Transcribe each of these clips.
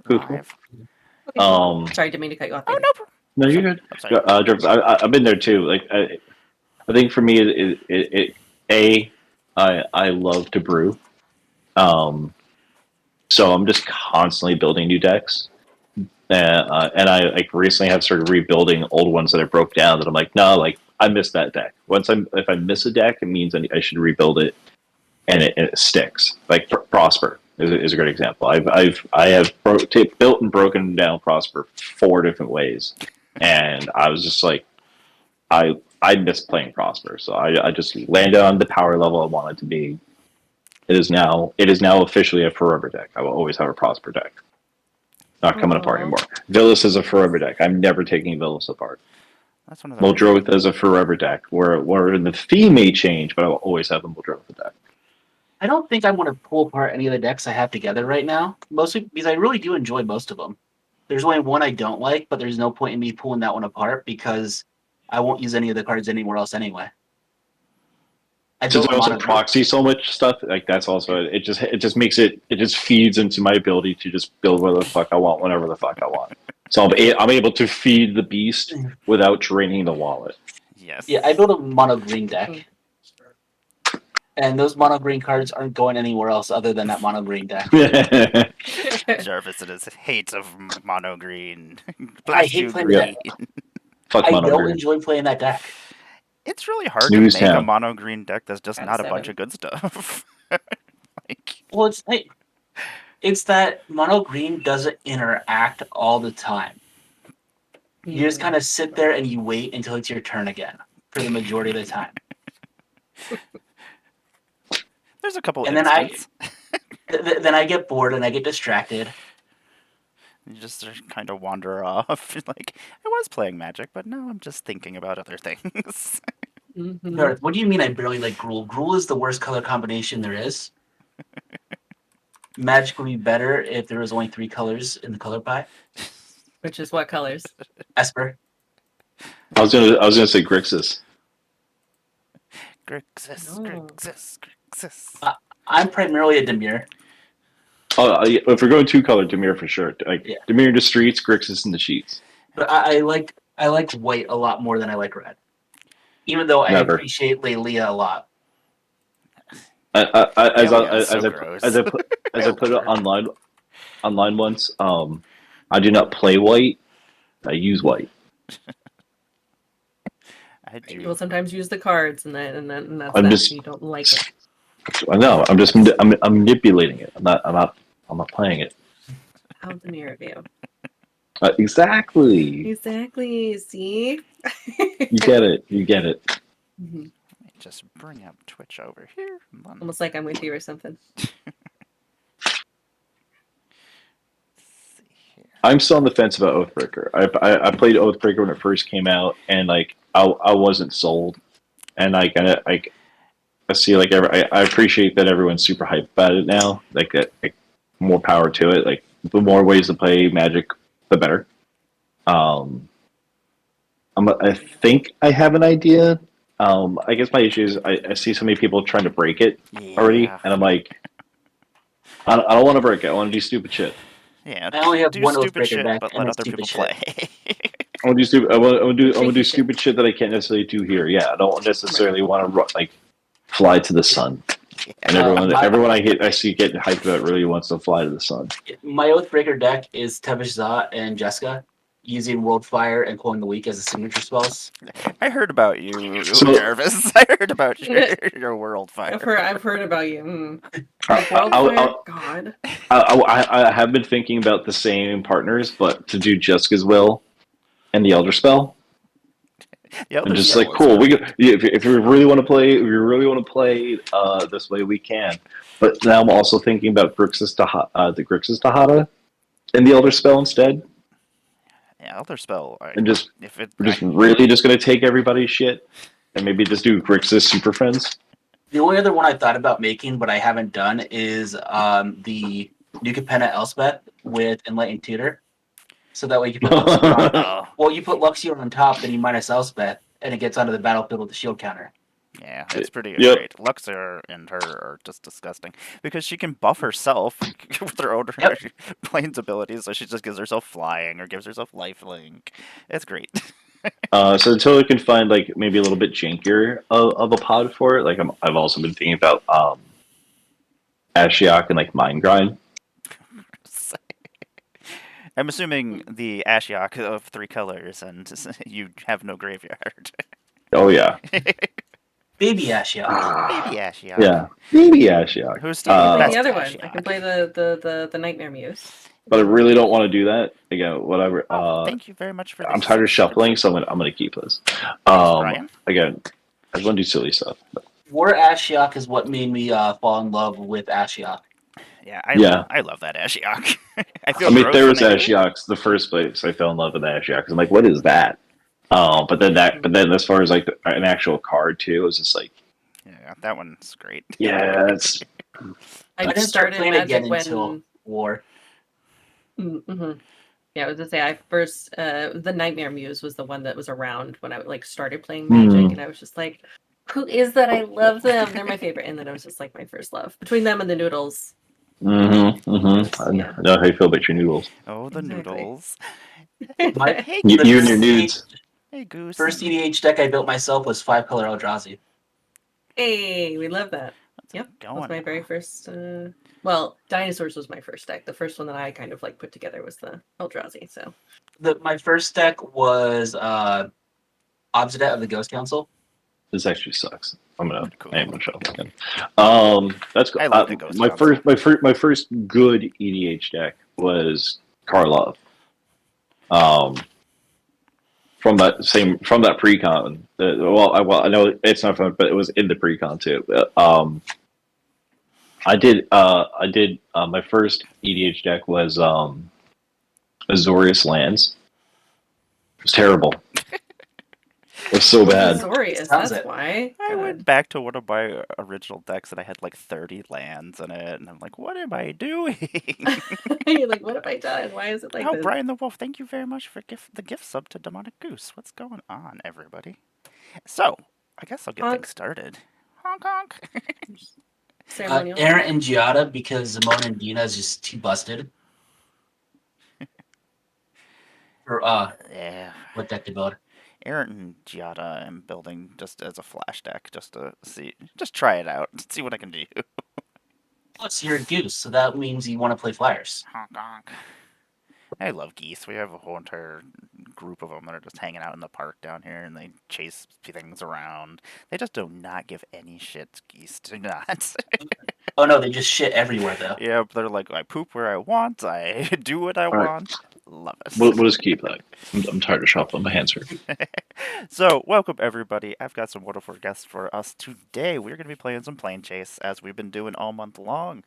5. Okay, cool. Um, Sorry, didn't mean to cut you off. Oh, Baby. no. no, you're good. I'm sorry. Jervis, I've been there too. Like, I think for me, I love to brew. So I'm just constantly building new decks. And I like recently have started rebuilding old ones that I broke down. That I'm like, no, like I missed that deck. If I miss a deck, it means I should rebuild it, and it sticks. Like Prosper is a great example. I have built and broken down Prosper 4 different ways, and I was just like, I miss playing Prosper, so I just landed on the power level I want it to be. It is now officially a forever deck. I will always have a Prosper deck. Not coming apart anymore. Villas is a forever deck. I'm never taking Villas apart. That's one of the Muldrotha is a forever deck. Where the theme may change, but I will always have a Muldrotha deck. I don't think I want to pull apart any of the decks I have together right now, mostly because I really do enjoy most of them. There's only one I don't like, but there's no point in me pulling that one apart because I won't use any of the cards anywhere else anyway. Since I also proxy so much stuff, like that's also it just feeds into my ability to just build whatever the fuck I want, whenever the fuck I want. So I'm able to feed the beast without draining the wallet. Yes. Yeah, I built a mono green deck. And those mono green cards aren't going anywhere else other than that mono green deck. Jarvis and his hate of mono green. I hate playing green. Fuck I mono don't green. enjoy playing that deck. It's really hard Snooze to make town. a mono green deck that's just Got not a 7. bunch of good stuff. Well, it's that mono green doesn't interact all the time. You just kind of sit there and you wait until it's your turn again for the majority of the time. There's a couple And instances. then I get bored and I get distracted. You just kind of wander off. Like, I was playing Magic, but now I'm just thinking about other things. Gareth, what do you mean I barely like Gruul? Gruul is the worst color combination there is. Magic would be better if there was only 3 colors in the color pie. Which is what colors? Esper. I was gonna say Grixis. Grixis. I'm primarily a Dimir. Oh, if we're going 2-color, Dimir for sure. Like Yeah. Dimir in the streets, Grixis in the sheets. But I like white a lot more than I like red. Even though I appreciate Lelia a lot. As I put it Sure. online once, I do not play white. I use white. I do. You'll sometimes use the cards, and that's I'm that. just- You don't like it. I know. I'm manipulating it. I'm not playing it. How demure of you. Exactly. Exactly. See? You get it. Mhm. Let me just bring up Twitch over here. Almost like I'm with you or something. I'm still on the fence about Oathbreaker. I played Oathbreaker when it first came out, and like I wasn't sold. And like I see like I appreciate that everyone's super hyped about it now. Like more power to it. Like the more ways to play Magic, the better. I think I have an idea. I guess my issue is I see so many people trying to break it already, and I'm like, I don't want to break it. I want to do stupid shit. Yeah, I only have do one stupid Oathbreaker shit, deck but and let it's other people stupid play. I want to do stupid. I want to do stupid shit that I can't necessarily do here. Yeah, I don't necessarily want to like fly to the sun. Yeah. And everyone I see getting hyped about really wants to fly to the sun. My Oathbreaker deck is Tevish Za and Jessica, using World Fire and Pulling the Weak as a signature spells. I heard about you, Jarvis. I heard about your World Fire. I've heard about you. God. I have been thinking about the same partners, but to do Jessica's Will and the Elder Spell. Yeah, I'm just like, cool. If you really want to play, this way, we can. But now I'm also thinking about the Grixis Tahata and the Elder Spell instead. Yeah, Elder Spell. We're just really just gonna take everybody's shit and maybe just do Grixis Super Friends. The only other one I thought about making, but I haven't done, is the New Capenna Elspeth with Enlightened Tutor. So that way you put Luxior on. Well, you put Luxior on top, then you minus Elspeth, and it gets onto the battlefield with the shield counter. Yeah, it's pretty Yep. great. Luxor and her are just disgusting because she can buff herself with her own Yep. planes abilities, so she just gives herself flying or gives herself lifelink. It's great. So until I can find like maybe a little bit jankier of a pod for it, like I've also been thinking about Ashiok and like Mind Grind. I'm assuming the Ashiok of 3 colors, and you have no graveyard. Oh yeah, Baby Ashiok. Baby Ashiok. yeah, maybe Ashiok. Who's I can stealing play the the best other one. I can Ashiok? play the Nightmare Muse. But I really don't want to do that again. Whatever. Oh, thank you very much for the I'm tired of shuffling, so I'm gonna keep this. Thanks, Brian. Again, I just want to do silly stuff. But War Ashiok is what made me fall in love with Ashiok. Yeah, yeah, I love that Ashiok. I I feel mean, gross there when was I do. Ashioks. The first place I fell in love with Ashiok. 'Cause I'm like, what is that? But then as far as like an actual card too, it was just like, Yeah, that one's great. yeah, it's I I didn't start started playing Magic again until when. War. Mm-hmm. Yeah, I was gonna say I first the Nightmare Muse was the one that was around when I like started playing Magic, and I was just like, "Who is that? I love them. They're my favorite." And then it was just like my first love between them and the Noodles. I know how you feel about your noodles. Oh, the Exactly. noodles. My Hey, You, the you and your first Goose. EDH, nudes. Hey, Goose. first EDH deck I built myself was 5-color Eldrazi. Hey, we love that. What's Yep, that was going my very on? first. Well, Dinosaurs was my first deck. The first one that I kind of like put together was the Eldrazi. So My first deck was Obsidian of the Ghost Council. This actually sucks. Pretty cool. I am gonna shuffle again. That's cool. I like the Ghost Council. My first good EDH deck was Karlov. Um, from that pre-con. I know it's not from, but it was in the pre-con too. I did my first EDH deck was Azorius Lands. It was terrible. It was so bad. Azorius, Sounds that's it. why. I God. went back to one of my original decks and I had like 30 lands in it, and I'm like, what am I doing? You're like, what have I done? Why is it like Oh, this? Brian the Wolf, thank you very much for the gift sub to Demonic Goose. What's going on, everybody? So, I guess I'll get Honk. things started. Honk honk. Ceremonial. Aaron and Giada because Zamon and Dina is just too busted. For Yeah. what deck to build? Aaron and Giada I'm building just as a flash deck, just to just try it out, see what I can do. Plus, you're a goose, so that means you want to play flyers. Honk honk. I love geese. We have a whole entire group of them that are just hanging out in the park down here, and they chase things around. They just do not give any shit. Geese do not. Oh no, they just shit everywhere though. Yeah, they're like, I poop where I want. I do what I All right, want. Love it. we'll just keep that. I'm tired of shuffling. My hands hurt. So, welcome everybody. I've got some wonderful guests for us today. We're going to be playing some Planechase as we've been doing all month long.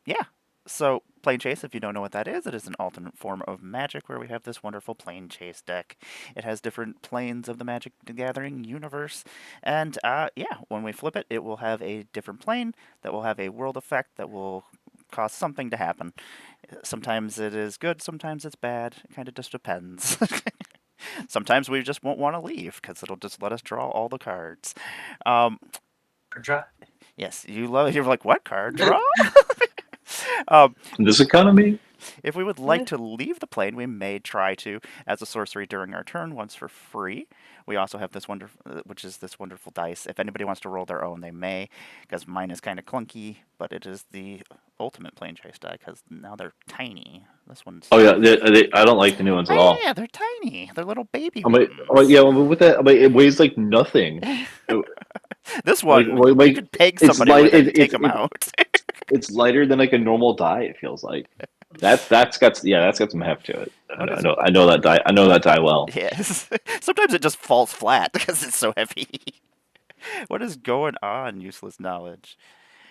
Yeah. So, Planechase, if you don't know what that is, it is an alternate form of Magic where we have this wonderful Planechase deck. It has different planes of the Magic the Gathering universe, and yeah, when we flip it, it will have a different plane that will have a world effect that will cause something to happen. Sometimes it is good, sometimes it's bad. It kind of just depends. Sometimes we just won't want to leave because it'll just let us draw all the cards. Um, Draw. yes, you're like, what card draw? um, In this economy, if we would like to leave the plane, we may try to as a sorcery during our turn once for free. We also have this which is this wonderful dice. If anybody wants to roll their own, they may, because mine is kind of clunky, but it is the ultimate Planechase die because now they're tiny. This one's oh yeah, I don't like the new ones at all. yeah, they're tiny. They're little baby I'm like, ones. oh yeah, well, with that, I'm like, it weighs like nothing. This one, Like, you could peg it's somebody light. with it and take them out. It's lighter than like a normal die. It feels like that's got some heft to it. I know that die. I know that die well. Yes. Sometimes it just falls flat because it's so heavy. What is going on, useless knowledge?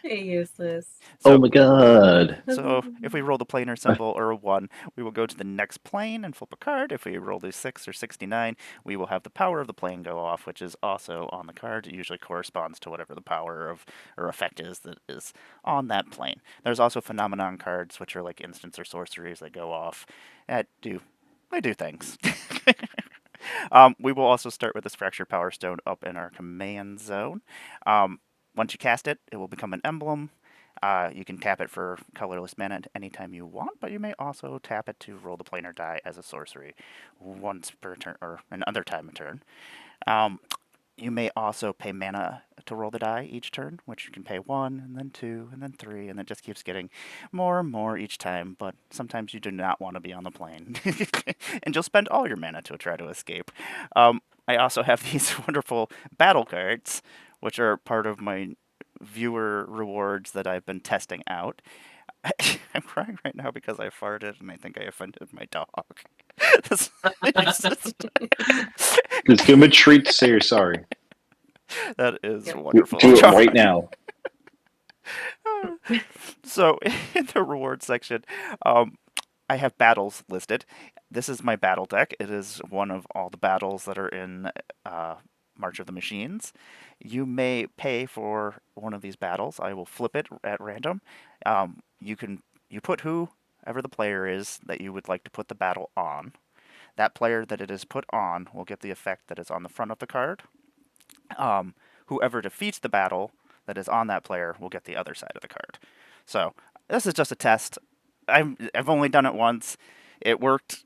Hey, useless. Oh So, my god. so if we roll the planar symbol or a 1, we will go to the next plane and flip a card. If we roll the 6 or 69, we will have the power of the plane go off, which is also on the card. It usually corresponds to whatever the power of or effect is that is on that plane. There's also phenomenon cards, which are like instants or sorceries that go off. They do things. We will also start with this Fractured Power Stone up in our command zone. Once you cast it, it will become an emblem. You can tap it for colorless mana at any time you want, but you may also tap it to roll the planar die as a sorcery once per turn, or another time a turn. You may also pay mana to roll the die each turn, which you can pay 1, and then 2, and then 3, and it just keeps getting more and more each time, but sometimes you do not want to be on the plane. And you'll spend all your mana to try to escape. I also have these wonderful battle cards, which are part of my viewer rewards that I've been testing out. I'm crying right now because I farted and I think I offended my dog. Just give him a treat to say you're sorry. That is Yep. wonderful. Do it right now. So, in the reward section, I have battles listed. This is my battle deck. It is one of all the battles that are in March of the Machines. You may pay for one of these battles. I will flip it at random. You put whoever the player is that you would like to put the battle on. That player that it is put on will get the effect that is on the front of the card. Whoever defeats the battle that is on that player will get the other side of the card. So this is just a test. I've only done it once. It worked,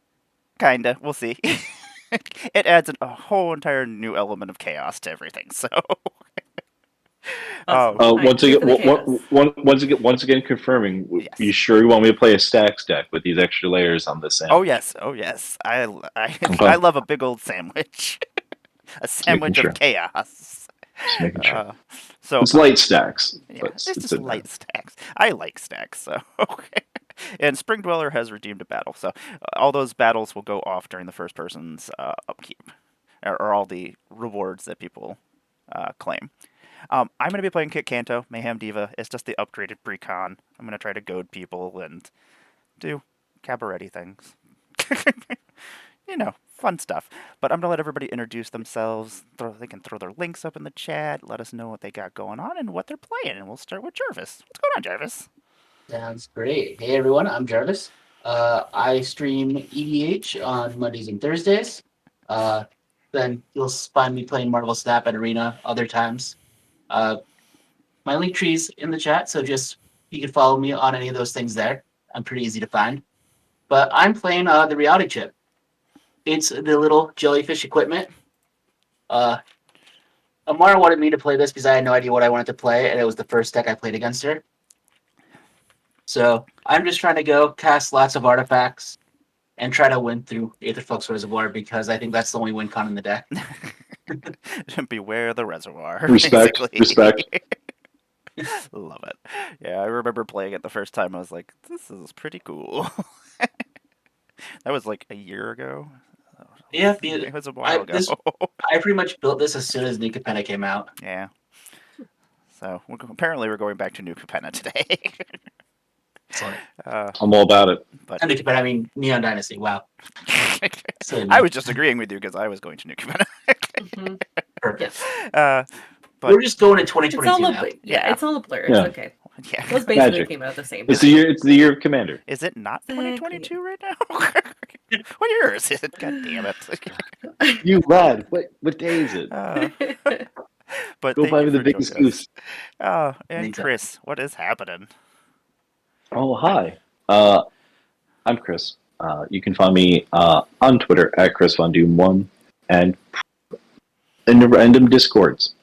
kinda. We'll see. It adds a whole entire new element of chaos to everything. So Awesome. Once Here again, for the chaos. once again, confirming. Yes. You sure you want me to play a stacks deck with these extra layers on this end? oh yes. I Okay. I love a big old sandwich. A sandwich sure. of chaos. Just making sure. So It's light stacks. yeah, But it's just in there. light stacks. I like stacks, so okay. And Spring Dweller has redeemed a battle, so all those battles will go off during the first person's upkeep, or all the rewards that people claim. I'm going to be playing Kit Kanto, Mayhem Diva. It's just the upgraded precon. I'm going to try to goad people and do cabaret things. Fun stuff. But I'm going to let everybody introduce themselves. They can throw their links up in the chat, let us know what they got going on and what they're playing. And we'll start with Jarvis. What's going on, Jarvis? Sounds great. Hey everyone, I'm Jarvis. I stream EDH on Mondays and Thursdays. Then you'll find me playing Marvel Snap at Arena other times. My link tree's in the chat, so just you can follow me on any of those things there. I'm pretty easy to find. But I'm playing the reality chip. It's the little jellyfish equipment. Amara wanted me to play this because I had no idea what I wanted to play, and it was the first deck I played against her. So I'm just trying to go cast lots of artifacts and try to win through Aetherflux Reservoir because I think that's the only win con in the deck. Beware the reservoir. Respect, basically. respect. Love it. Yeah, I remember playing it the first time. I was like, this is pretty cool. That was like a year ago. Yeah, It was a while ago. I pretty much built this as soon as New Capenna came out. Yeah. So apparently we're going back to New Capenna today. Sorry. I'm all about it. But New Capenna, I mean Neon Dynasty. Wow. I was just agreeing with you because I was going to New Capenna. Mhm. Perfect. But We're just going to It's 2022 all now. it's all a blur. Yeah. It's okay. yeah. Those basically Magic. came out at the same It's time. the year of Commander. Is it not Exactly. 2022 right now? What year is it? God damn it. You lad. What day is it? But Go thank buy you me the for biggest joining us. goose. And Anytime. Chris, what is happening? Oh, hi. I'm Chris. You can find me on Twitter at ChrisVonDoom1 and in the random Discords.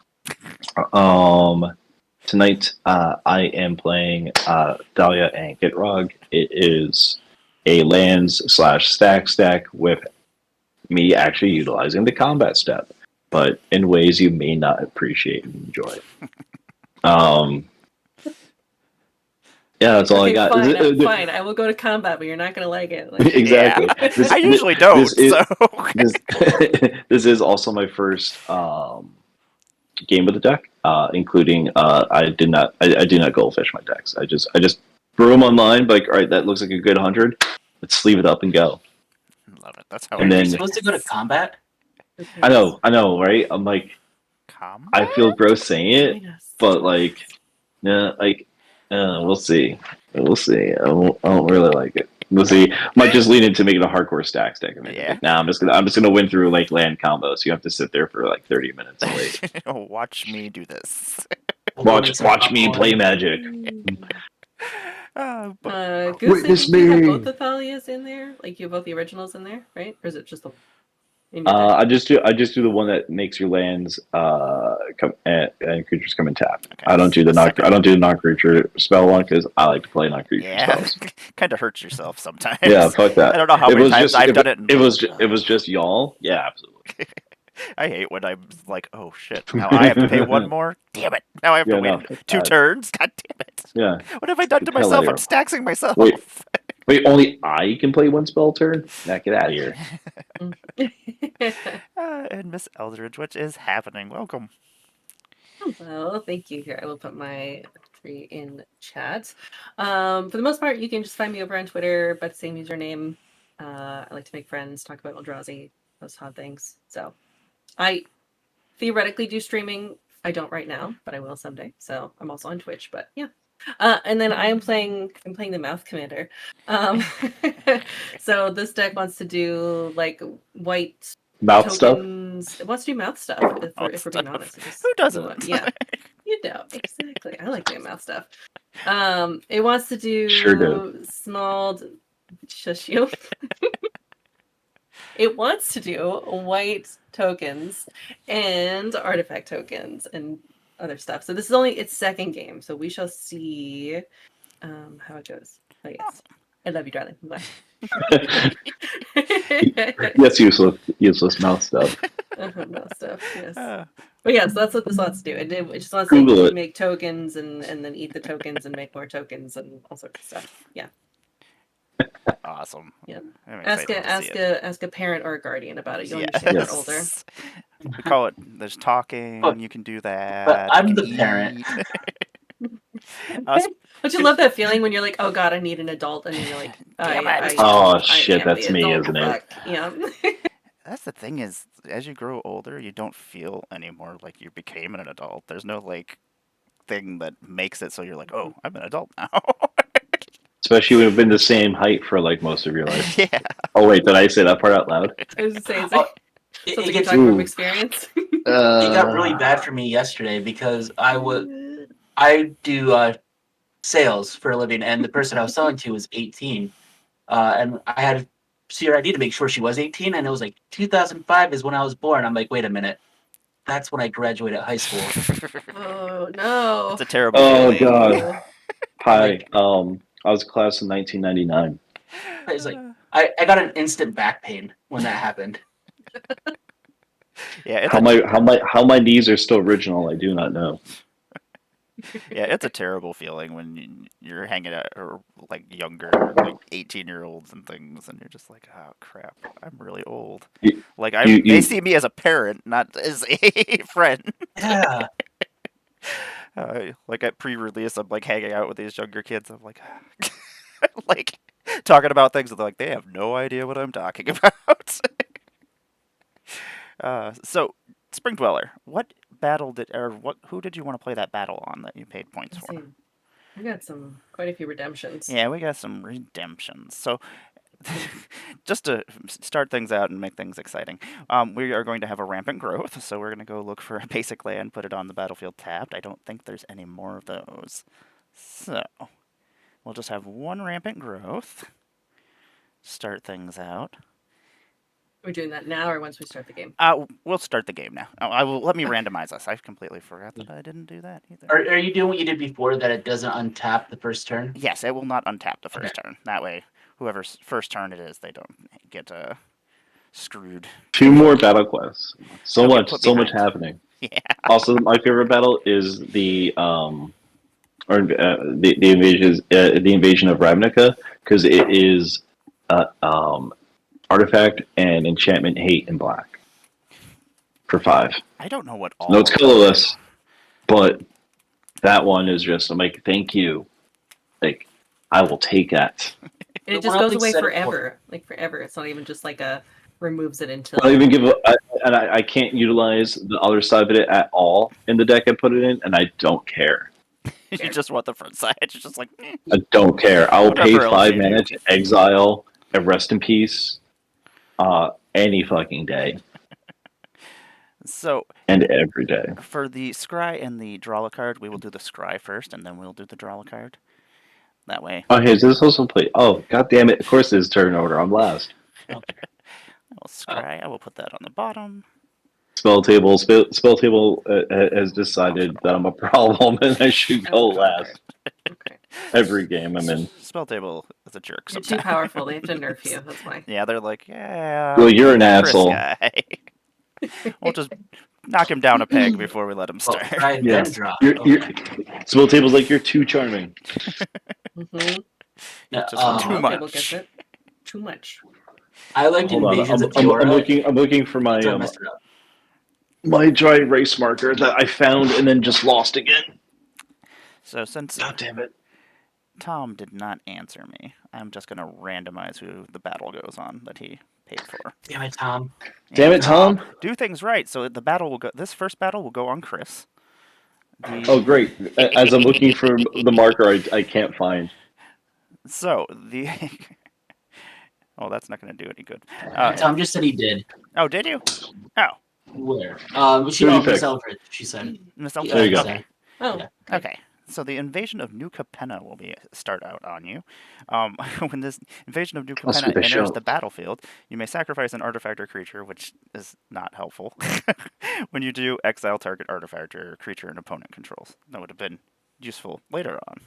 Tonight, I am playing Dahlia and Gitrog. It is a lands/stack with me actually utilizing the combat step, but in ways you may not appreciate and enjoy. Yeah, that's all I got. Fine. I will go to combat, but you're not gonna like it. Like, Exactly. Yeah. I usually don't. This is, So this is also my first game with the deck, including I do not goldfish my decks. I just threw them online, like, all right, that looks like a good 100. Let's sleeve it up and go. love it. That's how And I then- You're supposed to go to combat? I know, right? I'm like, combat. I feel gross saying it, Join us. but like, yeah, like, we'll see. I don't really like it. We'll see. Might just lean into making a hardcore stacks deck. And Yeah. now I'm just gonna win through like land combos. You have to sit there for like 30 minutes and wait. Watch me do this. Watch me play Magic. Goose, Witness do you have me. both the Thalias in there? Like you have both the originals in there, right? Or is it just the in your deck? I just do the one that makes your lands come and creatures come and tap. Okay, I don't do the second. I don't do the non-creature spell one because I like to play non-creature Yeah, spells. kind of hurts yourself sometimes. Yeah, fuck that. I don't know how many times I've done it. It was just y'all. Yeah, absolutely. I hate when I'm like, oh shit, now I have to pay one more. Damn it! Now I have to wait 2 turns. God damn it! Yeah. What have I done to myself? I'm staxing myself. Wait, only I can play one spell turn? Nah, get out of here. And Miss Eldridge, what is happening? Welcome. Well, thank you. Here, I will put my 3 in chat. For the most part, you can just find me over on Twitter, but same username. I like to make friends, talk about Eldrazi, those odd things. So, I theoretically do streaming. I don't right now, but I will someday. So I'm also on Twitch. But yeah, and then I'm playing the Mouth Commander. So this deck wants to do like white Mouth tokens. It wants to do mouth stuff. If we're being honest, Who doesn't? Yeah, you know exactly. I like doing mouth stuff. It wants to do small. Shush you. It wants to do white tokens and artifact tokens and other stuff. So this is only its second game. So we shall see how it goes. Oh yes. I love you, darling. Bye. Yes, useless mouth stuff. Mouth stuff, yes. But yes, that's what this wants to do. It just wants Google to make tokens and then eat the tokens and make more tokens and all sorts of stuff. Yeah. Awesome. Yeah. I'm Ask excited to see it. a parent or a guardian about it. You'll Yes. understand it older. We call it. There's talking. You can do that. But I'm you the can parent. eat. Don't you love that feeling when you're like, oh god, I need an adult, and then you're like, Damn it. Oh, I shit, am that's the me, adult, isn't it? fuck. Yeah. That's the thing is, as you grow older, you don't feel anymore like you became an adult. There's no like thing that makes it so you're like, oh, I'm an adult now. Especially when we've been the same height for like most of your life. Yeah. Oh wait, did I say that part out loud? I was just saying, It something you gets- talk from experience. It got really bad for me yesterday because I do sales for a living, and the person I was selling to was 18, and I had to see her ID to make sure she was 18, and it was like 2005 is when I was born. I'm like, wait a minute, that's when I graduated high school. Oh no. It's a terrible Oh feeling. god. Hi. I was class in 1999. It's like I got an instant back pain when that happened. Yeah, it's How my knees are still original, I do not know. yeah, it's a terrible feeling when you're hanging out or like younger, like 18-year-olds and things, and you're just like, oh crap, I'm really old. Like they see me as a parent, not as a friend. Yeah. Like at pre-release, I'm like hanging out with these younger kids. I'm like, like talking about things, and they're like, they have no idea what I'm talking about. So, Spring Dweller, what battle who did you want to play that battle on that you paid points for? We got quite a few redemptions. Yeah, we got some redemptions. So, just to start things out and make things exciting, we are going to have a rampant growth. So we're going to go look for a basic land, put it on the battlefield tapped. I don't think there's any more of those. So, we'll just have one rampant growth. Start things out. We're doing that now or once we start the game? We'll start the game now. Let me randomize us. I completely forgot that I didn't do that either. Are you doing what you did before, that it doesn't untap the first turn? Yes, it will not untap the first turn. That way, whoever's first turn it is, they don't get screwed. 2 more battle quests. So Okay, much happening. Yeah. Also, my favorite battle is the invasion of Ravnica, because it is artifact and enchantment hate in black for 5. I don't know what all. No, it's colorless, but that one is just, I'm like, thank you. Like, I will take that. And it just goes away forever. Like forever. It's not even just like removes it until. I don't even I can't utilize the other side of it at all in the deck I put it in, and I don't care. You Fair. just want the front side. It's just like, I don't care. I will pay Whatever else 5 you do. mana to exile a rest in peace any fucking day So and every day. for the scry and the draw a card, we will do the scry first, and then we'll do the draw a card. That way, Oh, hey, is this also play? Oh, god damn it! Of course, it's turn order. I'm last. I will scry. I will put that on the bottom. Spell table has decided that I'm a problem and I should go Okay. last Okay. every game I'm in. Spell table is a jerk. You're too Sometimes. powerful. They have to nerf you. That's why. Yeah, they're like, yeah. Well, you're an Chris asshole. guy. We'll just knock him down a peg before we let him Well, start. try and Yeah. then draw. You're, spell table's like, you're too charming. Mm-hmm. No, Just too Okay, we'll get much. it. Too much. I liked Hold on, Invasions of I'm Fiora. looking for my Don't mess it up. my dry erase marker that I found and then just lost again. So since God damn it! Tom did not answer me, I'm just gonna randomize who the battle goes on that he paid for. Damn it, Tom. Damn it, Tom! Do things right. So the battle will go. This first battle will go on Chris. Oh, great! As I'm looking for the marker, I can't find. So the. Oh, that's not going to do any good. Tom just said he did. Oh, did you? Oh, Where? Who do you pick? Miss Eldridge, she said. Miss Yeah, There you go. said. Oh. Yeah. Okay. So the invasion of New Capenna will start out on you. When this invasion of New Let's do Capenna the enters show. the battlefield, you may sacrifice an artifact or creature, which is not helpful. When you do, exile target artifact or creature an opponent controls. That would have been useful later on.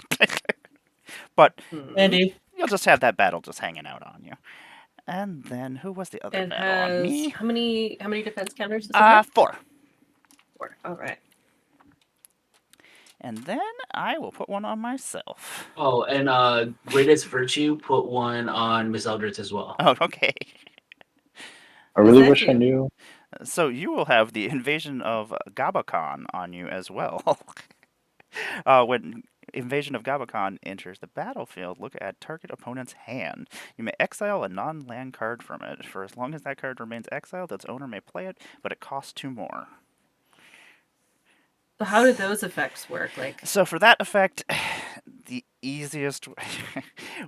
But Andy. you'll just have that battle just hanging out on you. And then who was the other It battle on has me? how many defense counters does it have? 4. 4. All right. And then I will put one on myself. Oh, and Greatest Virtue put one on Miss Eldridge as well. Oh, okay. I really that wish I do? knew. So you will have the invasion of Gabakon on you as well. When invasion of Gabakon enters the battlefield, look at target opponent's hand. You may exile a non-land card from it. For as long as that card remains exiled, its owner may play it, but it costs 2 more. So how do those effects work? Like, So for that effect, the easiest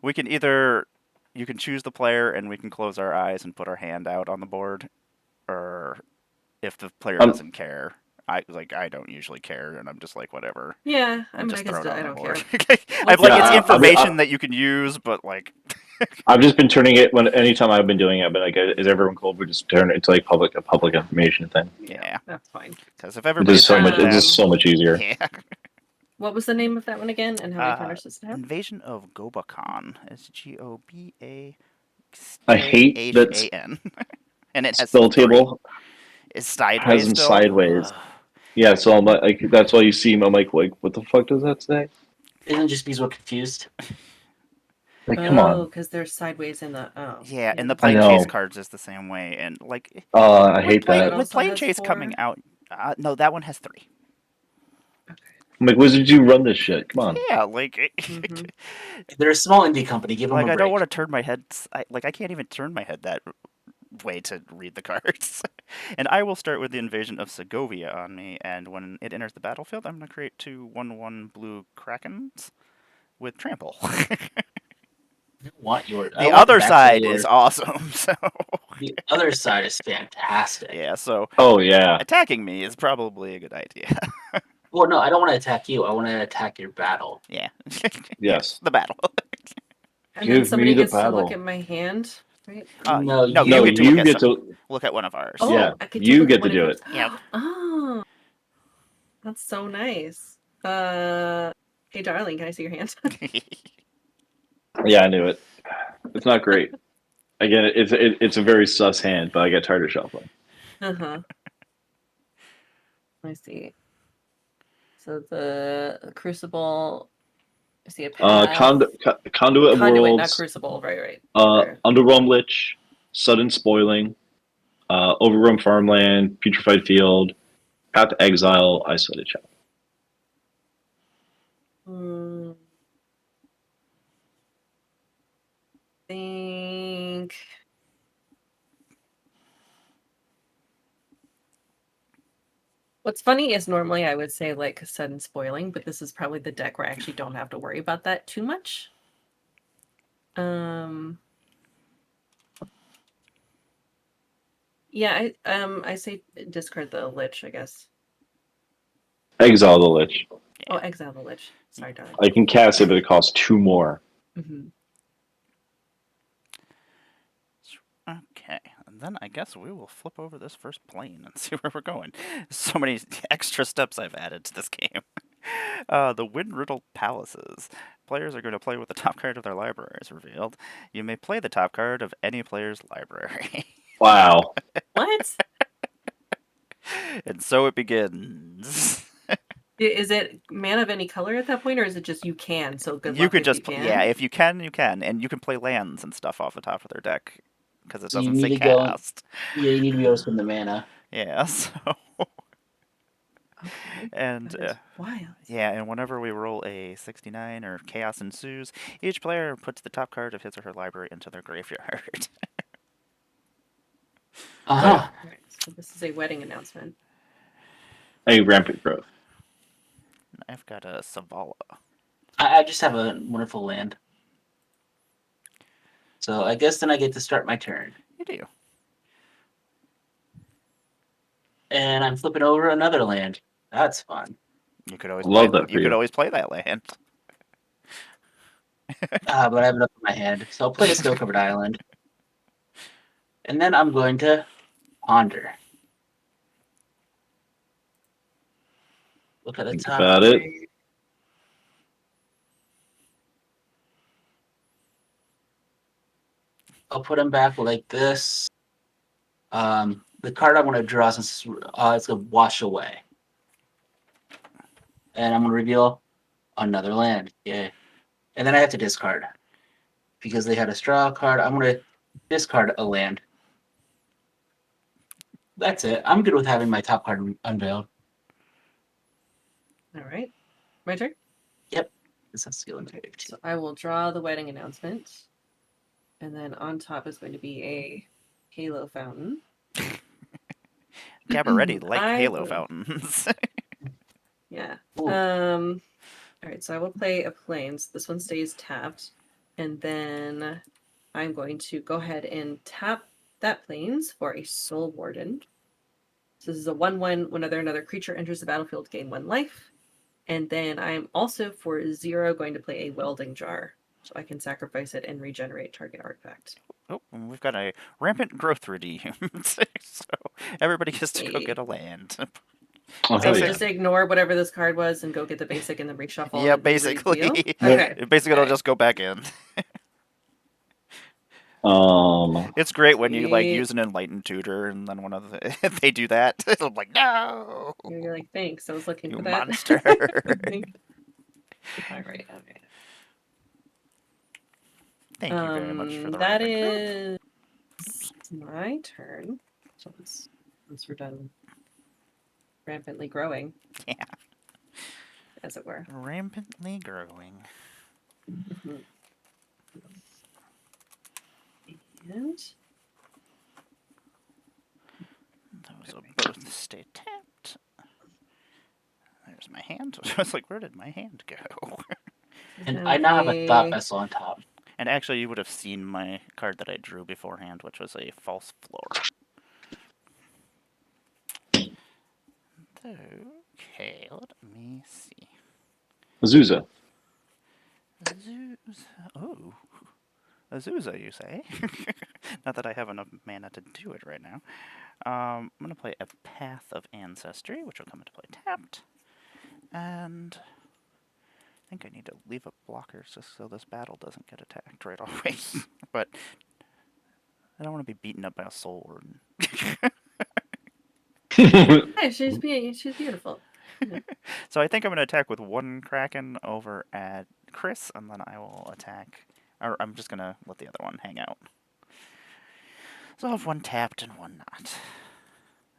we can either you can choose the player and we can close our eyes and put our hand out on the board, or if the player doesn't care, I don't usually care, and I'm just like whatever. yeah, I And mean, I just guess throw it on I the don't board. care. I'm like, it's Yeah, information that you can use, but like, I've just been turning it anytime I've been doing it. But like, is everyone cool? We just turn it to like a public information thing. yeah, That's fine. because if It everybody is so much. did It's just so much easier. yeah. What was the name of that one again? And how many counters does it have? Invasion of Gobakon. It's Gobakhan, I hate that and it has spell 3. table It's sideways has them still. sideways. Ugh. Yeah, so I'm like, that's why you see him. I'm like, what the fuck does that say? Isn't just because we're confused? Like, come on. because they're sideways in the. Oh. Yeah, and the I Planechase know. cards is the same way, and like I hate that. It with also has Planechase 4. coming out. No, that one has 3. I'm like, Wizards, you run this shit. Come on. Yeah, like Mhm. They're a small indie company. Give them like a I break. don't want to turn my head. I can't even turn my head that way to read the cards. And I will start with the invasion of Segovia on me, and when it enters the battlefield, I'm going to create 2 1/1 blue Krakens with trample. I want your. The other side is awesome. So The other side is fantastic. yeah, so Oh yeah. attacking me is probably a good idea. Well, no, I don't want to attack you. I want to attack your battle. Yeah. Yes. The battle. And Give then me somebody the gets to look battle. at my hand, right? No, no, No, you get to look at one of ours. Oh, Yeah, I get you look get at one to of do yours. it. Yep. Oh, that's so nice. Hey, darling, can I see your hand? Yeah, I knew it. It's not great. Again, it's a very sus hand, but I get tired of shuffling. Uh-huh. I see. So the Crucible, I see a path. Conduit of Conduit, not Worlds, Crucible, right. Underwhelm Lich, Sudden Spoiling, Overrun Farmland, Putrefied Field, Path to Exile, Isolated Shadow. Think. What's funny is normally I would say like sudden spoiling, but this is probably the deck where I actually don't have to worry about that too much. Yeah, I say discard the Lich, I guess. Exile the Lich. Oh, exile the Lich. Sorry, darling. I can cast it, but it costs 2 more. Mm-hmm. Okay, and then I guess we will flip over this first plane and see where we're going. So many extra steps I've added to this game. The Wind-Riddled Palaces. Players are going to play with the top card of their library is revealed. You may play the top card of any player's library. Wow. What? And so it begins. Is it man of any color at that point, or is it just you can? So good You luck can if just you can. yeah, if you can, you can, and you can play lands and stuff off the top of their deck because it So you doesn't say need to go. cast. Yeah, you need to be able to spend the mana. Yeah, so Okay. and That is wild. yeah, and whenever we roll a 69 or chaos ensues, each player puts the top card of his or her library into their graveyard. Uh-huh. All right. So this is a wedding announcement. A rampant growth. I've got a Savala. I just have a wonderful land. So I guess then I get to start my turn. You do. And I'm flipping over another land. That's fun. You could always Love play. that for You could you. always play that land. But I have enough in my hand. So I'll play a snow-covered island. And then I'm going to ponder. Look at the Think top. about it. I'll put them back like this. The card I'm going to draw since it's going to wash away. And I'm going to reveal another land. Yeah. And then I have to discard. Because they had a straw card, I'm going to discard a land. That's it. I'm good with having my top card unveiled. All right. My turn. This has skill and creativity. So I will draw the wedding announcement, and then on top is going to be a halo fountain. Gabaretti like I Halo will- fountains. Yeah. Ooh. All right. So I will play a plains. This one stays tapped, and then I'm going to go ahead and tap that plains for a soul warden. So this is a 1/1. Whenever another creature enters the battlefield, gain 1 life. And then I'm also for 0 going to play a welding jar. So I can sacrifice it and regenerate target artifact. Oh, and we've got a rampant growth redeemed. So everybody gets to go Yay. get a land. Oh, So hell we yeah. just ignore whatever this card was and go get the basic and then reshuffle. Yeah, and basically. reveal? Yeah. Okay. Basically, it'll Okay. just go back in. Um, It's great when you like Sweet. use an enlightened tutor, and then one of the if they do that, I'm like, no, You're like, thanks. I was looking you for that. monster. All right. Okay. Thank you very much for the That rampant growth. is my turn. So once we're done rampantly growing, Yeah, as it were. rampantly growing. And Those will both stay tapped. There's my hand. I was like, where did my hand go? And I now have a thought vessel on top. And actually, you would have seen my card that I drew beforehand, which was a false floor. Okay, let me see. Azusa. Azusa. Oh. Azusa, you say? Not that I have enough mana to do it right now. I'm going to play a Path of Ancestry, which will come into play tapped. And I think I need to leave up blockers just so this battle doesn't get attacked right away. But I don't want to be beaten up by a soul warden. yeah, she's beautiful. So I think I'm going to attack with 1 Kraken over at Chris, and then I will attack. Or I'm just going to let the other one hang out. So I'll have 1 tapped and 1 not.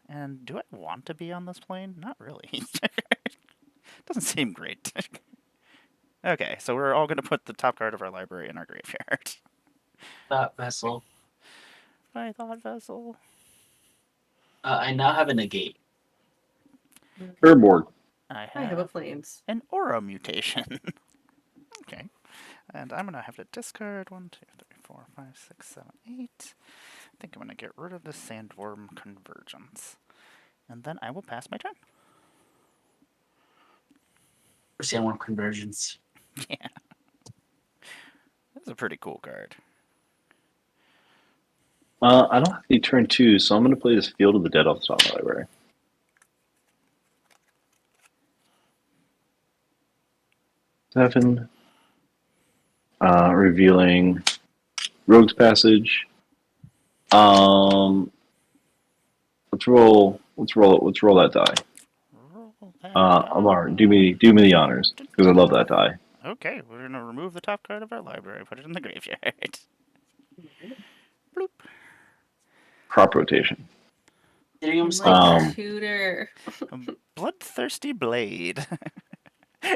And do I want to be on this plane? Not really. Doesn't seem great. Okay, so we're all going to put the top card of our library in our graveyard. Thought vessel. My thought vessel. I now have a negate. Airborne. I I have a have planes. an aura mutation. Okay. And I'm gonna have to discard 1, 2, 3, 4, 5, 6, 7, 8. I think I'm gonna get rid of the Sandworm Convergence. And then I will pass my turn. Sandworm Convergence. Yeah. That's a pretty cool card. I don't have any turn 2, so I'm going to play this Field of the Dead off the top of my library. Seven. Revealing Rogue's Passage. Let's roll that die. Roll that Amar, die. do me the honors because I love that die. Okay, we're gonna remove the top card of our library, put it in the graveyard. Bloop. Crop rotation. Ethereum I'm Stone. like tutor. Bloodthirsty Blade.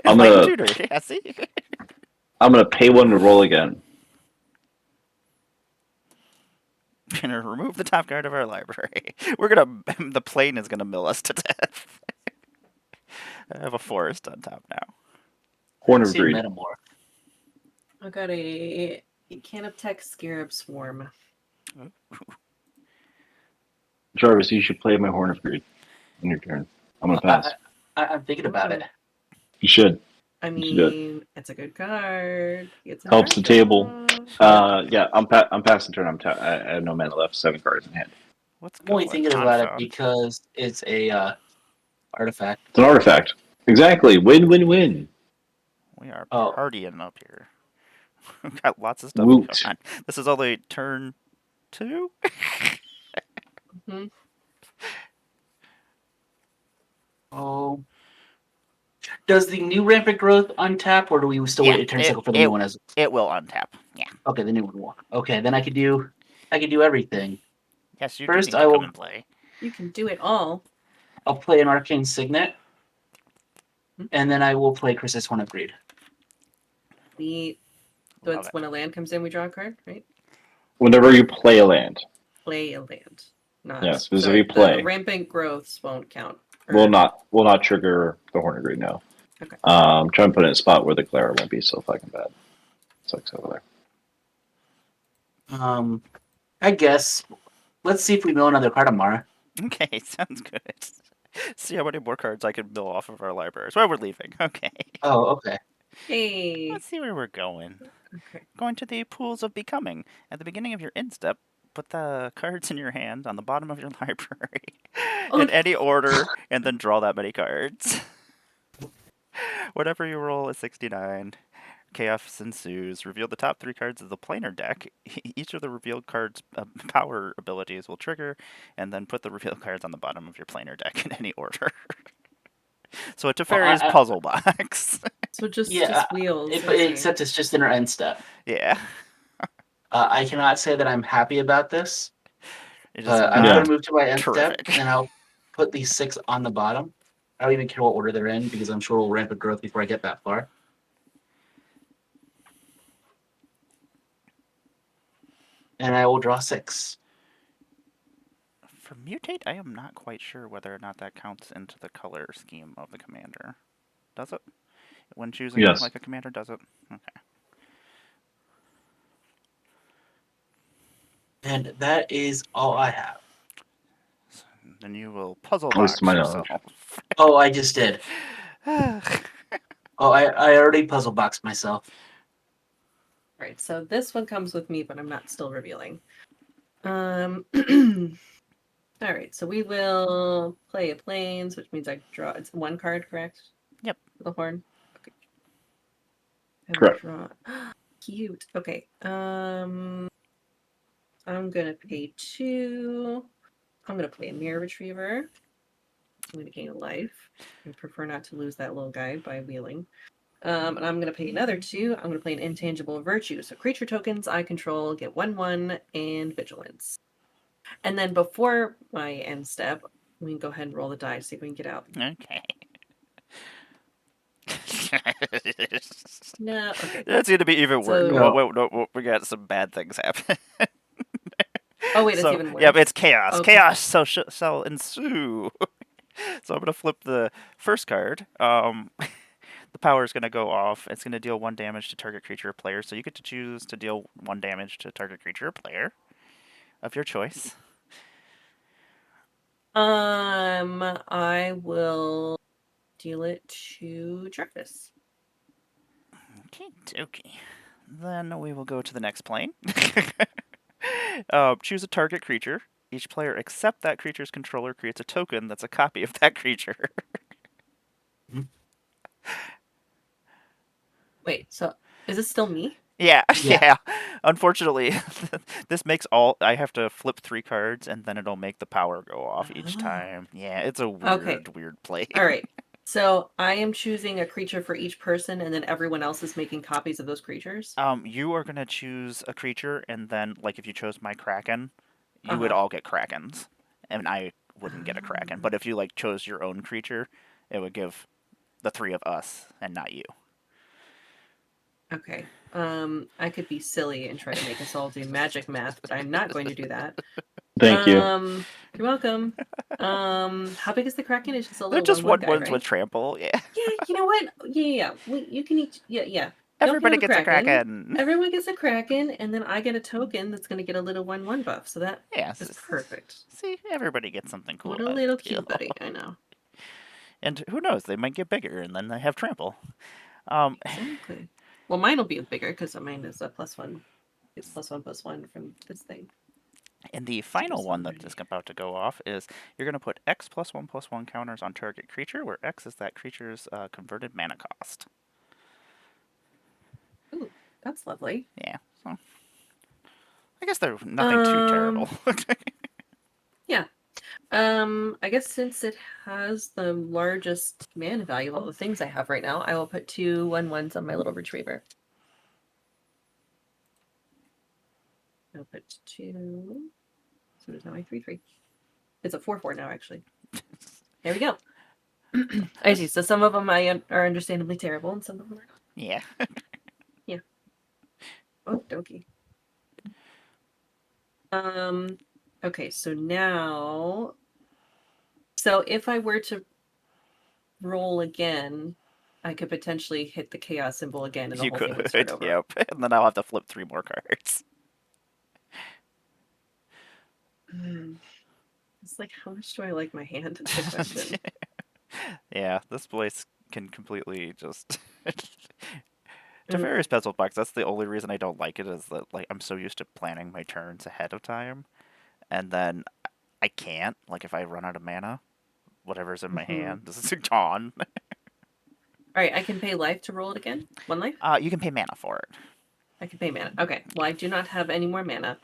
I'm Like gonna tutor, yeah, see? pay one to roll again. We're gonna remove the top card of our library. The plane is gonna mill us to death. I have a forest on top now. Horn I of see Greed. Metamorph. I got a Canoptech Scarab Swarm. Jarvis, you should play my Horn of Greed on your turn. I'm gonna pass. I'm thinking about it. You should. I You should do it. mean, it's a good card. It's an Helps the table. draw. Yeah, I'm passing turn. I have no mana left. 7 cards in hand. Let's I'm go only with thinking about it Confound. because it's a artifact. It's an artifact. Exactly. Win, win, win. We are Oh. partying up here. We've got lots of stuff Woot. going on. This is only turn 2? Mhm. Oh. Does the new Rampant Growth untap, or do we still wait a turn cycle for the new one? It will untap. Yeah. Okay, the new one will. Okay, then I could do everything. Yes, you First, do need I to come will- and play. You can do it all. I'll play an Arcane Signet, and then I will play Chris's Horn of Greed. So Love it's it. when a land comes in, we draw a card, right? Whenever you play a land, Play a land. Not Yeah, specifically play. The rampant growths won't count. will not trigger the Horn of Greed. No. Okay. Try and put it in a spot where the glare won't be so fucking bad. Sucks over there. I guess let's see if we mill another card tomorrow. Okay, sounds good. See how many more cards I can mill off of our libraries. Well, we're leaving. Okay. Oh, okay. Hey. Let's see where we're going. Okay. Going to the Pools of Becoming. At the beginning of your end step, put the cards in your hand on the bottom of your library in any order, and then draw that many cards. Whatever you roll is 69. Chaos ensues. Reveal the top 3 cards of the planar deck. Each of the revealed cards' power abilities will trigger, and then put the revealed cards on the bottom of your planar deck in any order. So a Teferi's puzzle box. So just wheels. Except it's just in our end step. Yeah. I cannot say that I'm happy about this. It is I'm not going to move to my end terrific. step, and I'll put these 6 on the bottom. I don't even care what order they're in because I'm sure we'll Rampant Growth before I get that far. And I will draw 6. For mutate, I am not quite sure whether or not that counts into the color scheme of the commander. Does it? When choosing Yes. like a commander, does it? Okay. And that is all I have. So then you will puzzle At least box to my knowledge. yourself. Oh, I just did. Oh, I already puzzle boxed myself. All right. So this one comes with me, but I'm not still revealing. All right. So we will play a plains, which means I draw. It's 1 card, correct? Yep. For the horn. Okay. I will Correct. Draw. Cute. Okay. I'm gonna pay 2. I'm gonna play a mirror retriever. I'm gonna gain a life. I prefer not to lose that little guy by wheeling. And I'm gonna pay another 2. I'm gonna play an intangible virtue. So creature tokens I control get 1/1 and vigilance. And then before my end step, we can go ahead and roll the die, see if we can get out. Okay. No, okay. That's going to be even worse. So- No, we got some bad things happen. Oh wait, it's So, even worse. yeah, but it's chaos. Okay. Chaos shall ensue. So I'm going to flip the first card. The power is going to go off. It's going to deal 1 damage to target creature or player. So you get to choose to deal 1 damage to target creature or player of your choice. I will deal it to Jarvis. Okie dokie. Then we will go to the next plane. Choose a target creature. Each player except that creature's controller creates a token that's a copy of that creature. Wait, so is this still me? Yeah, Yeah. yeah. Unfortunately, this makes all. I have to flip 3 cards, and then it'll make the power go off each Oh. time. Yeah, it's a Okay. weird play. All right. So I am choosing a creature for each person, and then everyone else is making copies of those creatures. You are gonna choose a creature, and then, like, if you chose my Kraken, you would Uh-huh. all get Krakens, and I wouldn't get a Kraken. But if you like chose your own creature, it would give the 3 of us, and not you. Okay. I could be silly and try to make us all do magic math, but I'm not going to do that. Thank you. You're welcome. How big is the Kraken? It's just a They're little just one one guy, ones right? with trample. Yeah, Yeah, you know what? Yeah. You can each. Yeah. Nope, you everybody have a gets a Kraken. Kraken. Everyone gets a Kraken, and then I get a token that's going to get a little 1/1 buff. So that Yeah, is perfect. see, everybody gets something cool. What a Out little of cute buddy. I know. And who knows? They might get bigger, and then they have trample. Exactly. Well, mine will be bigger because mine is a +1. It's +1/+1 from this thing. And the So final just one that already. is about to go off is you're going to put X +1/+1 counters on target creature, where X is that creature's converted mana cost. Ooh, that's lovely. Yeah, so I guess they're nothing too terrible. Yeah. I guess since it has the largest mana value of all the things I have right now, I will put 2 1/1s on my little retriever. I'll put 2. So it's now my 3/3. It's a 4/4 now, actually. There we go. I see. So some of them are understandably terrible, and some of them are. Yeah. Yeah. Oh, dokey. Okay, so now. So if I were to roll again, I could potentially hit the chaos symbol again, and the You whole thing would start could, over. yep. And then I'll have to flip 3 more cards. It's like, how much do I like my hand? Is the question. Yeah, this place can completely just. Teferi's Puzzle Box, that's the only reason I don't like it, is that, like, I'm so used to planning my turns ahead of time, and then I can't. Like, if I run out of mana, whatever's in my hand is gone. All right, I can pay life to roll it again. 1 life? You can pay mana for it. I can pay mana. Okay, well, I do not have any more mana.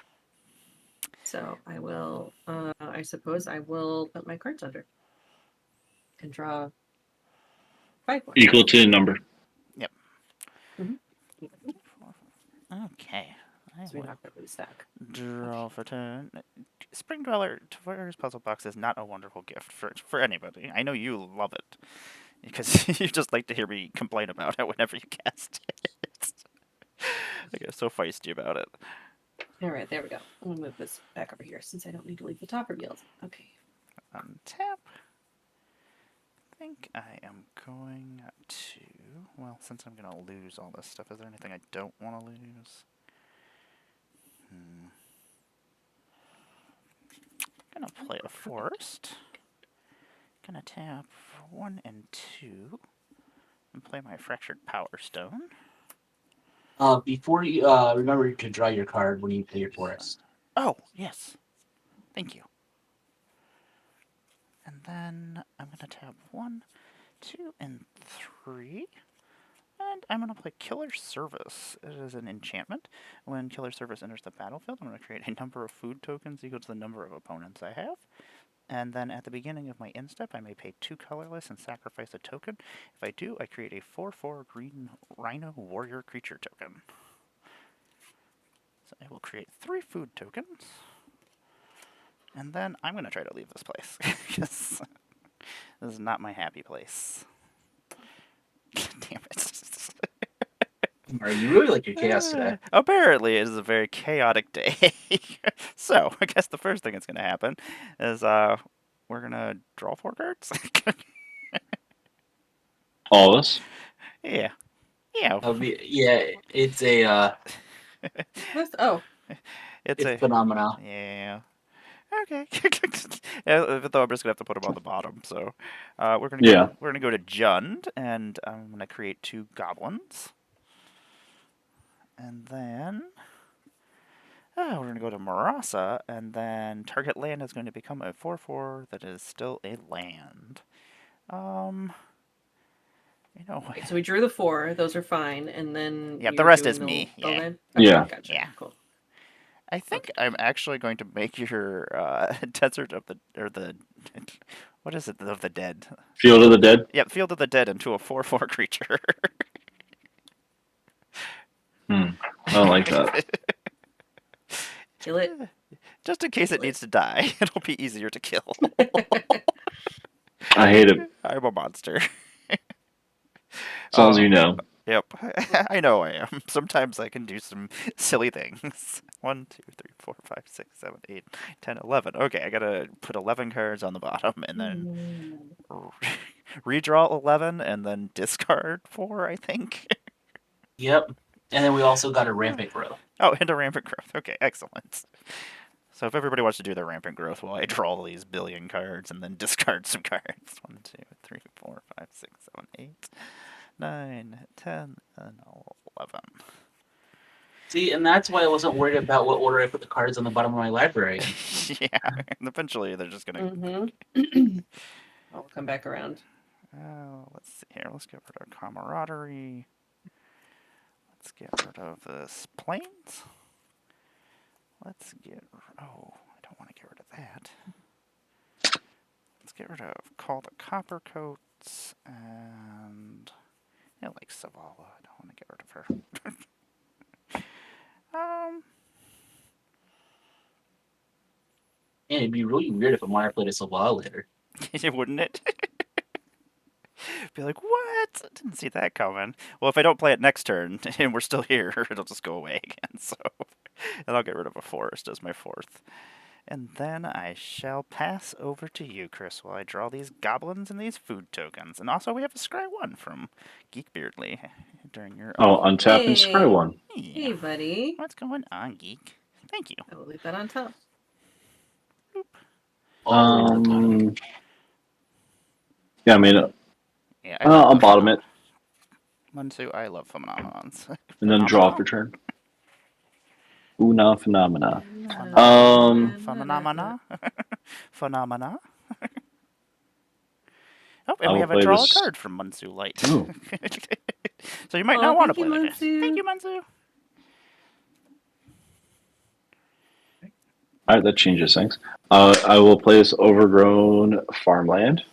So I will, I suppose I will put my cards under. And draw 5 more. Equal to the number. Yep. Mm-hmm. Okay. So we knock that really stack. Draw for turn. Spring Dweller Teferi's Puzzle Box is not a wonderful gift for anybody. I know you love it, because you just like to hear me complain about it whenever you cast it. I get so feisty about it. All right, there we go. I'm gonna move this back over here since I don't need to leave the top revealed. Okay. Untap. I think I am going to. Well, since I'm going to lose all this stuff, is there anything I don't want to lose? Gonna play a forest. Gonna tap 1 and 2. And play my Fractured Power Stone. Before you remember to draw your card when you play your forest. Oh, yes. Thank you. And then I'm going to tap 1, 2, and 3. And I'm going to play Killer Service. It is an enchantment. When Killer Service enters the battlefield, I'm going to create a number of food tokens equal to the number of opponents I have. And then at the beginning of my end step, I may pay 2 colorless and sacrifice a token. If I do, I create a 4/4 green Rhino Warrior creature token. So I will create 3 food tokens. And then I'm going to try to leave this place, because this is not my happy place. Damn it. You really like your chaos today. Apparently, it is a very chaotic day. So, I guess the first thing that's going to happen is we're gonna draw 4 cards. All of us. Yeah. Yeah. Yeah, it's a Oh, It's it's a phenomena. yeah. Okay. Yeah, though I'm just gonna have to put them on the bottom. So, Yeah. we're gonna go to Jund, and I'm gonna create 2 goblins, and then we're gonna go to Marasa, and then target land is going to become a 4/4 that is still a land. Um, you know, okay, so we drew the 4. Those are fine, and then yeah, the you're rest doing is me. the Yeah, land. Okay, Yeah. gotcha. yeah. Cool. I think Okay. I'm actually going to make your desert of the or the what is it of the dead? Field of the Dead. Yep, Field of the Dead into a 4/4 creature. I don't like that. Kill it. Just in case it Kill needs to die, it'll be easier to kill. I hate it. I'm a monster. As long as you know. Yep, I know I am. Sometimes I can do some silly things. 1, 2, 3, 4, 5, 6, 7, 8, 10, 11. Okay, I gotta put 11 cards on the bottom and then redraw 11 and then discard 4, I think. Yep. And then we also got a rampant growth. Oh, and a rampant growth. Okay, excellent. So if everybody wants to do their rampant growth while I draw all these billion cards and then discard some cards. 1, 2, 3, 4, 5, 6, 7, 8, 9, 10, and 11. See, and that's why I wasn't worried about what order I put the cards on the bottom of my library in. Yeah, and eventually they're just gonna. Mm-hmm. I'll come back around. Let's see here. Let's get rid of camaraderie. Let's get rid of this planes. Let's get. Oh, I don't want to get rid of that. Let's get rid of call the copper coats and I like Savala. I don't want to get rid of her. And it'd be really weird if Emmara played a Saval later. Wouldn't it? Be like, what? I didn't see that coming. Well, if I don't play it next turn and we're still here, it'll just go away again. So, and I'll get rid of a forest as my 4th. And then I shall pass over to you, Chris, while I draw these goblins and these food tokens. And also, we have a Scry 1 from Geek Beardly during your. Oh, untap and Hey. scry one. Hey, buddy. What's going on, Geek? Thank you. I will leave that on top. Yeah, I mean, Yeah, I'll bottom it 1, 2. I love phenomenons. and then draw for turn. Una phenomena. Phenomena. Phenomena. Oh, and I we will have a play draw this- a card from Munsu Light. Ooh. So you might not want to thank play you, this. Munsu. Thank you, Munsu. All right, that changes things. I will play this overgrown farmland.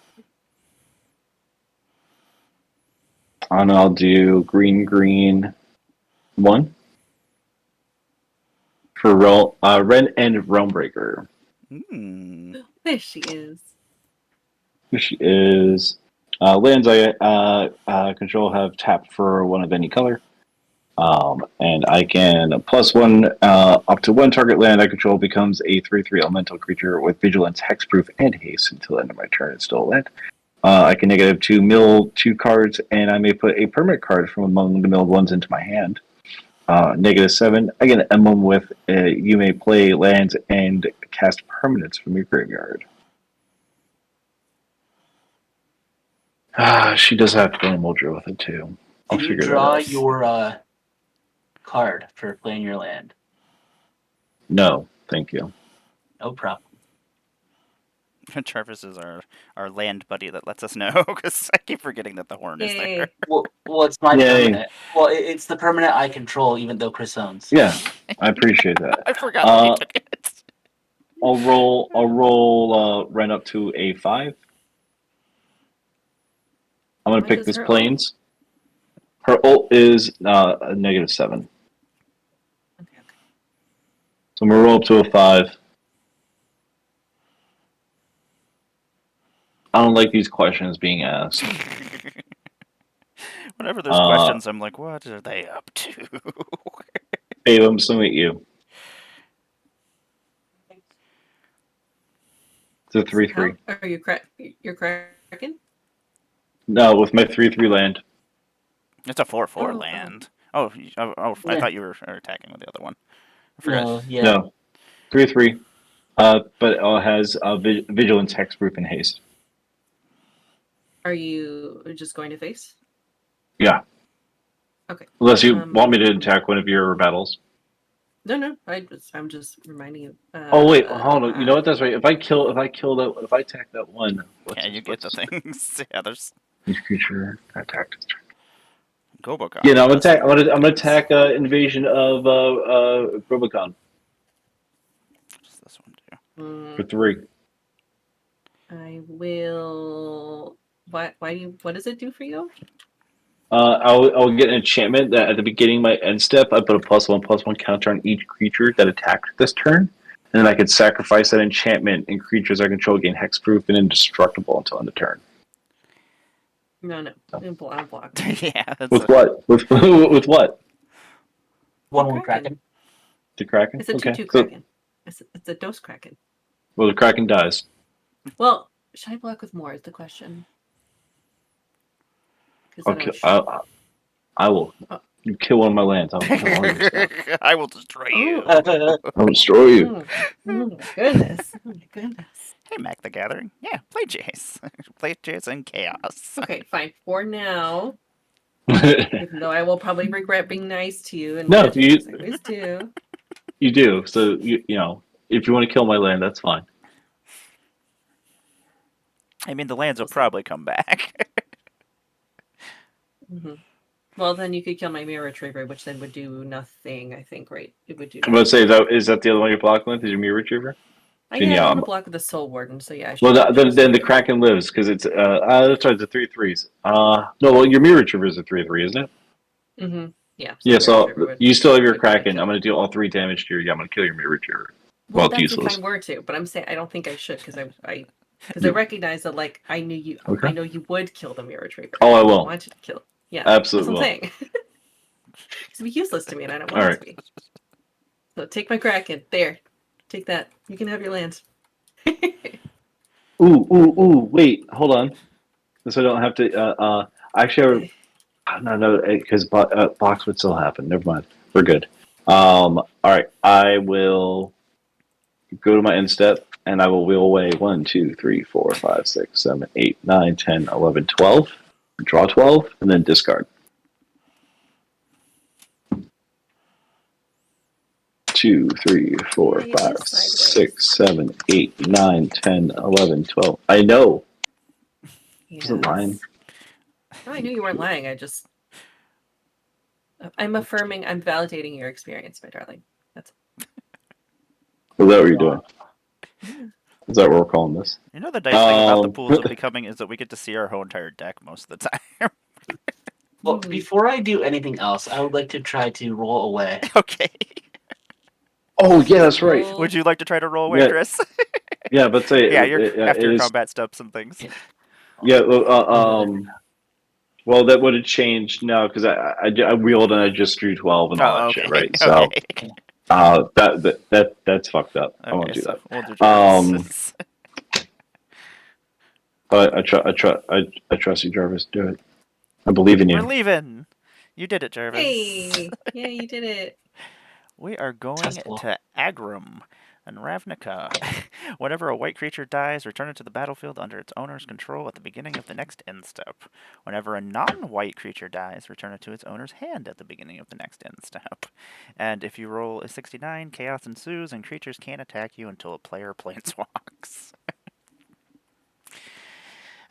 And I'll do green 1 for Ren and Realmbreaker. There she is. Here she is. Lands I control have tapped for 1 of any color. And I can +1 up to 1 target land I control becomes a 3/3 elemental creature with vigilance, hexproof, and haste until the end of my turn. It's still a land. I can -2 mill 2 cards, and I may put a permanent card from among the milled ones into my hand. -7. I get an emblem with you may play lands and cast permanents from your graveyard. She does have to go in Moldra with it too. I'll Did you figure that draw out. your card for playing your land? No, thank you. No problem. Travis is our land buddy that lets us know because I keep forgetting that the horn is Yay. there. Well, it's my Yay. permanent. Well, it's the permanent I control, even though Chris owns. Yeah, I appreciate that. I forgot that he took it. I'll roll Ren up to a 5. I'm gonna What pick is this her plains. Her ult is a -7. Okay. So I'm gonna roll up to a 5. I don't like these questions being asked. Whenever there's questions, I'm like, what are they up to? Babe, I'm still at you. It's a 3/3. How are you you're cracking? No, with my 3/3 land. It's a 4/4 Oh. land. Oh, I Yeah. thought you were attacking with the other one. I forgot. No, yeah. No, 3/3. But it all has vigilance, hexproof, and haste. Are you just going to face? Yeah. Okay. Unless you want me to attack one of your battles. No. I'm just reminding you. Oh wait, hold on. You know what? That's right. If I attack that one, Yeah, you get the things. Yeah, there's Each creature attacked. Gobokon. Yeah, no, I'm gonna attack invasion of Grobicon What's this one do? for Mm, 3. I will. What does it do for you? I'll get an enchantment that at the beginning of my end step I put a +1/+1 counter on each creature that attacked this turn, and then I could sacrifice that enchantment, and creatures I control gain hexproof and indestructible until end of turn. No. I'm block. Yeah, that's With what? With with what? 1/1 Kraken. The Kraken. It's a Okay. 2/2 So, Kraken. It's a dose Kraken. well, the Kraken dies. Well, should I block with more? Is the question. 'Cause then Okay. I'm I will. Oh. You kill one of my lands. I'll kill all your stuff. I will destroy you. I'll destroy you. Oh my goodness! Oh my goodness! Hey, Mac the Gathering. Yeah, play Jace. Play Jace and Chaos. Okay, fine. For now, even though I will probably regret being nice to you, and No, Magic, as I always do. You do. So you know, if you want to kill my land, that's fine. I mean, the lands will We'll see. probably come back. Mhm. Well, then you could kill my Mirror Retriever, which then would do nothing. I think, right? It would do. I'm gonna Nothing. say though, is that the other one you're blocking with? Is your Mirror Retriever? I Then, don't yeah, want to block with the Soul Warden, so yeah. I well, should then say the it. Kraken lives because it's that's right, the 3/3s. No, well, your Mirror Retriever is a 3/3, isn't it? Mm-hmm. Yeah. Yeah. Mirror So Retriever would you still have your keep getting Kraken. killed. I'm gonna deal all 3 damage to your. Yeah, I'm gonna kill your Mirror Retriever. Well, It's that's if useless. I were to, but I'm saying I don't think I should because I You- recognize that like I knew you. Okay. I know you would kill the Mirror Retriever. Oh, I will. Want you to kill. Yeah. Absolutely That's what I'm saying. It's be useless to me, and I don't want All it right. to be. So take my Kraken. There. Take that. You can have your land. Ooh! Wait, hold on. So I don't have to. Actually, no, because box would still happen. Never mind. We're good. All right. I will go to my end step, and I will wheel away 1, 2, 3, 4, 5, 6, 7, 8, 9, 10, 11, 12. Draw 12, and then discard. 2, 3, 4, Yeah, you 5, use sideways. 6, 7, 8, 9, 10, 11, 12. I know. Yes. Wasn't lying. No, I knew you weren't lying. I'm affirming. I'm validating your experience, my darling. Is that what you're doing? Is that what we're calling this? You know the nice thing about the pools of becoming is that we get to see our whole entire deck most of the time. Well, before I do anything else, I would like to try to roll away. Okay. Oh, yeah, that's right. Roll- Would you like to try to roll away, Yeah. Chris? Yeah, but say Yeah, you're after it your is- combat steps and things. Yeah, well, that would have changed now because I wheeled and I just drew 12 and all that shit, right? So Okay. that's fucked up. I won't Okay, do so that. we'll do Jarvis. But I trust you, Jarvis. Do it. I believe in We're you. leaving. You did it, Jarvis. Hey, yeah, you did it. We are going Successful. to Agrum and Ravnica. Whenever a white creature dies, return it to the battlefield under its owner's control at the beginning of the next end step. Whenever a non-white creature dies, return it to its owner's hand at the beginning of the next end step. And if you roll a 69, chaos ensues and creatures can't attack you until a player planeswalks.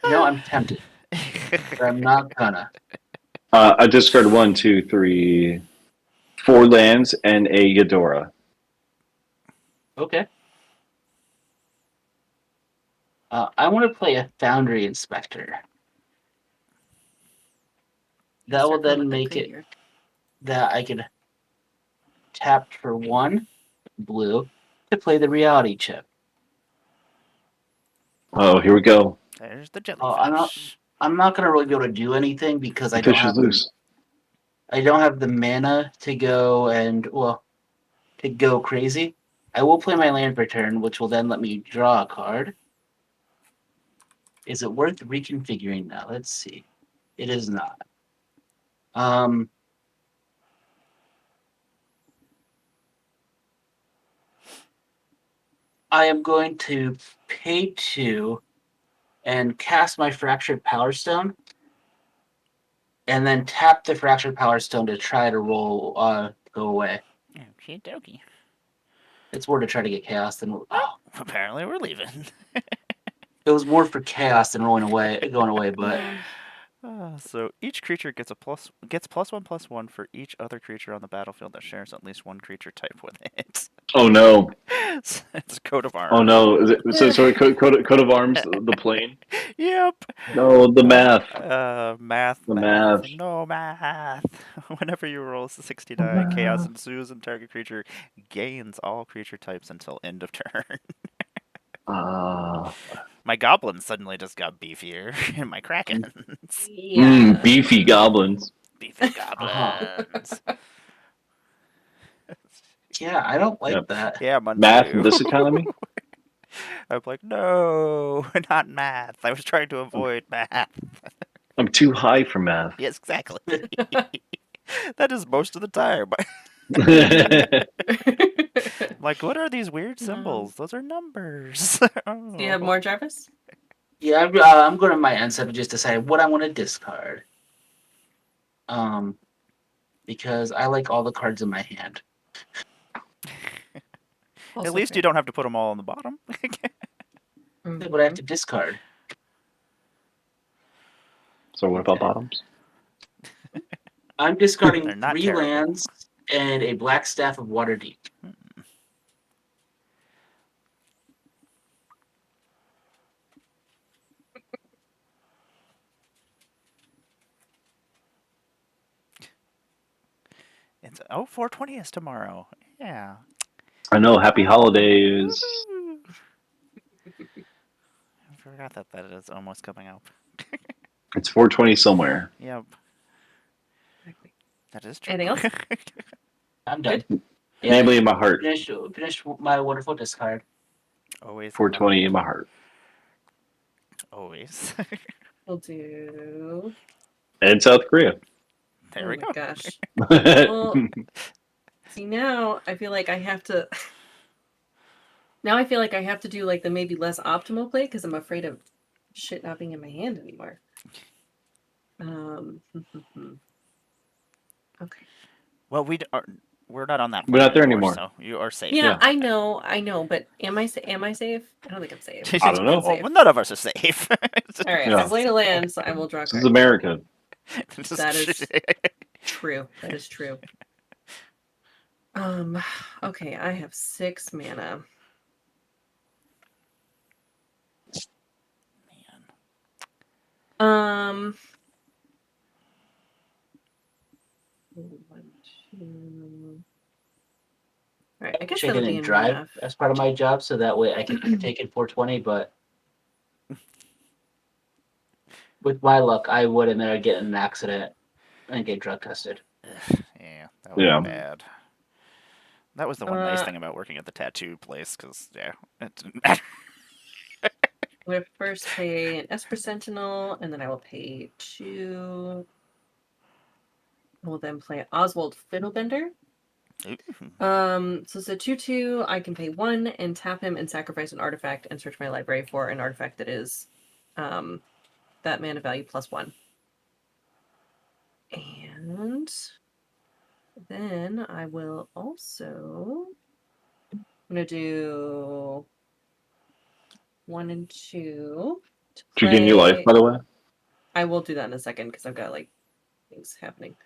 You know, I'm tempted, but I'm not gonna. I discard 1, 2, 3, 4 lands and a Ghidorah. Okay. I want to play a Foundry Inspector. That will Start filling then up that make it graveyard. that I could tap for 1 blue to play the reality chip. Oh, here we go. There's the jellyfish. Oh, I'm not gonna really be able to do anything because The fish is loose. I don't have the mana to go to go crazy. I will play my land per turn, which will then let me draw a card. Is it worth reconfiguring now? Let's see. It is not. I am going to pay 2 and cast my Fractured Power Stone, and then tap the Fractured Power Stone to try to go away. Okie dokie. It's more to try to get chaos than Apparently we're leaving. it was more for chaos than going away, but So each creature gets +1/+1 for each other creature on the battlefield that shares at least one creature type with it. Oh no! It's coat of arms. Oh no! Is it so? Coat of arms, the plane. Yep. No, the math. Math. The math. No math. Whenever you roll 69, chaos ensues and target creature gains all creature types until end of turn. My goblins suddenly just got beefier, and my krakens. Yeah. Beefy goblins. Beefy goblins. yeah, I don't like Yep. that. Yeah, mine Math too. in this economy. I'm like, no, not math. I was trying to avoid math. I'm too high for math. Yes, exactly. That is most of the time. Like, what are these weird symbols? Those are numbers. Do you have more, Jarvis? Yeah, I'm going to my end step and just decide what I want to discard. Because I like all the cards in my hand. At least you don't have to put them all on the bottom. But I have to discard. So what about bottoms? I'm discarding They're not 3 terrible. lands and a Black Staff of Waterdeep. It's 420 is tomorrow. Yeah. I know. Happy holidays. I forgot that is almost coming up. It's 420 somewhere. Yep. That is true. Anything else? I'm done. Namely in my heart. Finish my wonderful discard. Always. 420 in my heart. Always. We'll do. And South Korea. There we my go. gosh. Well, see, now I feel like I have to. Now I feel like I have to do like the maybe less optimal play because I'm afraid of shit not being in my hand anymore. Okay. Well, we're not on that. We're not there anymore, anymore. so you are safe. Yeah, I know, but am I safe? I don't think I'm safe. I don't know. Well, none of us are safe. All right, Yeah. I played a land, so I will draw a This card. is America. That is true. That is true. Okay, I have 6 mana. Man. 1, 2. All right, I guess I that'll be didn't drive enough. as part of my job, so that way I can take in 420. But with my luck, I would, and then I'd get in an accident and get drug tested. Yeah, that would be bad. That was the one nice Uh, thing about working at the tattoo place, because it didn't matter. We'll first pay an Esper Sentinel, and then I will pay 2. We'll then play Oswald Fiddlebender. So it's a 2/2. I can pay 1 and tap him and sacrifice an artifact and search my library for an artifact that is that mana value +1. And then I will also I'm gonna do 1 and 2. Did you gain your life, by the way? I will do that in a second because I've got like things happening.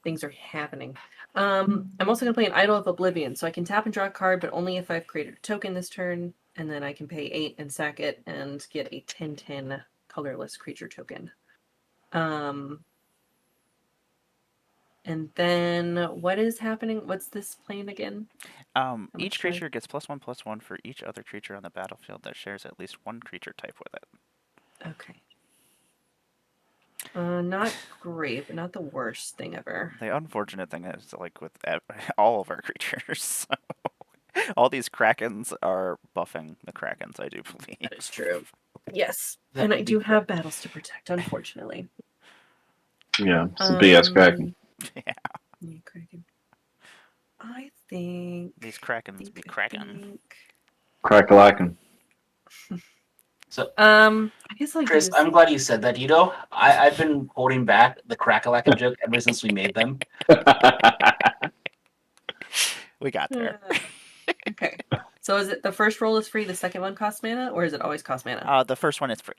Things are happening. I'm also going to play an Idol of Oblivion, so I can tap and draw a card, but only if I've created a token this turn, and then I can pay 8 and sack it and get a 10/10 colorless creature token. And then what is happening? What's this plane again? Each creature gets +1/+1 for each other creature on the battlefield that shares at least one creature type with it. Okay. Not great, but not the worst thing ever. The unfortunate thing is, like, with all of our creatures. So. All these Krakens are buffing the Krakens, I do believe. That is true. Yes. That And I would be do have correct. battles to protect, unfortunately. Yeah, it's a big ass Kraken. Yeah, Yeah, Kraken. I think. these Krakens be I cracking. think. Crack-a-lackin'. So, I guess I'll Chris, use. I'm glad you said that. I've been holding back the crack-a-lackin' joke ever since we made them. We got there. Okay. So is it the first roll is free, the second one costs mana, or is it always cost mana? The first one is free.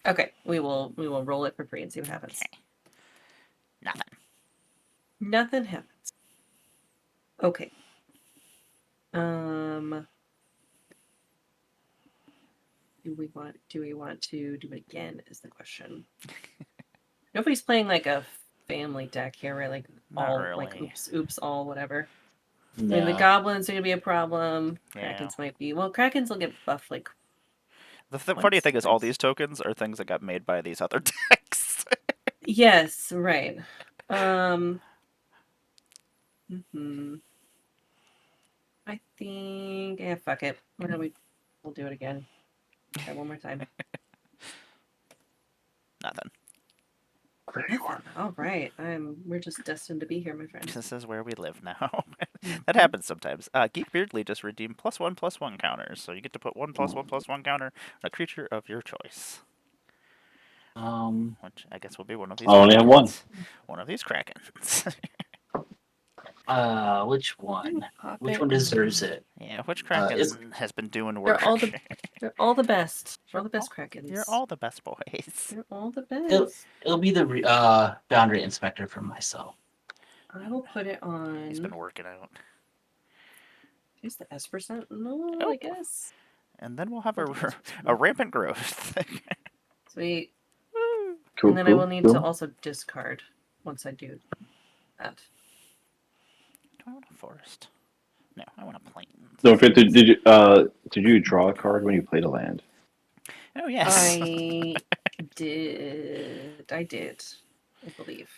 Okay, we will roll it for free and see what happens. Okay. Nothing. Nothing happens. Okay. Do we want to do it again is the question. Nobody's playing like a family deck here, right? Like Not all really. like oops, all whatever. No. I mean the goblins are gonna be a problem. Yeah. Krakens might be Krakens will get buffed like The funny once, thing is, all twice. these tokens are things that got made by these other decks. Yes, right. I think fuck it. We'll do it again. Try one more time. Nothing. Nothing. All right. We're just destined to be here, my friend. This is where we live now. That happens sometimes. Geek Beardly just redeemed +1/+1 counters, so you get to put 1/+1/+1 counter on a creature of your choice. Which I guess will be one of these. I only have one. One of these Krakens. Which one? Pop Which it one deserves on. it? Yeah, which Kraken Is- has been doing work? They're all the best. They're all the best Krakens. You're all the best boys. They're all the It'll, best. it'll be the boundary inspector for myself. I will put it on. He's been working out. Is the S percent? No, Oh. I guess. And then we'll have What the S a rampant growth. Sweet. Cool, And then I will need to also discard once I do that. Do I want a forest? No, I want a plains. Don't forget, did you draw a card when you played a land? Oh yes. I did. I believe.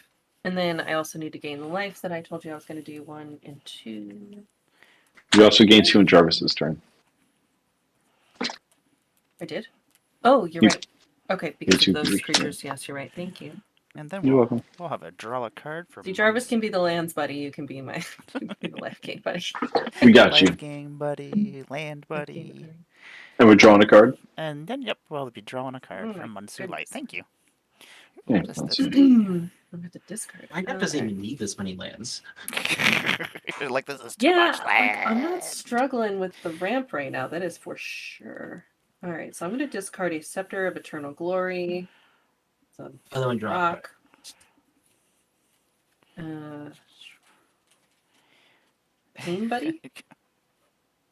And then I also need to gain the life that I told you I was going to do 1 and 2. You also gained 2 in Jarvis's turn. I did? Oh, you're You- right. Okay, because two of those creatures. creatures. Yes, you're right. Thank you. And then You're welcome. we'll have a draw a card for See, Jarvis can be the lands buddy. You can be my the life game buddy. We got you. life game buddy, land buddy. And we're drawing a card. And then we'll be drawing a card Oh from my Munsu Light. goodness. Thank you. Yeah, What is that's this? it. I'm going to discard. My deck doesn't even need this many lands. Like this is too Yeah, much like, land. I'm not struggling with the ramp right now. That is for sure. All right, so I'm going to discard a Scepter of Eternal Glory. It's a Other one drop. rock. Pain Buddy?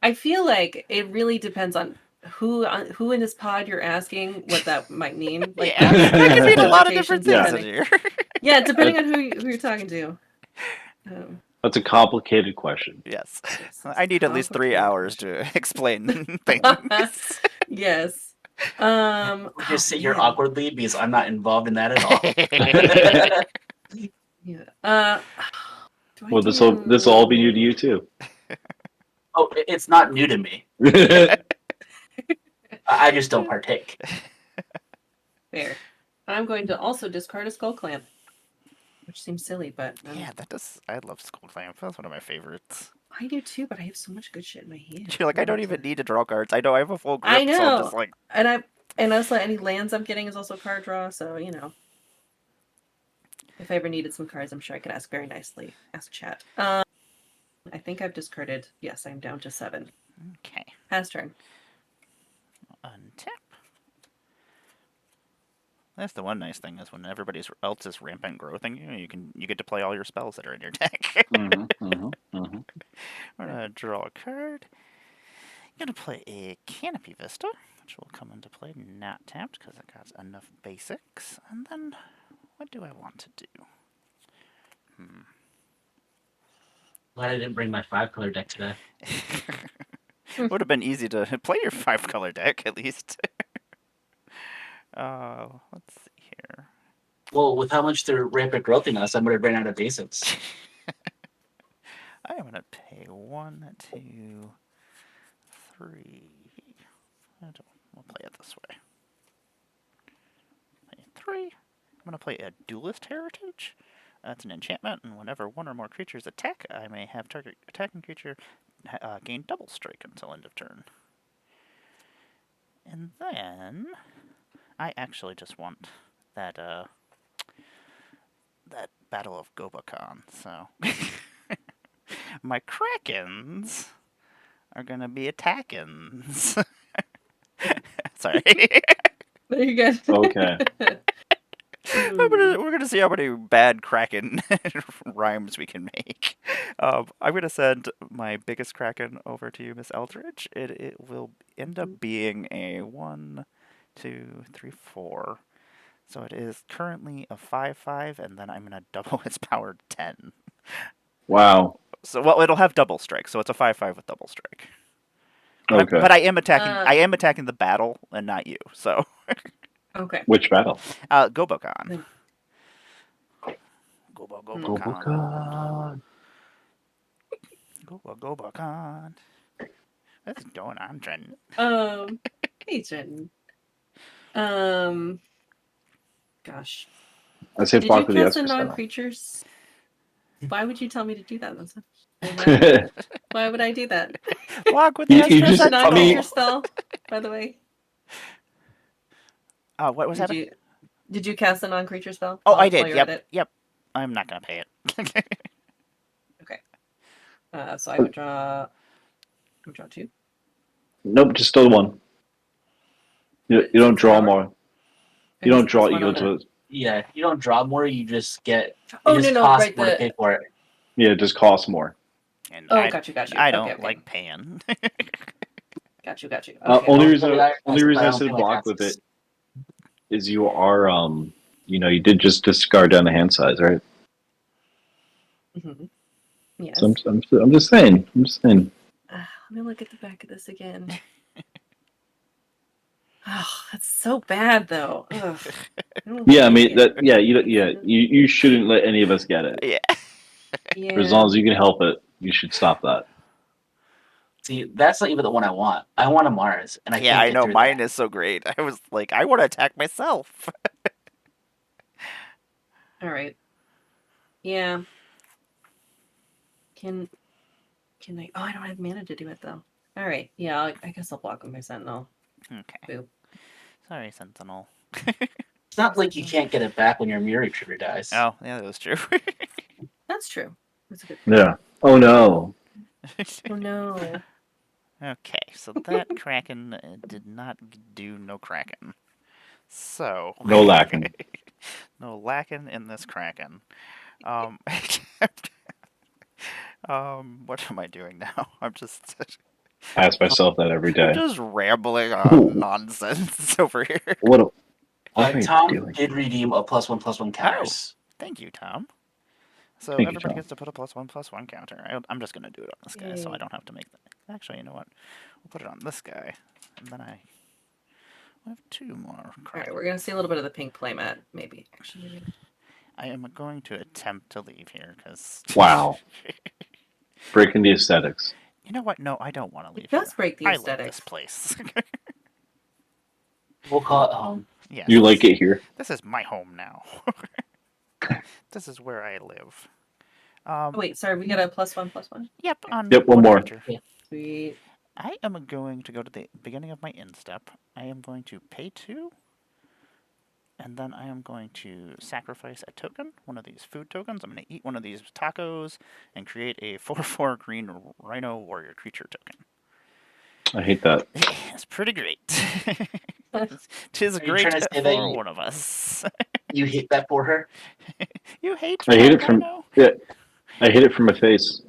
I feel like it really depends on who in this pod you're asking what that might mean. Like, Yeah, that could mean a lot of different things in depending- here. Yeah, depending on who you're talking to. That's a complicated question. Yes. Yes, I need at least 3 complicated hours to explain things. yes. We just sit here man. awkwardly because I'm not involved in that at all. Yeah. Do I Well, this will all be new to you too. Oh, it's not new to me. I just don't partake. Fair. I'm going to also discard a Skull Clamp, which seems silly, but Yeah, that does. I love Skull Clamp. That's one of my favorites. I do too. But I have so much good shit in my hand. You're like, I don't even need to draw cards. I know I have a full grip, I so I'm know. just like, And also any lands I'm getting is also card draw. So if I ever needed some cards, I'm sure I could ask very nicely. Ask chat. I think I've discarded. Yes, I'm down to 7. okay, Pass turn. untap. That's the one nice thing is when everybody else is rampant growthing you get to play all your spells that are in your deck. We're gonna draw a card. I'm gonna play a Canopy Vista, which will come into play not tapped because I got enough basics. And then, what do I want to do? Glad I didn't bring my 5-color deck today. Would have been easy to play your 5-color deck at least. Let's see here. Well, with how much they're rampant growthing us, I'm going to run out of basics. I am gonna pay 1, 2, 3. We'll play it this way. Play 3. I'm going to play a Duelist Heritage. That's an enchantment, and whenever one or more creatures attack, I may have target attacking creature gain double strike until end of turn. And then I actually just want that that Battle of Gobakon. So my Krakens are gonna be attackins. Sorry. There you go. Okay. We're gonna see how many bad Kraken rhymes we can make. I'm gonna send my biggest Kraken over to you, Miss Eldridge. It will end up being a 1, 2, 3, 4. So it is currently a 5/5, and then I'm gonna double its power to 10. Wow. So well, it'll have double strike, so it's a 5/5 with double strike. Okay. But I am attacking. I am attacking the battle and not you. So Okay. Which battle? Gobakon. Gobakon. Gobakon. What's going on, Trenton? Hey, Trenton. Gosh. I say Did block you with the cast the Esper Saddle. non-creatures? Why would you tell me to do that, Melissa? You Why would I do that? Block with the You Esper just- Cast a Sentinel. non-creature spell, by the way. What was that? Did you cast a non-creature spell? Oh, while- I while did. you were at Yep. it? Yep. I'm not gonna pay it. Okay. So I would draw 2. Nope, just still one. You don't draw Power? more. You don't draw. Plus You go one on to it. Yeah, you don't draw more. You just get. It Oh, just no, costs right, more to pay for it. yeah. It just costs more. And Oh, I, got you. I Okay, don't okay. like paying. Got you. Okay, Only well, reason I don't said pay my block with taxes. it is you are you did just discard down the hand size, right? mhm. Yes. So I'm just saying. Let me look at the back of this again. Oh, that's so bad, though. Ugh. Yeah, I mean that. Yeah, you shouldn't let any of us get it. Yeah. Yeah. For as long as you can help it, you should stop that. See, that's not even the one I want. I want a Mars, and I Yeah, can't I get know. through Mine that. is so great. I was like, I want to attack myself. All right. Yeah. Can I? Oh, I don't have mana to do it though. All right. Yeah, I guess I'll block with my Sentinel. Okay. Boop. Sorry, Sentinel. It's not like you can't get it back when your Mirror Trigger dies. Oh, yeah, that was true. That's true. That's a good. Yeah. Oh no. Oh no. Okay, so that Kraken did not do no Kraken. So No lacking. no lacking in this Kraken. What am I doing now? I'm just I ask myself that every I'm day. just rambling on nonsense over here. What am I Tom doing? did redeem a +1/+1 counters. Thank you, Tom. So Thank you, everybody Tom. gets to put a +1/+1 counter. I'm just gonna do it on this guy, so I Yay. don't have to make that. Actually, you know what? We'll put it on this guy, and then I have 2 more. All right, we're gonna see a little bit of the pink playmat, maybe. Actually, I am going to attempt to leave here because. Wow. Breaking the aesthetics. You know what? No, I don't want to leave it does here. break the I love aesthetics. this place. We'll call it home. Yes, You like it here? This is my home now. This is where I live. Oh, wait, sorry, we got a +1/+1. Yep. On Yep, one water more. creature. Sweet. I am going to go to the beginning of my end step. I am going to pay 2. And then I am going to sacrifice a token, one of these food tokens. I'm going to eat one of these tacos and create a 4/4 green rhino warrior creature token. I hate that. It's pretty great. Tis Are you great trying to say for that you- one of us. You hit that for her? You hate I hate that it from rhino? yeah. I hit it from my face.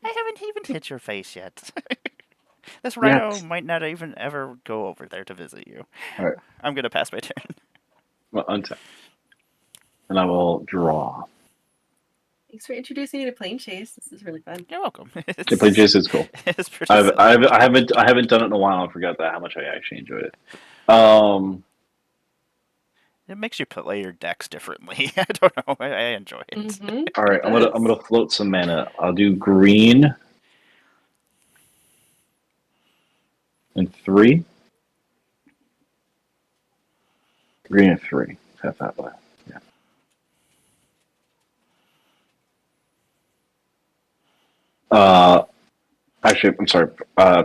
I haven't even hit your face yet. This rhino Yet. might not even ever go over there to visit you. Alright. I'm going to pass my turn. Well, untap. And I will draw. Thanks for introducing me to Planechase. This is really fun. You're welcome. Yeah, play Jace is cool. It's pretty I silly. haven't done it in a while. I forgot that how much I actually enjoyed it. It makes you play your decks differently. I don't know. I enjoy it. Mm-hmm. All right, I'm gonna float some mana. I'll do green. and 3. Green and 3. Have that way. Yeah. Actually, I'm sorry.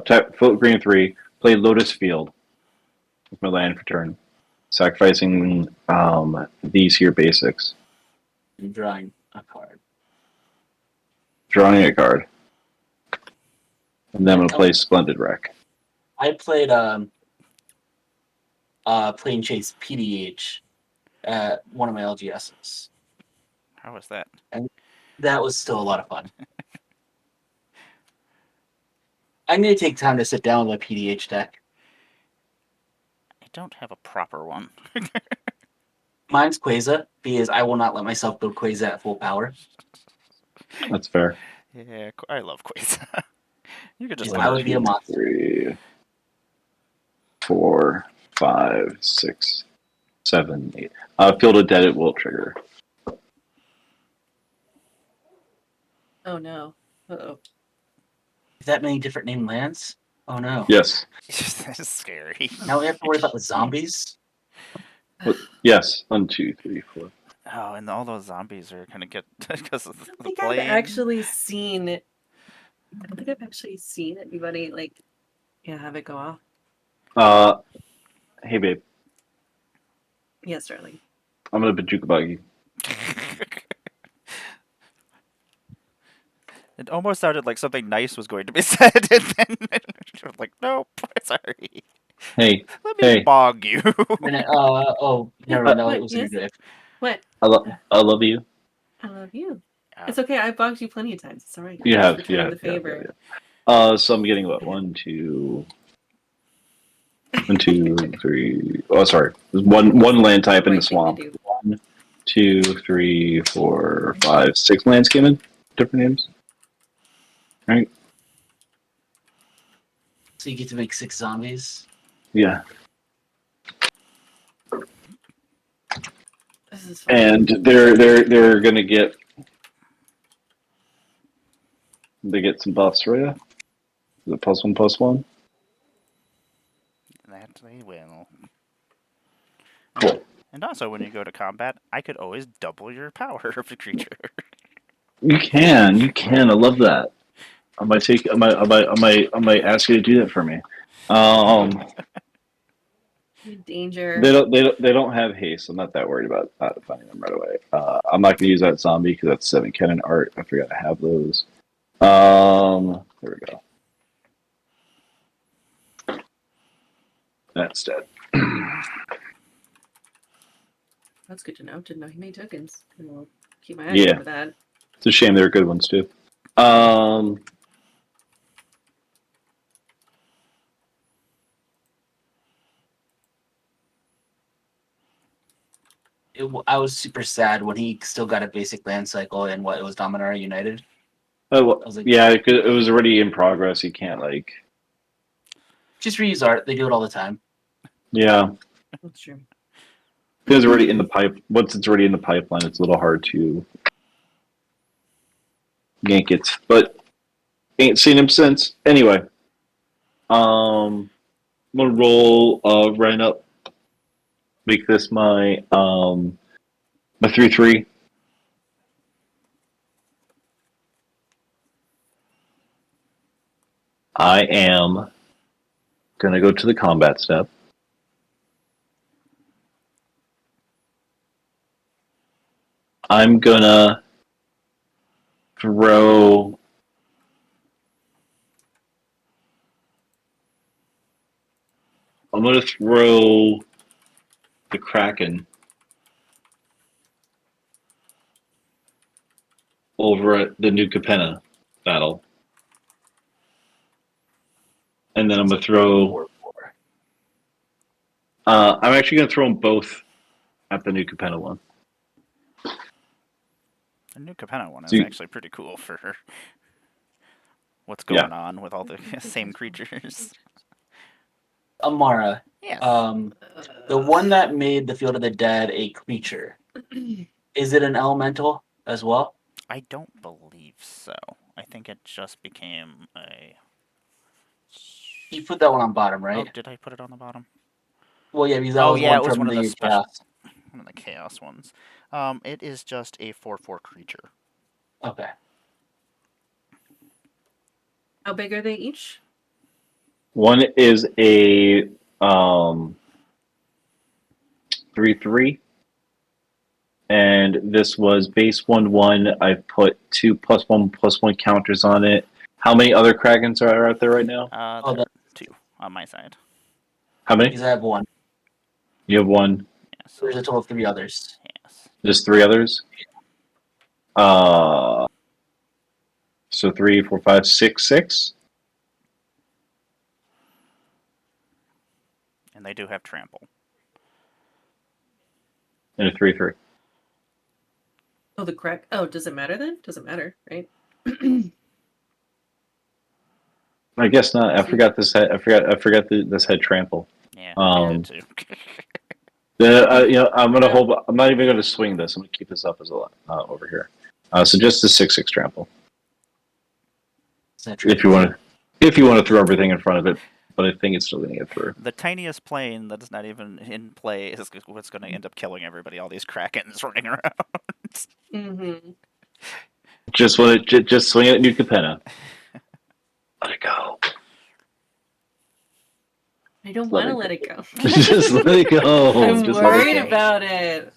Tap float green 3. Play Lotus Field with my land for turn, sacrificing these here basics, I'm drawing a card. drawing a card, and then I'm gonna play Splendid Wreck. I played Planechase PDH at one of my LGSs. How was that? That was still a lot of fun. I'm gonna take time to sit down with my PDH deck. I don't have a proper one. Mine's Quasar, because I will not let myself build Quasar at full power. That's fair. Yeah, I love Quasar. You could just I would be a monster. 3, 4, 5, 6, 7, 8. Field of Dead, it will trigger. Oh no. Uh-oh. That many different named lands? Oh no. Yes. That's scary. Now we have to worry about the zombies? Yes. 1, 2, 3, 4. Oh, and all those zombies are gonna get because of I don't the think plane. I've actually seen. I don't think I've actually seen anybody have it go off. Hey babe, Yes, darling. I'm gonna Bajuka bug you. It almost sounded like something nice was going to be said, and then I was like, nope, sorry. Hey, Let me bog you. Never mind. No, What? it was Yes? in your What? I love you. I love you. It's okay. I've bogged you plenty of times. It's all right. You I'm have, just you returning have, the you have, favor. yeah. So I'm getting what? 1, 2, 1, 2, 3. Oh, sorry. There's one land type in the Right thing to swamp. do. 1, 2, 3, 4, 5, 6 lands came in. Different names. Right? So you get to make 6 zombies. Yeah. This is fun. And they're gonna get some buffs for you. Is it +1/+1? That they will. Cool. And also, when you go to combat, I could always double your power of the creature. You can. I love that. I might ask you to do that for me. Danger. They don't have haste. I'm not that worried about finding them right away. I'm not gonna use that zombie because that's 7 cannon art. I forgot to have those. There we go. That's dead. That's good to know. Didn't know he made tokens. We'll keep my eye Yeah. out for that. It's a shame they're good ones too. I was super sad when he still got a basic land cycle and it was Dominaria United. Oh, well, I was like, yeah, it was already in progress. You can't just reuse art. They do it all the time. Yeah. That's true. It's already in the pipe. Once it's already in the pipeline, it's a little hard to yank it. But ain't seen him since. Anyway, I'm gonna roll Ryan up. Make this my 3/3. I am gonna go to the combat step. I'm gonna throw the Kraken over at the New Capenna battle. And then I'm gonna throw I'm actually gonna throw them both at the New Capenna one. The new Capenna one is So actually pretty cool for what's going on with all the same creatures. Emmara. Yes. The one that made the Field of the Dead a creature. Is it an elemental as well? I don't believe so. I think it just became a You put that one on bottom, Oh, right? did I put it on the bottom? Well, yeah, because that Oh was yeah, one it was from one of the the special, chaos. one of the chaos ones. It is just a 4/4 creature. Okay. How big are they each? One is a 3/3, and this was base 1/1. I've put 2+1/+1 counters on it. How many other Kragans are out there right now? Oh, There that, are 2 on my side. How many? because I have one. You have one. Yeah, so There's a total of 3 others. yes. There's 3 others. Uh, so 3, 4, 5, 6, 6. And they do have trample. And a 3/3. Oh, the crack. Oh, does it matter then? Doesn't matter, right? I guess not. I forgot this had. I forgot this had trample. Yeah, I did too. I'm gonna hold. I'm not even gonna swing this. I'm gonna keep this up as a over here. So just the 6/6 trample. Is that true? If you want to throw everything in front of it, but I think it's still gonna get through. The tiniest plane that is not even in play is what's going to end up killing everybody. All these krakens running around. Mm-hmm. Just swing it at New Capenna. Let it go. I don't Let want to it let it go. Just let it go. I'm Just let it worried go. about it.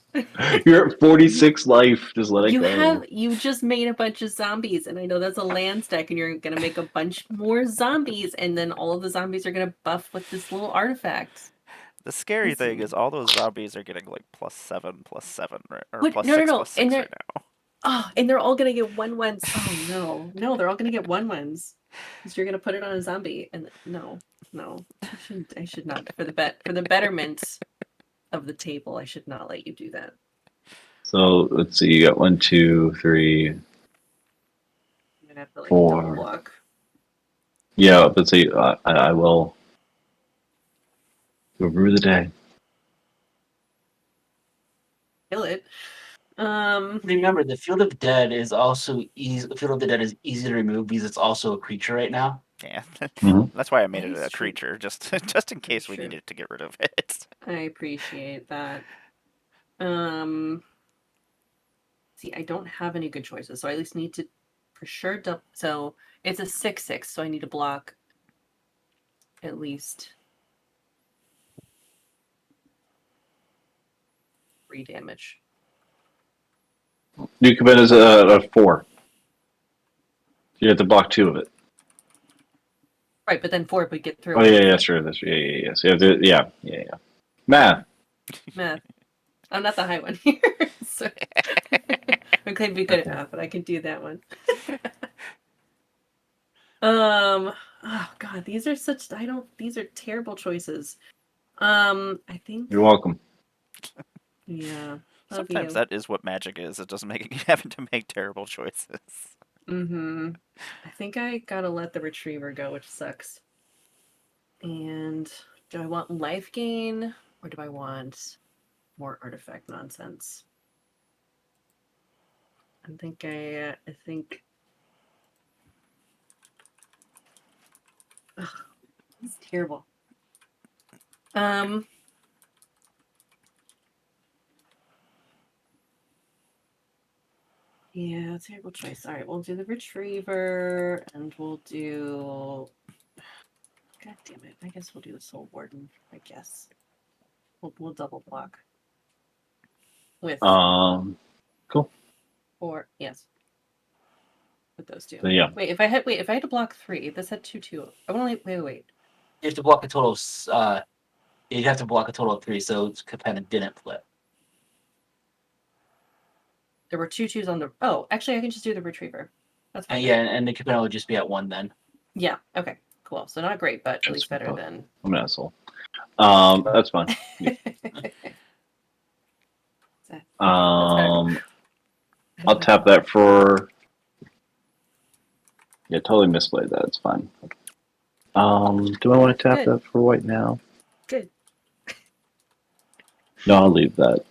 You're at 46 life. Just let it go. You just made a bunch of zombies, and I know that's a lands deck, and you're gonna make a bunch more zombies, and then all of the zombies are gonna buff with this little artifact. The scary thing Listen. is all those zombies are getting like +7/+7 or What? plus No, no, 6 no. plus And 6 they're right now. and they're all gonna get 1/1s. Oh no, no, they're all gonna get 1/1s. Because you're gonna put it on a zombie, and no, I should not for the betterment of the table. I should not let you do that. So let's see. You got 1, 2, 3. I'm gonna have to like 4. double block. Yeah, let's see. I will. You'll rue the day. Kill it. Remember, the Field of Dead is also easy. The Field of the Dead is easy to remove because it's also a creature right now. Yeah, Mhm. that's why I made That it is a true. creature, just in case That's we true. needed to get rid of it. I appreciate that. See, I don't have any good choices, so I at least need to for sure so it's a 6/6, so I need to block at least 3 damage. New command is a 4. You have to block 2 of it. Right, but then 4 would get through Oh yeah, anyway. sure. That's yeah. So you have to, yeah. Math. Math. I'm not the high one here. So I'm claiming to be good at math, but I can do that one. Oh god, these are these are terrible choices. I think You're welcome. yeah. Love Sometimes you. that is what magic is. It doesn't make you having to make terrible choices. Mm-hmm. I think I gotta let the retriever go, which sucks. And do I want life gain or do I want more artifact nonsense? I think ugh, it's terrible. Yeah, terrible choice. All right, we'll do the retriever and we'll do God damn it. I guess we'll do the soul warden, I guess. We'll double block with Cool. or yes. With those two. So yeah. Wait, if I had to block 3, this had 2/2. I want to wait. You have to block a total of, you'd have to block a total of 3, so Capenna didn't flip. There were 2/2s on the oh, actually I can just do the retriever. That's fine. And yeah, and the Capenna would just be at 1 then. Yeah, okay. Cool. So not great, but at least better than I'm an asshole. That's fine. I'll tap that for. Yeah, totally misplayed that. It's fine. Do I want to tap Good. that for white now? Good. No, I'll leave that.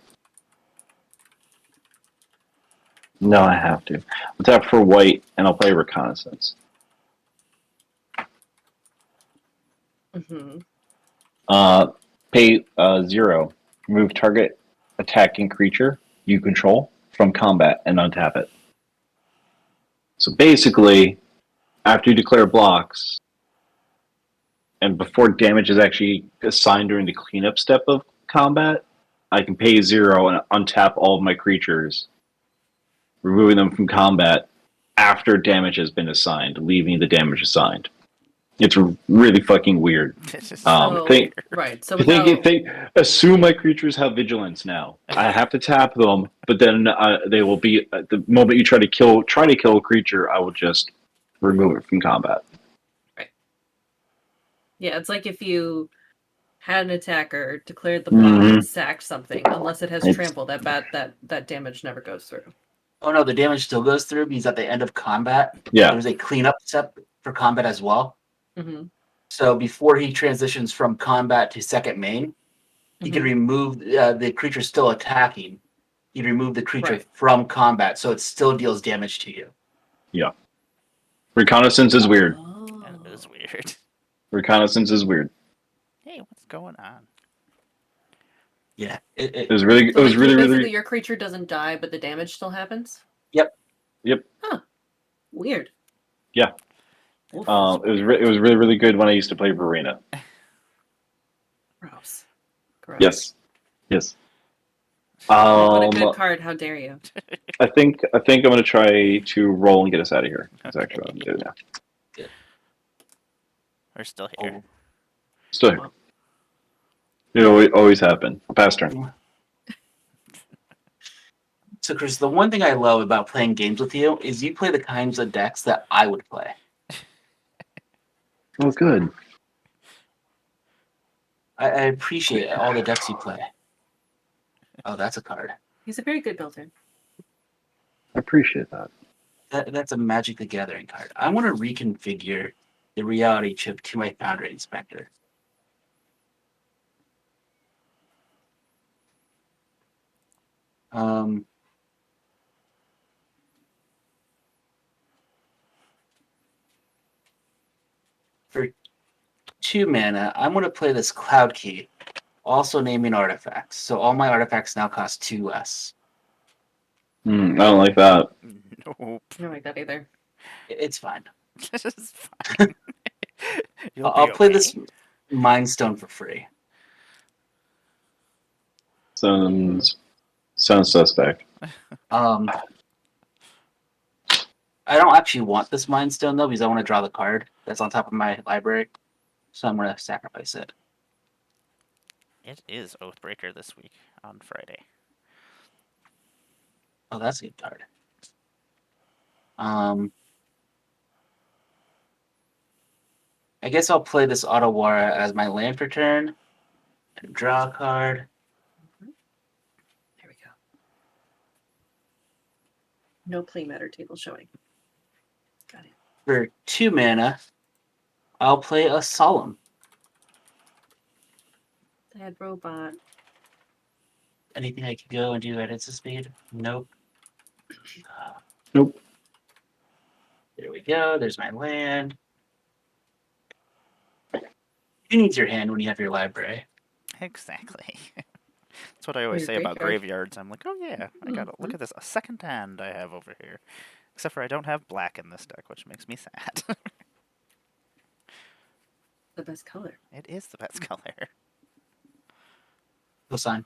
No, I have to. I'll tap for white, and I'll play reconnaissance. Mm-hmm. Pay 0. Remove target attacking creature you control from combat and untap it. So basically, after you declare blocks, and before damage is actually assigned during the cleanup step of combat, I can pay 0 and untap all of my creatures, removing them from combat after damage has been assigned, leaving the damage assigned. It's really fucking weird. This is So weird. right. So Assume my creatures have vigilance now. I have to tap them, but then they will be the moment you try to kill a creature, I will just remove it from combat. yeah, it's like if you had an attacker, declared the block, and sacked something, unless it has trample, that damage never goes through. Oh no, the damage still goes through because at the end of combat, Yeah, there's a cleanup step for combat as well. Mm-hmm. So before he transitions from combat to second main, he can remove the creature still attacking. You remove the creature from combat, so it still deals damage to you. yeah. Reconnaissance is weird. That is weird. Reconnaissance is weird. Hey, what's going on? Yeah, It was really. So It was like, really, basically really. your creature doesn't die, but the damage still happens. Yep. Huh. Weird. Yeah. Oof. It was. It was really, really good when I used to play Verena. Gross. Gross. Yes. Yes. What a good card. How dare you? I think I'm going to try to roll and get us out of here. That's actually what I'm doing now. We're still here. Still here. It always happen. Pass turn. So, Chris, the one thing I love about playing games with you is you play the kinds of decks that I would play. Oh, good. I appreciate all the decks you play. Oh, that's a card. He's a very good builder. I appreciate that. That's a Magic the Gathering card. I want to reconfigure the reality chip to my Foundry Inspector. For 2 mana, I'm going to play this Cloud Key, also naming artifacts. So all my artifacts now cost 2 less. I don't like that. Nope. I don't like that either. It's fine. This is fine. I'll play this Mind Stone for free. Sounds suspect. I don't actually want this Mind Stone though because I want to draw the card that's on top of my library. So I'm going to sacrifice it. It is Oathbreaker this week on Friday. Oh, that's a good card. I guess I'll play this Otawara as my land for turn and draw a card. There we go. No play matter table showing. Got it. For 2 mana, I'll play a Solemn. Bad robot. Anything I could go and do at its speed? Nope. Nope. There we go. There's my land. Who needs your hand when you have your library? Exactly. That's what I always Your say about graveyard. graveyards. I'm like, oh yeah, I gotta look at this. A second hand I have over here. Except for I don't have black in this deck, which makes me sad. The best color. It is the best color. Go sign.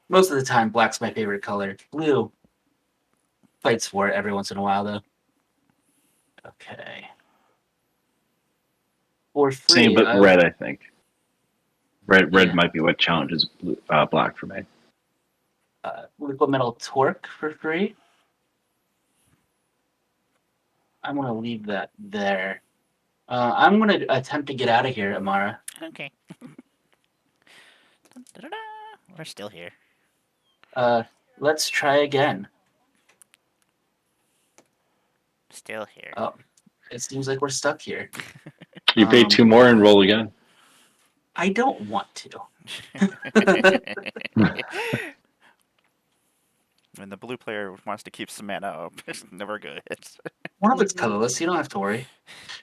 Most of the time, black's my favorite color. Blue fights for it every once in a while, though. Okay. For free, Same, but red, I think. Red Yeah. might be what challenges black for me. Liquid Metal Torque for free. I'm going to leave that there. I'm going to attempt to get out of here, Emmara. Okay. Da-da-da. We're still here. Let's try again. Still here. Oh, it seems like we're stuck here. You pay 2 more and roll again. I don't want to. And the blue player wants to keep some mana up. It's never good. One of it's colorless. You don't have to worry.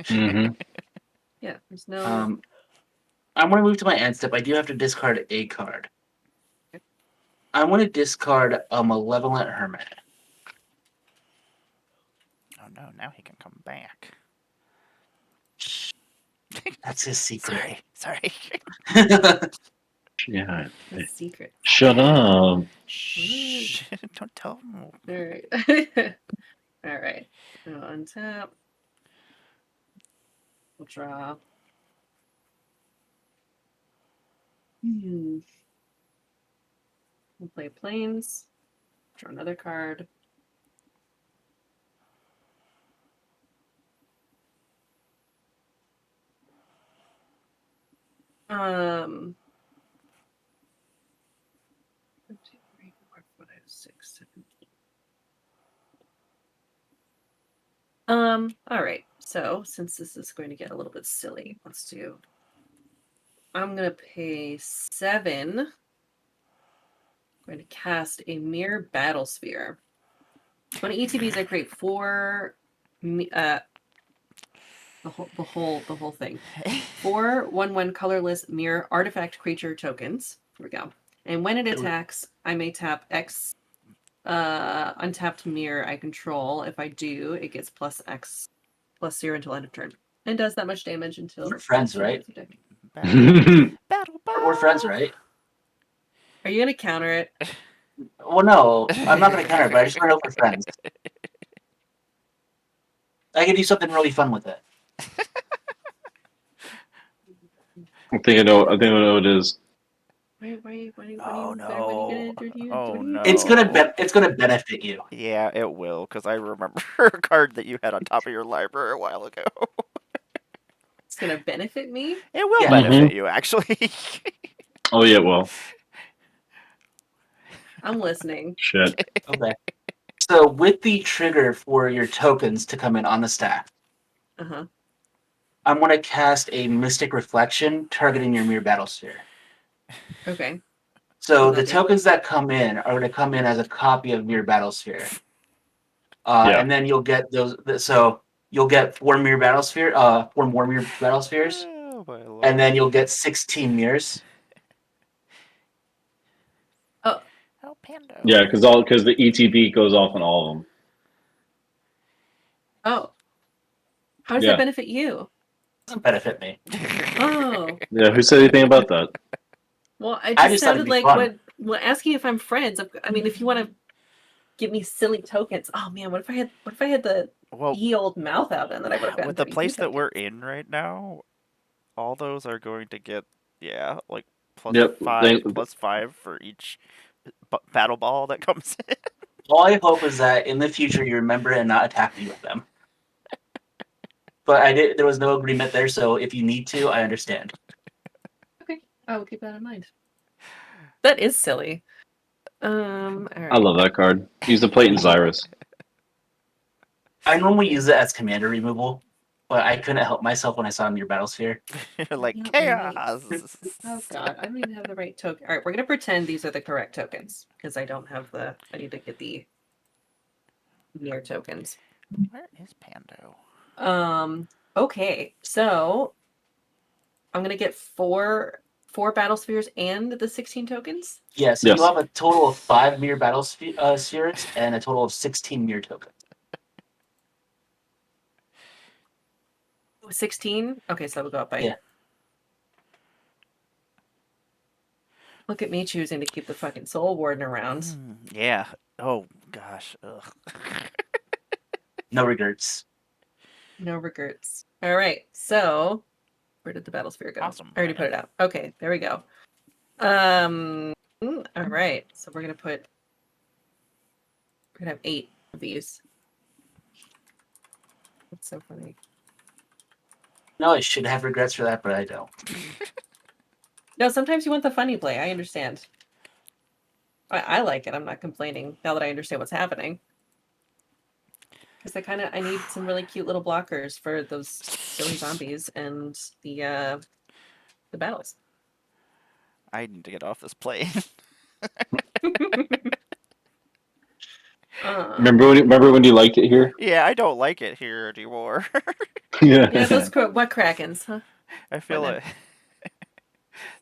Mm-hmm. Yeah, there's no. I'm going to move to my end step. I do have to discard a card. I want to discard a Malevolent Hermit. Oh no, now he can come back. That's his secret. Sorry. Yeah. The secret. Shut up. Shh. Don't tell him. All right. All right. So untap. We'll draw. We'll play planes. Draw another card. One, two, three, four, five, six, seven. All right. So since this is going to get a little bit silly, let's do. I'm gonna pay 7. I'm going to cast a Mirror Battle Sphere. When ETBs, I create 4. The whole thing. 4 1/1 colorless mirror artifact creature tokens. Here we go. And when it attacks, I may tap X untapped mirror I control. If I do, it gets plus X plus 0 until end of turn. And does that much damage until We're friends, right? Battle ball. We're friends, right? Are you gonna counter it? Well, no, I'm not going to counter it, but I just want to know if we're friends. I can do something really fun with it. I think I know what it is. Oh no. Oh no. It's gonna benefit you. Yeah, it will, because I remember a card that you had on top of your library a while ago. It's gonna benefit me. It will Yeah. benefit you, actually. Oh yeah, well, I'm listening. shit. Okay. So with the trigger for your tokens to come in on the stack, Uh-huh. I'm going to cast a Mystic Reflection targeting your Mirror Battle Sphere. Okay. So What the does that do? tokens that come in are going to come in as a copy of Mirror Battle Sphere. Yeah. And then you'll get those. So you'll get 4 Mirror Battle Sphere, 4 more Mirror Battle Spheres, Oh, my lord. and then you'll get 16 mirrors. Oh, Pando. Yeah, because the ETB goes off on all of them. oh. How does Yeah. that benefit you? Doesn't benefit me. Oh. Yeah, who said anything about that? Well, it I just just thought it'd sounded be like fun. when asking if I'm friends. I mean, if you want to give me silly tokens. Oh man, what if I had the Well, ye old mouth out and then I would have gotten with the 32 place that we're tokens. in right now, all those are going to get, like Yep. plus 5 for each battle ball that comes in. All I hope is that in the future you remember and not attack me with them. But there was no agreement there, so if you need to, I understand. Okay, I will keep that in mind. That is silly. All right. I love that card. Use the plate in Xyrus. I normally use it as commander removal, but I couldn't help myself when I saw him in your battle sphere. Like Yeah, chaos. Oh god, I don't even have the right token. All right, we're gonna pretend these are the correct tokens because I don't have the. I need to get the mirror tokens. Where is Pando? Okay, so I'm gonna get four battle spheres and the 16 tokens. Yeah, so Yes. you have a total of 5 mirror battle spheres and a total of 16 mirror tokens. 16. Okay, so that would go up by. Yeah. Look at me choosing to keep the fucking soul warden around. Yeah. Oh gosh. Ugh. No regrets. No regrets. All right, so where did the battle sphere go? Awesome, I already put Brian. it out. Okay, there we go. All right, so we're gonna have 8 of these. That's so funny. No, I should have regrets for that, but I don't. No, sometimes you want the funny play. I understand. I like it. I'm not complaining now that I understand what's happening. Because I need some really cute little blockers for those silly zombies and the battles. I need to get off this plane. Remember when you liked it here? Yeah, I don't like it here anymore. Yeah. Yeah, those what krakens, huh? I feel What it.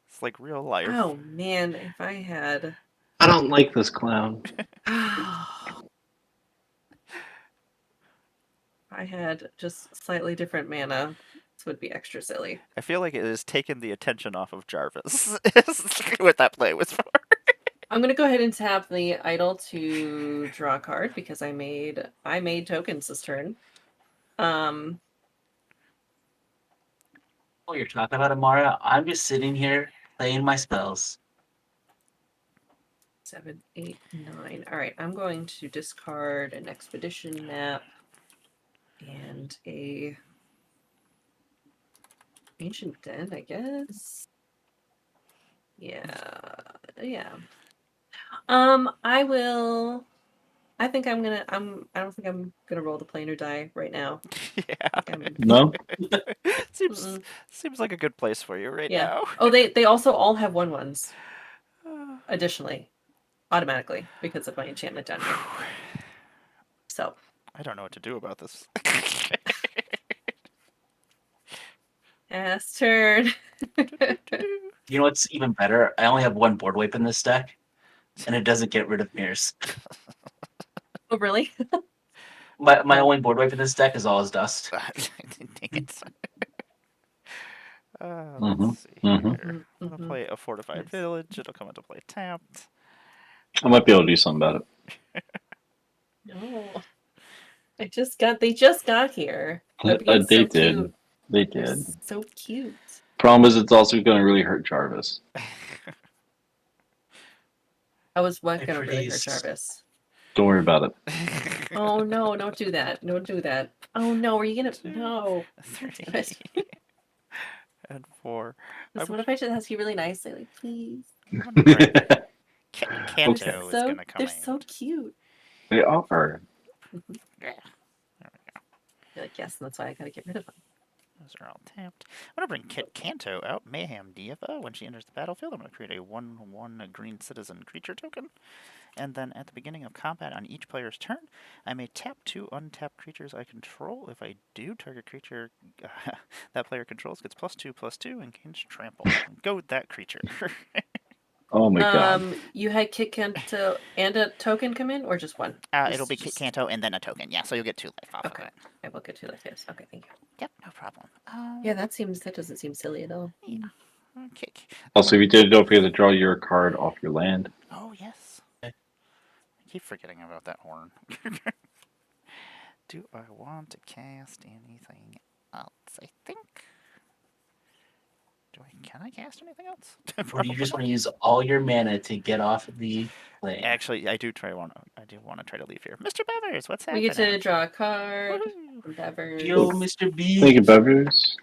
It's like real life. Oh man, if I had, I don't like this clown. I had just slightly different mana, this would be extra silly. I feel like it has taken the attention off of Jarvis. Is what that play was for. I'm gonna go ahead and tap the idol to draw a card because I made tokens this turn. Oh, you're talking about Emmara? I'm just sitting here playing my spells. 7, 8, 9. All right, I'm going to discard an expedition map and a ancient den, I guess. Yeah. I will. I think I'm gonna. I don't think I'm gonna roll the planar die right now. Yeah. I think I'm. No? seems Mm-mm. seems like a good place for you right Yeah. now. Oh, they also all have 1/1s. Additionally, automatically because of my enchantment down here. So I don't know what to do about this. pass turn. You know what's even better? I only have one board wipe in this deck, and it doesn't get rid of mirrors. Oh really? My Oh. only board wipe in this deck is all his dust. Dang it. Let's Mm-hmm. see Mm-hmm. here. I'm gonna Mhm. play a fortified Nice. village. It'll come into play tapped. I might be able to do something about it. No. They just got here. They're being They so did. cute. They They're did. so cute. Problem is, it's also going to really hurt Jarvis. I was what I gonna really hurt freeze. Jarvis. Don't worry about it. Oh no, don't do that. Don't do that. Oh no, are you gonna no. God damn it. 3 and 4. So what if I should ask you really nicely, like please? I'm gonna bring Okay. Kanto is gonna come They're so out. cute. They are. Mhm. Yeah, there we go. You're like, yes, and that's why I gotta get rid of them. Those are all tapped. I'm gonna bring Kit Kanto out, Mayhem DFO. When she enters the battlefield, I'm gonna create a 1/1 green citizen creature token. And then at the beginning of combat on each player's turn, I may tap 2 untapped creatures I control. If I do, target creature that player controls gets +2/+2 and gains trample. Go with that creature. Oh my god. You had Kit Kanto and a token come in, or just one? It'll be Kit Just Kanto and then a token. Yeah, so you'll get 2 life off okay. of it. I will get to like this. Okay, thank you. Yep, no problem. Yeah, that doesn't seem silly at all. Yeah. Okay. Also, if you did, don't forget to draw your card off your land. Oh, yes. I keep forgetting about that horn. Do I want to cast anything else? I think. Can I cast anything else? Or do you just want to use all your mana to get off the plane? Actually, I do want to try to leave here. Mr. Bevers, what's We happening? get to draw a card Woohoo! from Bevers. Yo, Mr. B. Thank you, Bevers.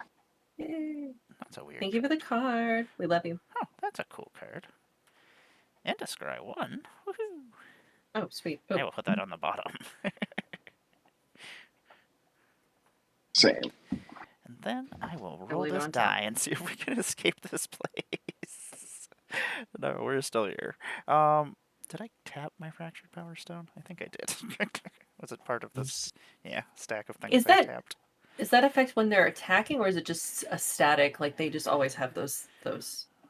Yay. That's a weird. Thank you for the card. We love you. Oh, that's a cool card. And a scry 1. Woohoo! Oh, sweet. I Oh, will put that on the bottom. Same. And then I will I'll roll leave it this on top. die and see if we can escape this place. No, we're still here. Did I tap my Fractured Power Stone? I think I did. Was it part of this? Yeah, stack of things Is I that- tapped. is that effect when they're attacking, or is it just a static? Like they just always have those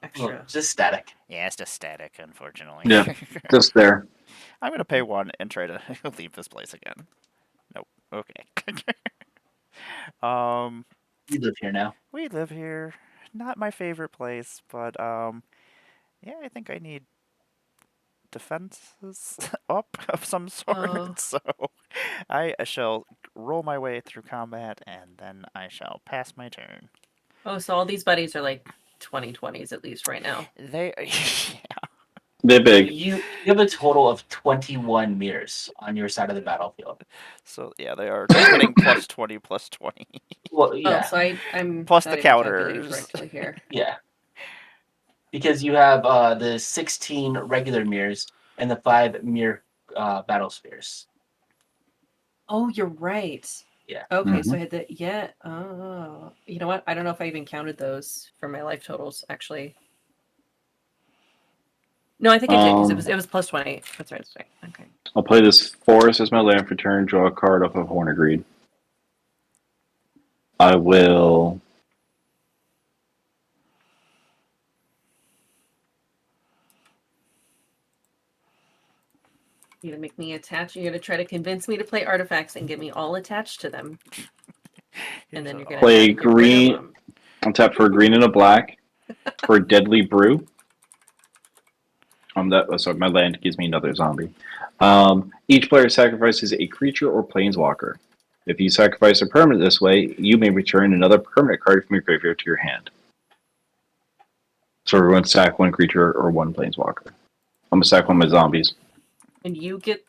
extra. Oh, just static. Yeah, it's just static, unfortunately. Yeah. Just there. I'm gonna pay 1 and try to leave this place again. Nope. Okay. You live here now. We live here. Not my favorite place, but yeah, I think I need defenses up of some sort. Oh. So I shall roll my way through combat, and then I shall pass my turn. Oh, so all these buddies are like 2020s at least right now. They, yeah. They're big. You have a total of 21 mirrors on your side of the battlefield. So yeah, they are getting +20/+20. Well, Oh, yeah, so I'm Plus not the even calculating counters. correctly here. yeah. Because you have the 16 regular mirrors and the 5 mirror battle spheres. Oh, you're right. Yeah. Okay, so Mhm. I had the yeah. Oh, you know what? I don't know if I even counted those for my life totals. Actually, No, I think it did because it was plus 20. That's right. That's right. Okay. I'll play this forest as my land for turn. Draw a card off of Horn Agreed. I will. You're gonna make me attach. You're gonna try to convince me to play artifacts and get me all attached to them, and then you're gonna Play have to get rid of green. them. I'm tapped for a green and a black for a Deadly Brew. Sorry, my land gives me another zombie. Each player sacrifices a creature or planeswalker. If you sacrifice a permanent this way, you may return another permanent card from your graveyard to your hand. So everyone sack one creature or one planeswalker. I'm gonna sack one of my zombies. And you get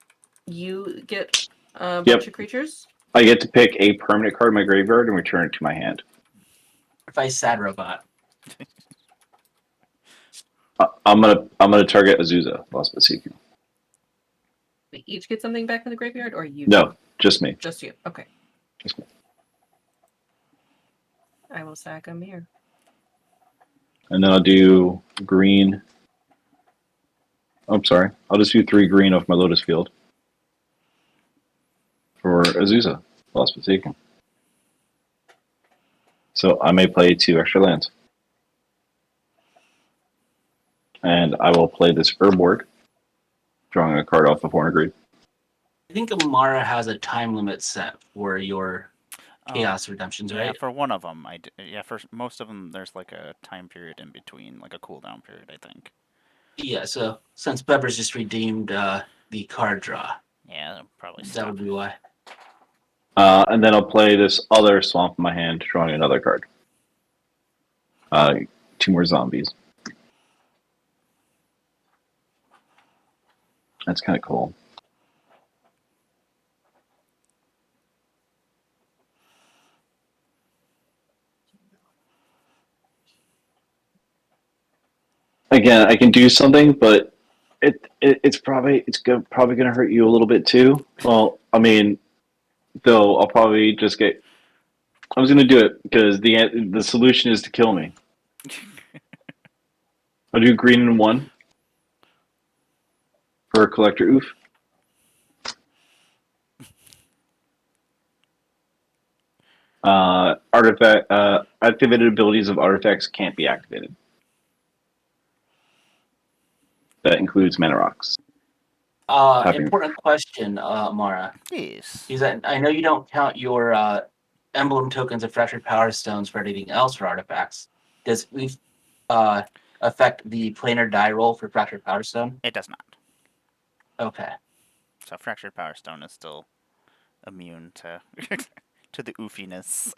a Yep. bunch of creatures. I get to pick a permanent card in my graveyard and return it to my hand. If I sad robot. I'm gonna target Azusa, Lost but Seeking. We each get something back in the graveyard, or you? No, just me. Just you. Okay. Just me. I will sack a mirror. And then I'll do green. Oh, I'm sorry. I'll just do 3 green off my Lotus Field for Azusa, Lost but Seeking. So I may play 2 extra lands. And I will play this Urborg, drawing a card off of Horn Agreed. I think Emmara has a time limit set for your Chaos Redemptions, Yeah, right? for one of them, for most of them, there's like a time period in between, like a cooldown period, I think. Yeah, so since Pepper's just redeemed the card draw, Yeah, that'll probably that stop. would be why. And then I'll play this other Swamp in my hand, drawing another card. 2 more zombies. That's kind of cool. Again, I can do something, but it's probably going to hurt you a little bit too. Well, I mean, though I'll probably just get. I was going to do it because the solution is to kill me. I'll do green and 1 for a collector oof. Artifact activated abilities of artifacts can't be activated. That includes mana rocks. Important question, Mara. Yes. Is that I know you don't count your emblem tokens of fractured power stones for anything else for artifacts. Does it affect the planar die roll for fractured power stone? It does not. Okay. So Fractured Power Stone is still immune to to the oofiness.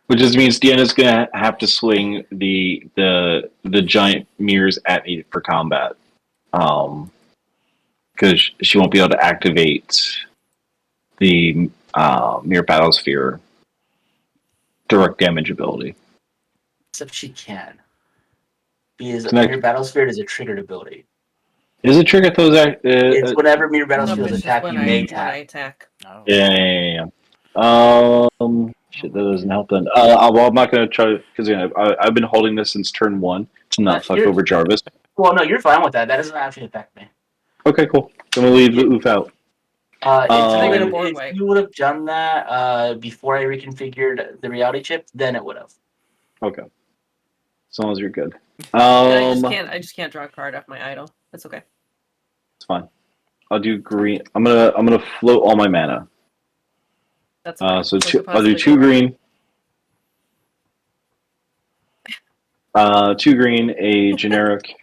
Which just means Deanna's gonna have to swing the giant mirrors at me for combat, because she won't be able to activate the Mirror Battlesphere direct damage ability. Except she can. Because Connect. Mirror Battlesphere is a triggered ability. Is it trigger those? It's whenever Mirror No, Battlesphere it's is just attacked, when you may when I attack. attack. Oh. Yeah. Shit, that doesn't help then. Well, I'm not gonna try because I've been holding this since turn 1 to not fuck over Jarvis. Well, no, you're fine with that. That doesn't actually affect me. Okay, cool. I'm gonna leave the oof out. If you would have done that before I reconfigured the reality chip, then it would have. Okay. As long as you're good. I just can't draw a card off my idol. That's okay. It's fine. I'll do green. I'm gonna float all my mana. That's fine. So What could I'll do possibly 2 go wrong? green. 2 green, a generic,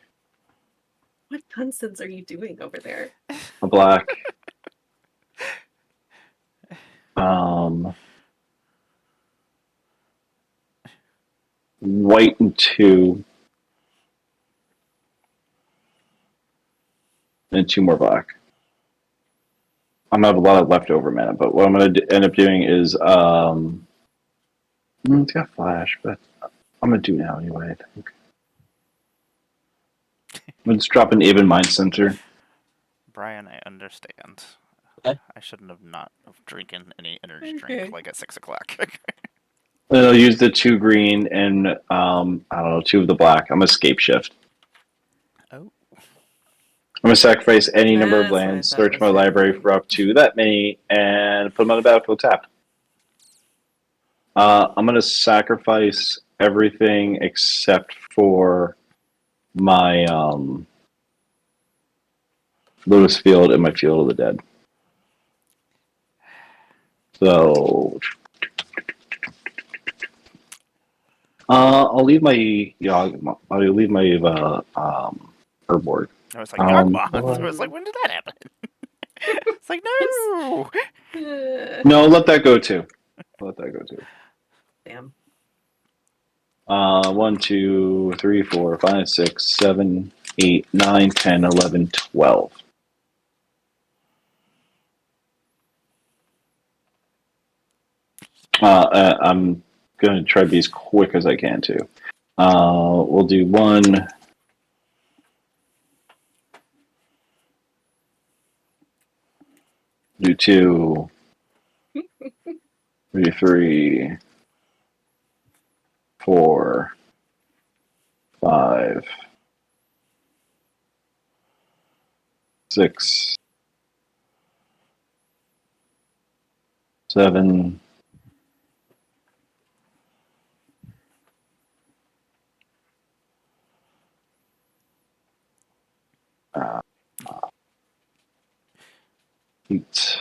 What nonsense are you doing over there? a black. White and 2. And 2 more black. I'm gonna have a lot of leftover mana, but what I'm gonna end up doing is it's got flash, but I'm gonna do it now anyway. I think I'm gonna just drop an Even Mind Center. Brian, I understand. Okay. I shouldn't have not of drinking any energy drink like at 6 o'clock. And I'll use the 2 green and I don't know, 2 of the black. I'm gonna scape shift. I'm gonna sacrifice any number of That's what I lands, thought it search was my for. library for up to that many, and put them on the battlefield tapped. I'm gonna sacrifice everything except for my Lotus Field and my Field of the Dead. So I'll leave my I'll leave my Herb. I was like, Yawgmoth. I What? was like, when did that happen? It's like, no. No, let that go too. Let that go too. Damn. 1, 2, 3, 4, 5, 6, 7, 8, 9, 10, 11, 12. I'm going to try to be as quick as I can too. We'll do 1. Do 2. Do 3. 4. 5. 6. 7. 8.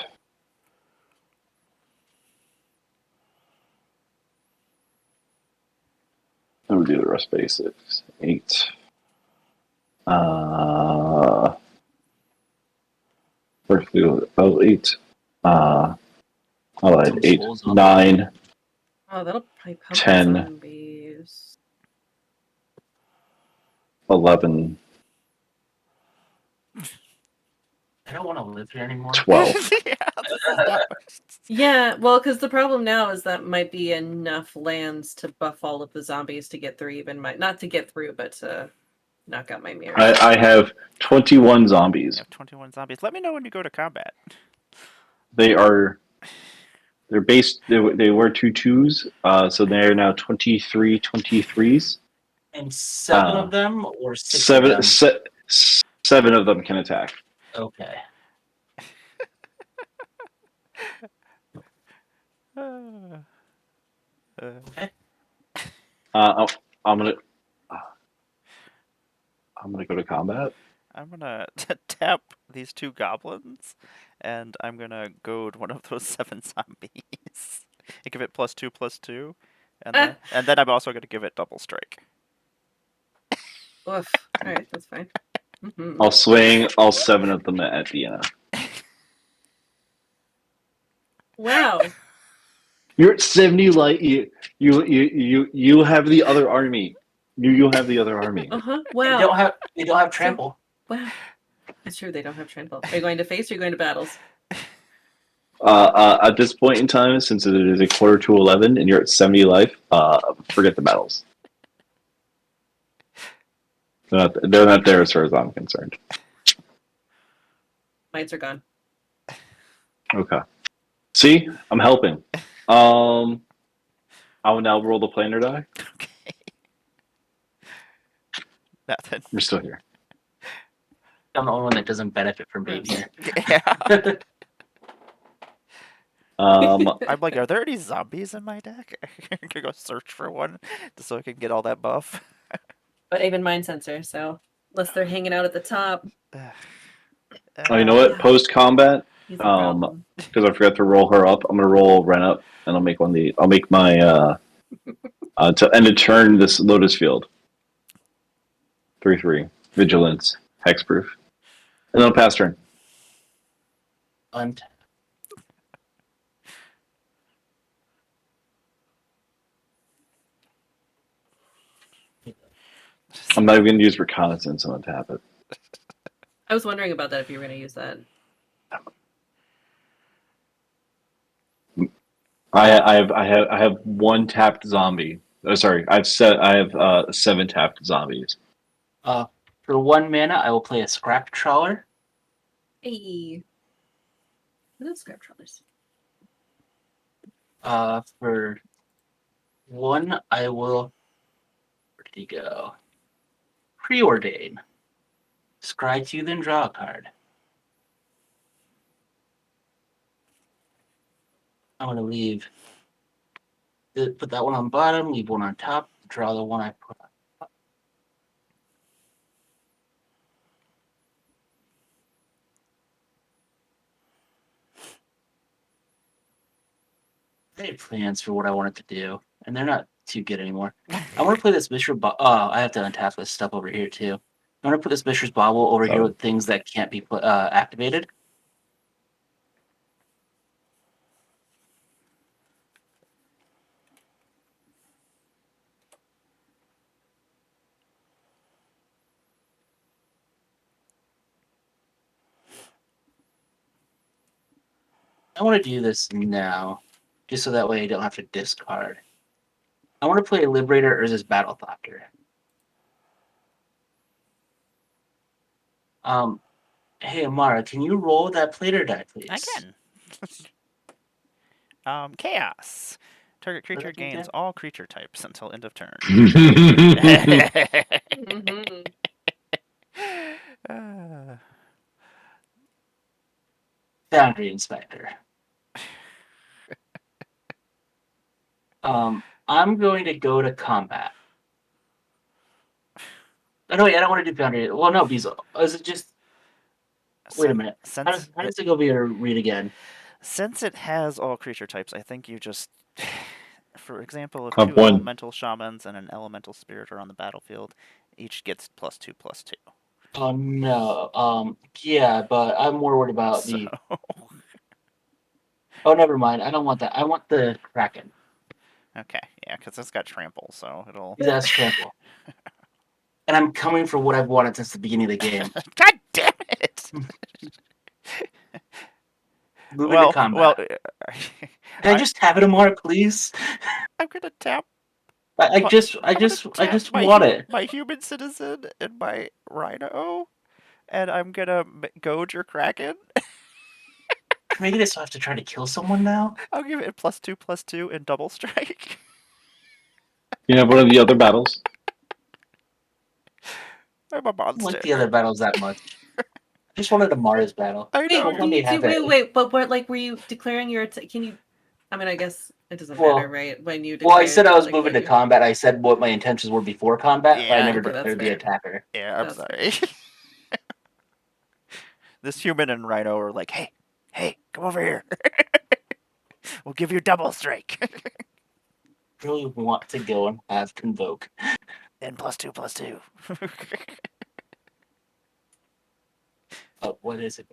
I'm going to do the rest basics. 8. First field, 8. I'll add 8, 9, Oh, that'll probably pump 10. the zombies. 11, I don't want to live here anymore. 12. Yeah, this is not. Yeah, well, because the problem now is that might be enough lands to buff all of the zombies to get through even my not to get through, but to knock out my mirror. I have 21 zombies. You have 21 zombies. Let me know when you go to combat. They're based. They were 2/2s, so they're now 23 23s. And 7 of them or 6 of Seven, them? 7 of them can attack. Okay. Okay. I'm gonna I'm gonna go to combat. I'm gonna tap these 2 goblins, and I'm gonna goad one of those 7 zombies. And give it +2/+2, and then I'm also gonna give it double strike. Oof. All right, that's fine. Mm-hmm. I'll swing all 7 of them at Vienna. Wow. You're at 70 light. You have the other army. You have the other army. Uh-huh. They Wow. don't have trample. Wow. It's true they don't have trample. Are you going to face or are you going to battles? At this point in time, since it is a quarter to 11 and you're at 70 life, forget the battles. They're not there as far as I'm concerned. Mites are gone. Okay. See, I'm helping. I will now roll the planar die. Okay. Nothing. We're still here. I'm the only one that doesn't benefit from being here. Yeah. Um, I'm like, are there any zombies in my deck? I'm gonna go search for one just so I can get all that buff. But even mind sensor, so unless they're hanging out at the top, you know what? Yeah. Post combat, he's a problem. because I forgot to roll her up, I'm gonna roll Ren up, and I'll make my to end a turn this Lotus Field. 3/3 vigilance hexproof, and then I'll pass turn. And I'm not even gonna use reconnaissance on tap it. I was wondering about that if you were going to use that. I have 1 tapped zombie. Oh, sorry, I have 7 tapped zombies. for 1 mana, I will play a Scrap Trawler. Hey. What are scrap trawlers? For 1, I will. Where did he go? Preordain. Scry 2, then draw a card. I'm gonna leave. Put that one on bottom. Leave one on top. Draw the one I put on. I had plans for what I wanted to do, and they're not too good anymore. I want to play this Mishra I have to untap this stuff over here too. I want to put this Mishra's Bauble over here Oh. with things that can't be activated. I want to do this now, just so that way I don't have to discard. I want to play Liberator or this Battle Thopter. Hey Emmara, can you roll that plater die, please? I can. Chaos. Target creature that do gains again? all creature types until end of turn. Mhm. Boundary Inspector. I'm going to go to combat. Oh, no, wait, I don't want to do Boundary. Well, no, because is it just... Wait a minute. How does it go via read again? Since it has all creature types, I think you just, for example, if Have 2 one. elemental shamans and an elemental spirit are on the battlefield, each gets +2/+2. Oh no. Yeah, but I'm more worried about So, the. Oh, never mind. I don't want that. I want the Kraken. okay, yeah, because it's got trample, so it'll. That's trample. And I'm coming for what I've wanted since the beginning of the game. God damn it! Moving to combat. Can I just have it, Amara, please? I'm gonna tap. I my- just I'm gonna tap my want it. my human citizen and my rhino, and I'm gonna goad your kraken. Making it so I have to try to kill someone now? I'll give it +2/+2 and double strike. You have one of the other battles. I'm a I don't monster. like the other battles that much. I just wanted Amara's battle. I know. Wait, can me you do? have it. Wait, but what? Like, were you declaring your? Can you? I mean, I guess it doesn't Well- matter, right? When you Well, I declared, said I was like, moving what to you- combat. I said what my intentions were before combat, but I Yeah. never Okay, that's declared the fair. attacker. Yeah, I'm That's sorry. This human and rhino are like, hey, come over here. We'll give you double strike. Really want to go and have Convoke. And +2/+2. Oh, what is it?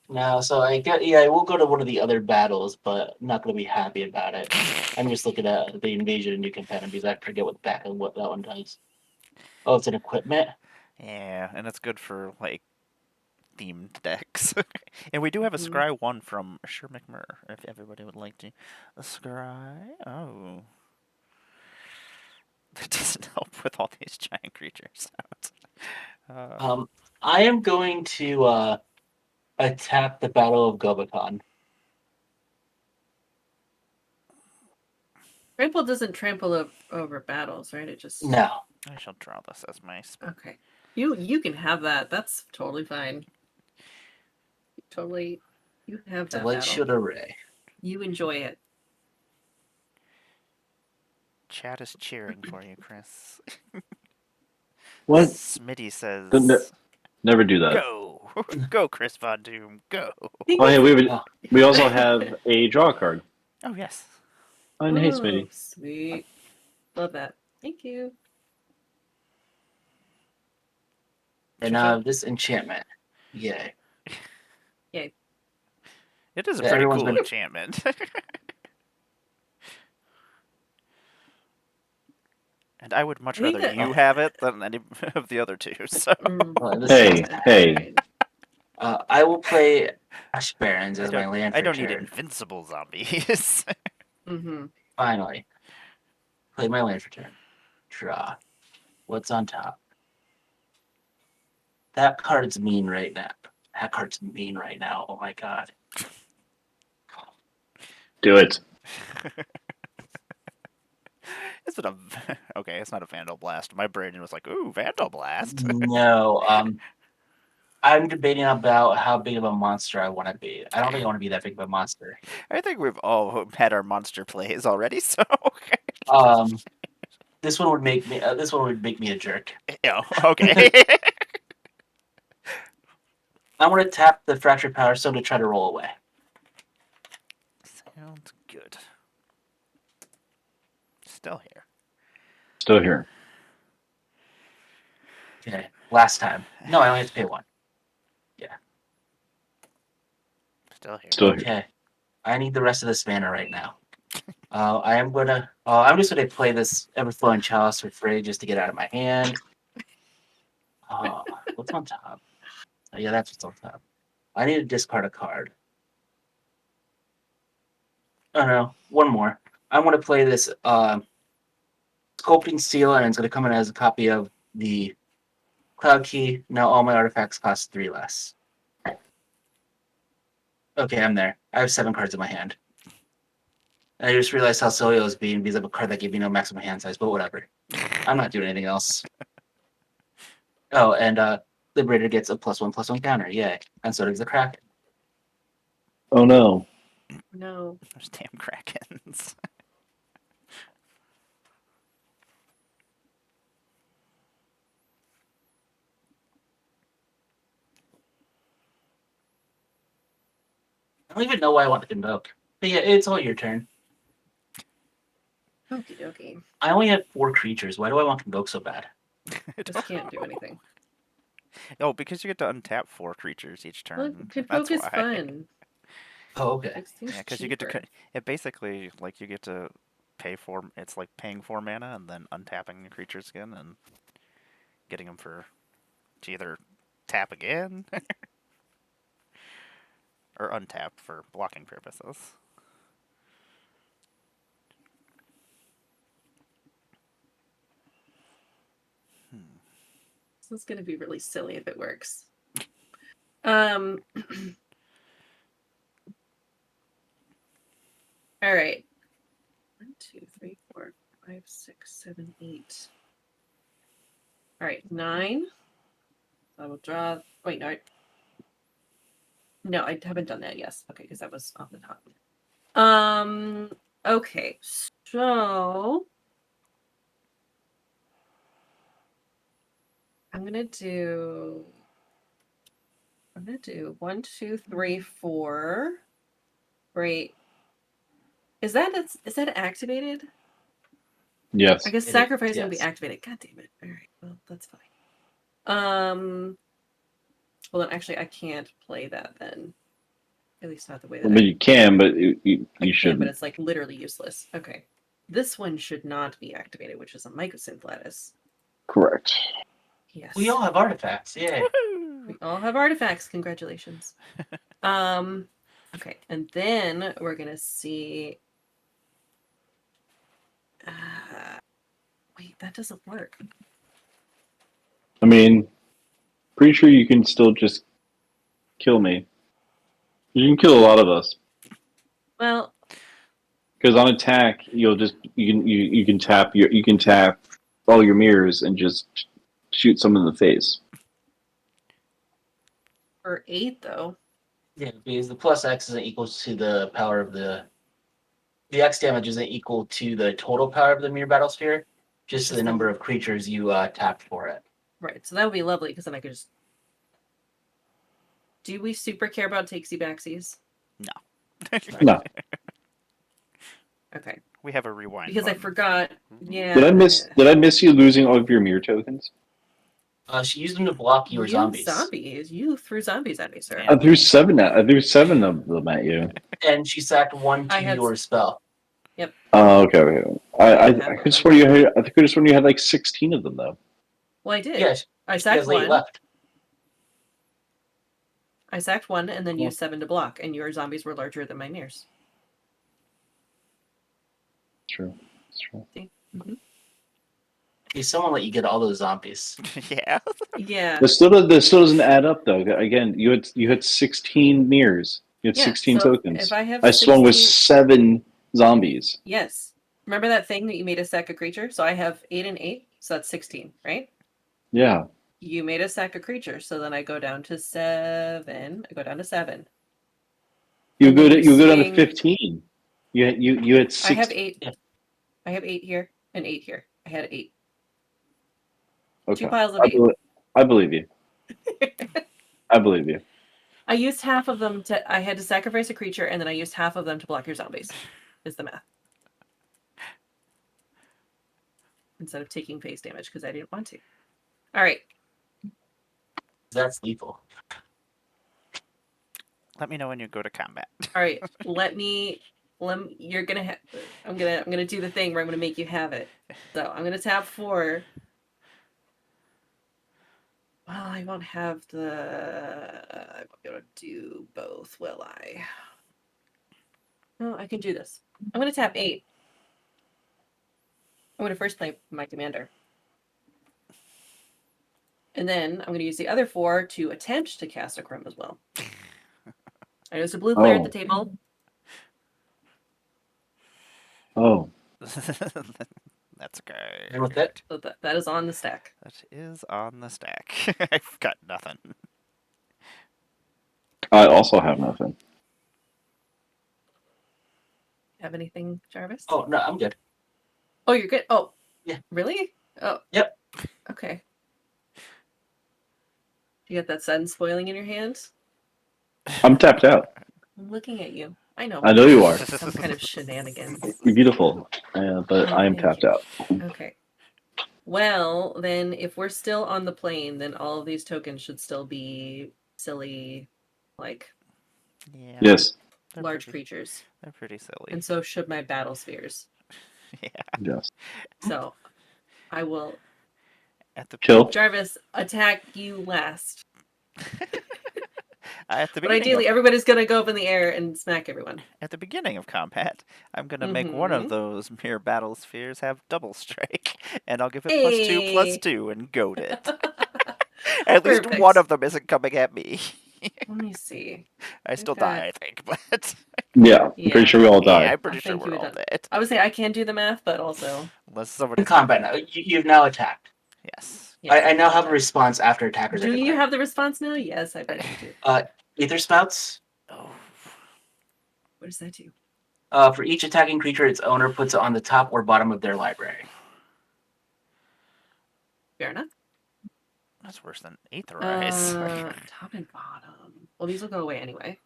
No, so I will go to one of the other battles, but I'm not going to be happy about it. I'm just looking at the invasion of New Capenna because I forget what the back of what that one does. Oh, it's an equipment. Yeah, and it's good for like themed decks. And we do have a Mhm. Scry 1 from Sure McMurr, if everybody would like to. A Scry? Oh. That doesn't help with all these giant creatures. I am going to attack the Battle of Gobakon. Trample doesn't trample over battles, right? It just No, I shall draw this as my Okay. You can have that. That's totally fine. Totally, you have it's a that light battle. shield array. You enjoy it. chat is cheering for you, Chris. What? Smitty says, Never do that. go! Go, Chris Von Doom, go! Oh, hey, Oh. we also have a draw card. Oh, yes. And hey, Ooh, Smitty. sweet. Love that. Thank you. And Trisha? this enchantment. Yay. It is a Yeah, pretty everyone's cool been- enchantment. And I would much I think rather that- you have it than any of the other two, so... This Hey, is- hey. I will play Ash Barrens as my land for I don't need turn. invincible zombies. Mm-hmm. Finally. Play my land for turn. Draw. What's on top? That card's mean right now. That card's mean right now. Oh my god. Do it. Is it a okay? It's not a Vandal Blast. My brain was like, ooh, Vandal Blast. No, I'm debating about how big of a monster I want to be. I don't think I want to be that big of a monster. I think we've all had our monster plays already, so This one would make me. This one would make me a jerk. okay. I want to tap the fractured power stone to try to roll away. Sounds good. Still here. Still here. Okay, last time. No, I only have to pay one. Still here. Still here. Okay, I need the rest of this mana right now. I am gonna. I'm just gonna play this Everflowing Chalice for free just to get it out of my hand. What's on top? Oh, yeah, that's what's on top. I need to discard a card. Oh no, one more. I want to play this Sculpting Seal, and it's going to come in as a copy of the Cloud Key. Now all my artifacts cost 3 less. Okay, I'm there. I have 7 cards in my hand. And I just realized how silly I was being because I have a card that gave me no maximum hand size, but whatever. I'm not doing anything else. Oh, and Liberator gets a +1/+1 counter. Yay. And so does the Kraken. Oh no. No. Those damn Krakens. I don't even know why I want to Convoke. But yeah, it's all your turn. Okie dokie. I only have 4 creatures. Why do I want Convoke so bad? Just can't do anything. Oh, because you get to untap 4 creatures each Well, turn. Convoke is why. fun. Oh, okay. It seems Yeah, because you get to cheaper. it basically like you get to pay for it's like paying 4 mana and then untapping the creatures again and getting them for to either tap again or untap for blocking purposes. This is going to be really silly if it works. All right. 1, 2, 3, 4, 5, 6, 7, 8. All right, 9. I will draw. Wait, no. No, I haven't done that. Yes. Okay, because that was off the top. Okay, so I'm gonna do 1, 2, 3, 4. Great. Is that activated? Yes. I guess It is, sacrifice will be yes. activated. God damn it. All right. Well, that's fine. Well, then actually, I can't play that then. At least not the way that But you can, but you I can, shouldn't. but it's like literally useless. Okay. This one should not be activated, which is a Mycosynth Lattice. Correct. Yes. We all have artifacts. Yay. We all have artifacts. Congratulations. Okay, and then we're gonna see. Wait, that doesn't work. I mean, pretty sure you can still just kill me. You can kill a lot of us. Well, Because on attack, you can tap all your mirrors and just shoot someone in the face. for 8 though. Yeah, because the plus X isn't equal to the power of the X damage isn't equal to the total power of the mirror battle sphere, just to the number of creatures you tapped for it. Right, so that would be lovely because then I could just. Do we super care about takesy backsies? No. Okay, We have a rewind because I button. forgot. Yeah. Did I miss you losing all of your mirror tokens? She used them to block your zombies. Zombies. You threw zombies at me, sir. Yeah. I threw 7 of them at you. And she sacked 1 I to had your spell. Oh, okay. I could have sworn you had like 16 of them though. Well, I did. Yes, I she sacked has 8 one. left. I sacked 1 and then Cool. used 7 to block, and your zombies were larger than my mirrors. True. That's true. Hey, someone let you get all those zombies. Yeah. Yeah. This still doesn't add up though. Again, you had 16 mirrors. You had Yeah, 16 so tokens. if I have I swung with 16 7 zombies. Yes. Remember that thing that you made a sack a creature? So I have 8 and 8, so that's 16, right? Yeah. You made a sack a creature, so then I go down to 7. I go down to 7. You And then you go down to swing. 15. You had I have 6. 8. Yeah. I have 8 here and 8 here. I had 8. Okay. 2 piles of 8. I believe you. I believe you. I used half of them to. I had to sacrifice a creature, and then I used half of them to block your zombies. Is the math. Instead of taking face damage because I didn't want to. All right. That's lethal. Let me know when you go to combat. All right. You're gonna have. I'm gonna do the thing where I'm gonna make you have it. So I'm gonna tap 4. Well, I won't have the. I won't be able to do both, will I? No, I can do this. I'm gonna tap 8. I'm gonna first play my commander. And then I'm going to use the other 4 to attempt to cast a Chrome as well. I know there's a blue player at the table. Oh. That's okay. And with that, So that is on the stack. That is on the stack. I've got nothing. I also have nothing. Have anything, Jarvis? oh no, I'm good. Oh, you're good. Oh, Yeah. Really? Oh. Yep. Okay. You got that sun spoiling in your hands? I'm tapped out. I'm looking at you. I know. I know you are. Some kind of shenanigans. You're beautiful. But Oh, I am thank tapped you. out. Okay. Well, then if we're still on the plane, then all of these tokens should still be silly, like Yeah. Yes. They're large pretty, creatures. They're pretty silly. And so should my battle spheres. Yeah. Yes. So I will, At the Kill. Jarvis, attack you last. at the But beginning ideally, of everybody's going to go up in the air and smack everyone. at the beginning of combat, I'm gonna make one of those mere battle spheres have double strike, and I'll give it Hey. +2/+2 and goad it. At least Perfect. one of them isn't coming at me. Let me see. I still Okay. die, I think, but Yeah. Yeah. Pretty sure we all yeah, died. I'm pretty I sure think you we're would all done- dead. I would say I can do the math, but also. Unless In somebody's combat now, you've now attacked. Yes. Yes. I now have a response after attackers are Do you declared. have the response now? Yes, I bet you do. Ether spouts. Oh. What does that do? For each attacking creature, its owner puts it on the top or bottom of their library. Fair enough. That's worse than Aetherize. Top and bottom. Well, these will go away anyway.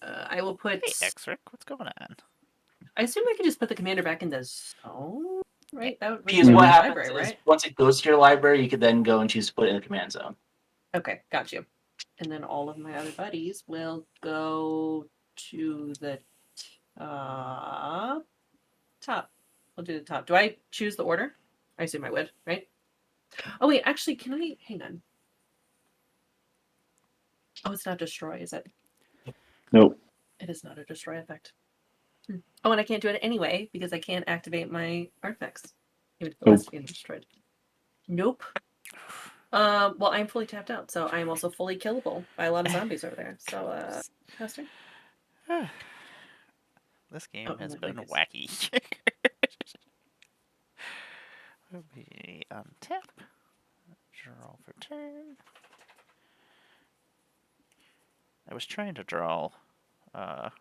I will put. Hey, X-Rick, what's going on? I assume I could just put the commander back in the zone, right? That would Because be what the happens library, is right? once it goes to your library, you could then go and choose to put it in the command zone. Okay, got you. And then all of my other buddies will go to the top. We'll do the top. Do I choose the order? I assume I would, right? Oh wait, actually, can I hang on? Oh, it's not destroy, is it? Nope. It is not a destroy effect. Oh, and I can't do it anyway because I can't activate my artifacts. Even if it wants to be destroyed. Nope. Well, I'm fully tapped out, so I'm also fully killable by a lot of zombies over there. So, Pastor? This game Oh, has my been goodness. wacky. We'll be on tap. Draw for turn. I was trying to draw the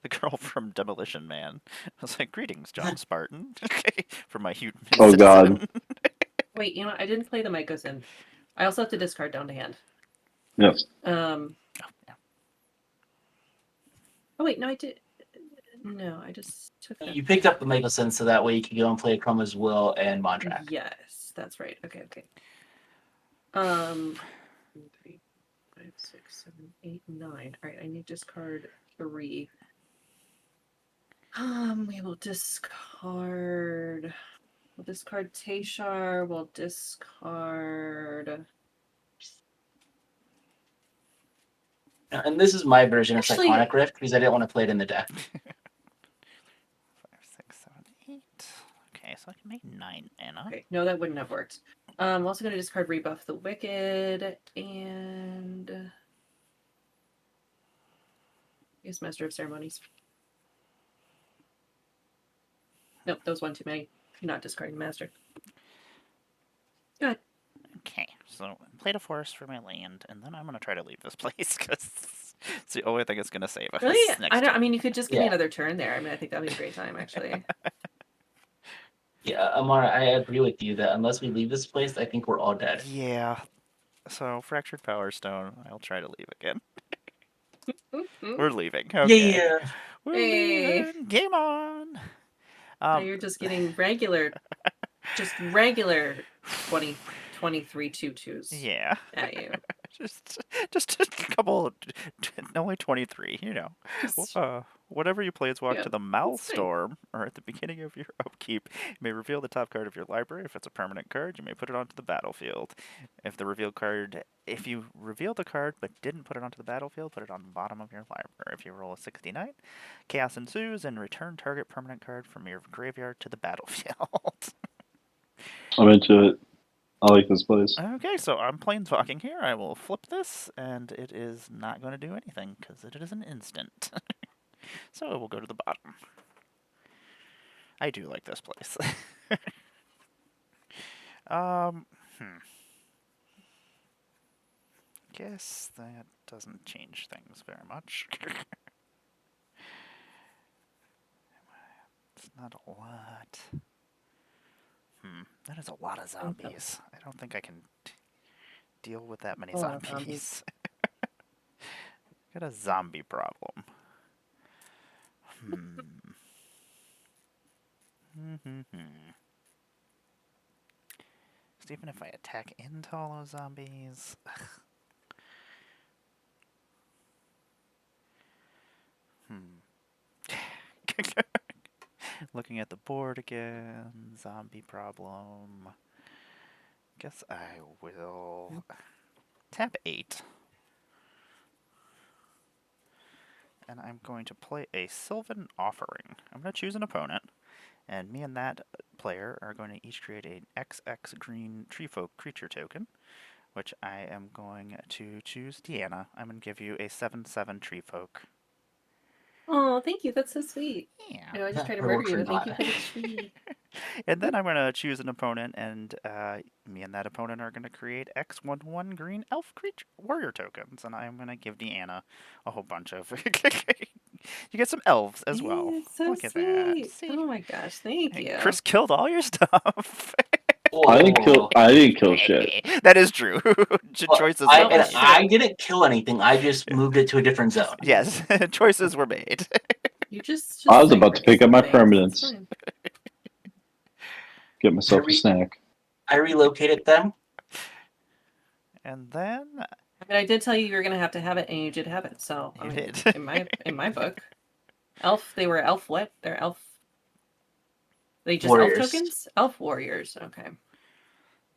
girl from Demolition Man. I was like, "Greetings, John Spartan," for my human Oh, citizen. God. Wait, you know what? I didn't play the Mycosyn. I also have to discard down to hand. Yes. Oh wait, no, I did. No, I just took that. You picked up the Magelson so that way you could go and play Chroma's Will and Mondrak. Yes, that's right. Okay. 3, 5, 6, 7, 8, 9. All right, I need discard 3. We will discard. We'll discard Tashar. We'll discard. And this is my version Actually- of Cyclonic Rift because I didn't want to play it in the deck. 5, 6, 7, 8. Okay, so I can make 9 mana. Okay, no, that wouldn't have worked. I'm also going to discard Rebuff the Wicked and. Use Master of Ceremonies. Nope, that was one too many. You're not discarding master. Go ahead. Okay, so played a forest for my land, and then I'm gonna try to leave this place because it's the only thing that's gonna save us. Really? Next I don't. I turn. mean, you could just give me Yeah. another turn there. I mean, I think that'd be a great time, actually. Yeah, Emmara, I agree with you that unless we leave this place, I think we're all dead. Yeah. So fractured power stone. I'll try to leave again. Mhm. We're leaving. Okay. Yeah. We're Hey. leaving. Game on. Now you're just getting regular 23 2/2s Yeah. at you. just a couple. Only 23. Just, Whatever you planeswalk yeah, to the that's fine. Maelstrom, or at the beginning of your upkeep, you may reveal the top card of your library. If it's a permanent card, you may put it onto the battlefield. If you reveal the card but didn't put it onto the battlefield, put it on the bottom of your library. If you roll a 69, chaos ensues, and return target permanent card from your graveyard to the battlefield. I'm into it. I like this place. Okay, so I'm planeswalking here. I will flip this, and it is not going to do anything because it is an instant. So it will go to the bottom. I do like this place. um, Guess that doesn't change things very much. It's not a lot. That is a lot of zombies. I don't think I can deal with that many A lot of zombies. Got a zombie problem. So even if I attack into all those zombies... Looking at the board again. Zombie problem. Guess I will tap 8. And I'm going to play a Sylvan Offering. I'm going to choose an opponent, and me and that player are going to each create an XX green Treefolk creature token, which I am going to choose Deanna. I'm going to give you a 7/7 Treefolk. Oh, thank you. That's so sweet. Yeah. I know I just tried to That murder works you, or but thank you not. for the tree. And then I'm going to choose an opponent, and me and that opponent are going to create X11 green elf creature warrior tokens, and I'm going to give Deanna a whole bunch of... You get some elves as well. It's so Look at that. sweet. See? Oh my gosh, thank Hey, you. Chris killed all your stuff. I didn't kill shit. That is true. Choices were Selfish made. shit. I didn't kill anything. I just moved it to a different zone. Yes, choices were made. You just I was said about to pick up my some things. It's permanents. fine. Get myself a snack. I relocated them. And then I mean, I did tell you were gonna have to have it, and you did have it. So I You mean, did. in my book, elf. They were elf. What? They're elf. They just Warriors. elf tokens. Elf warriors. Okay.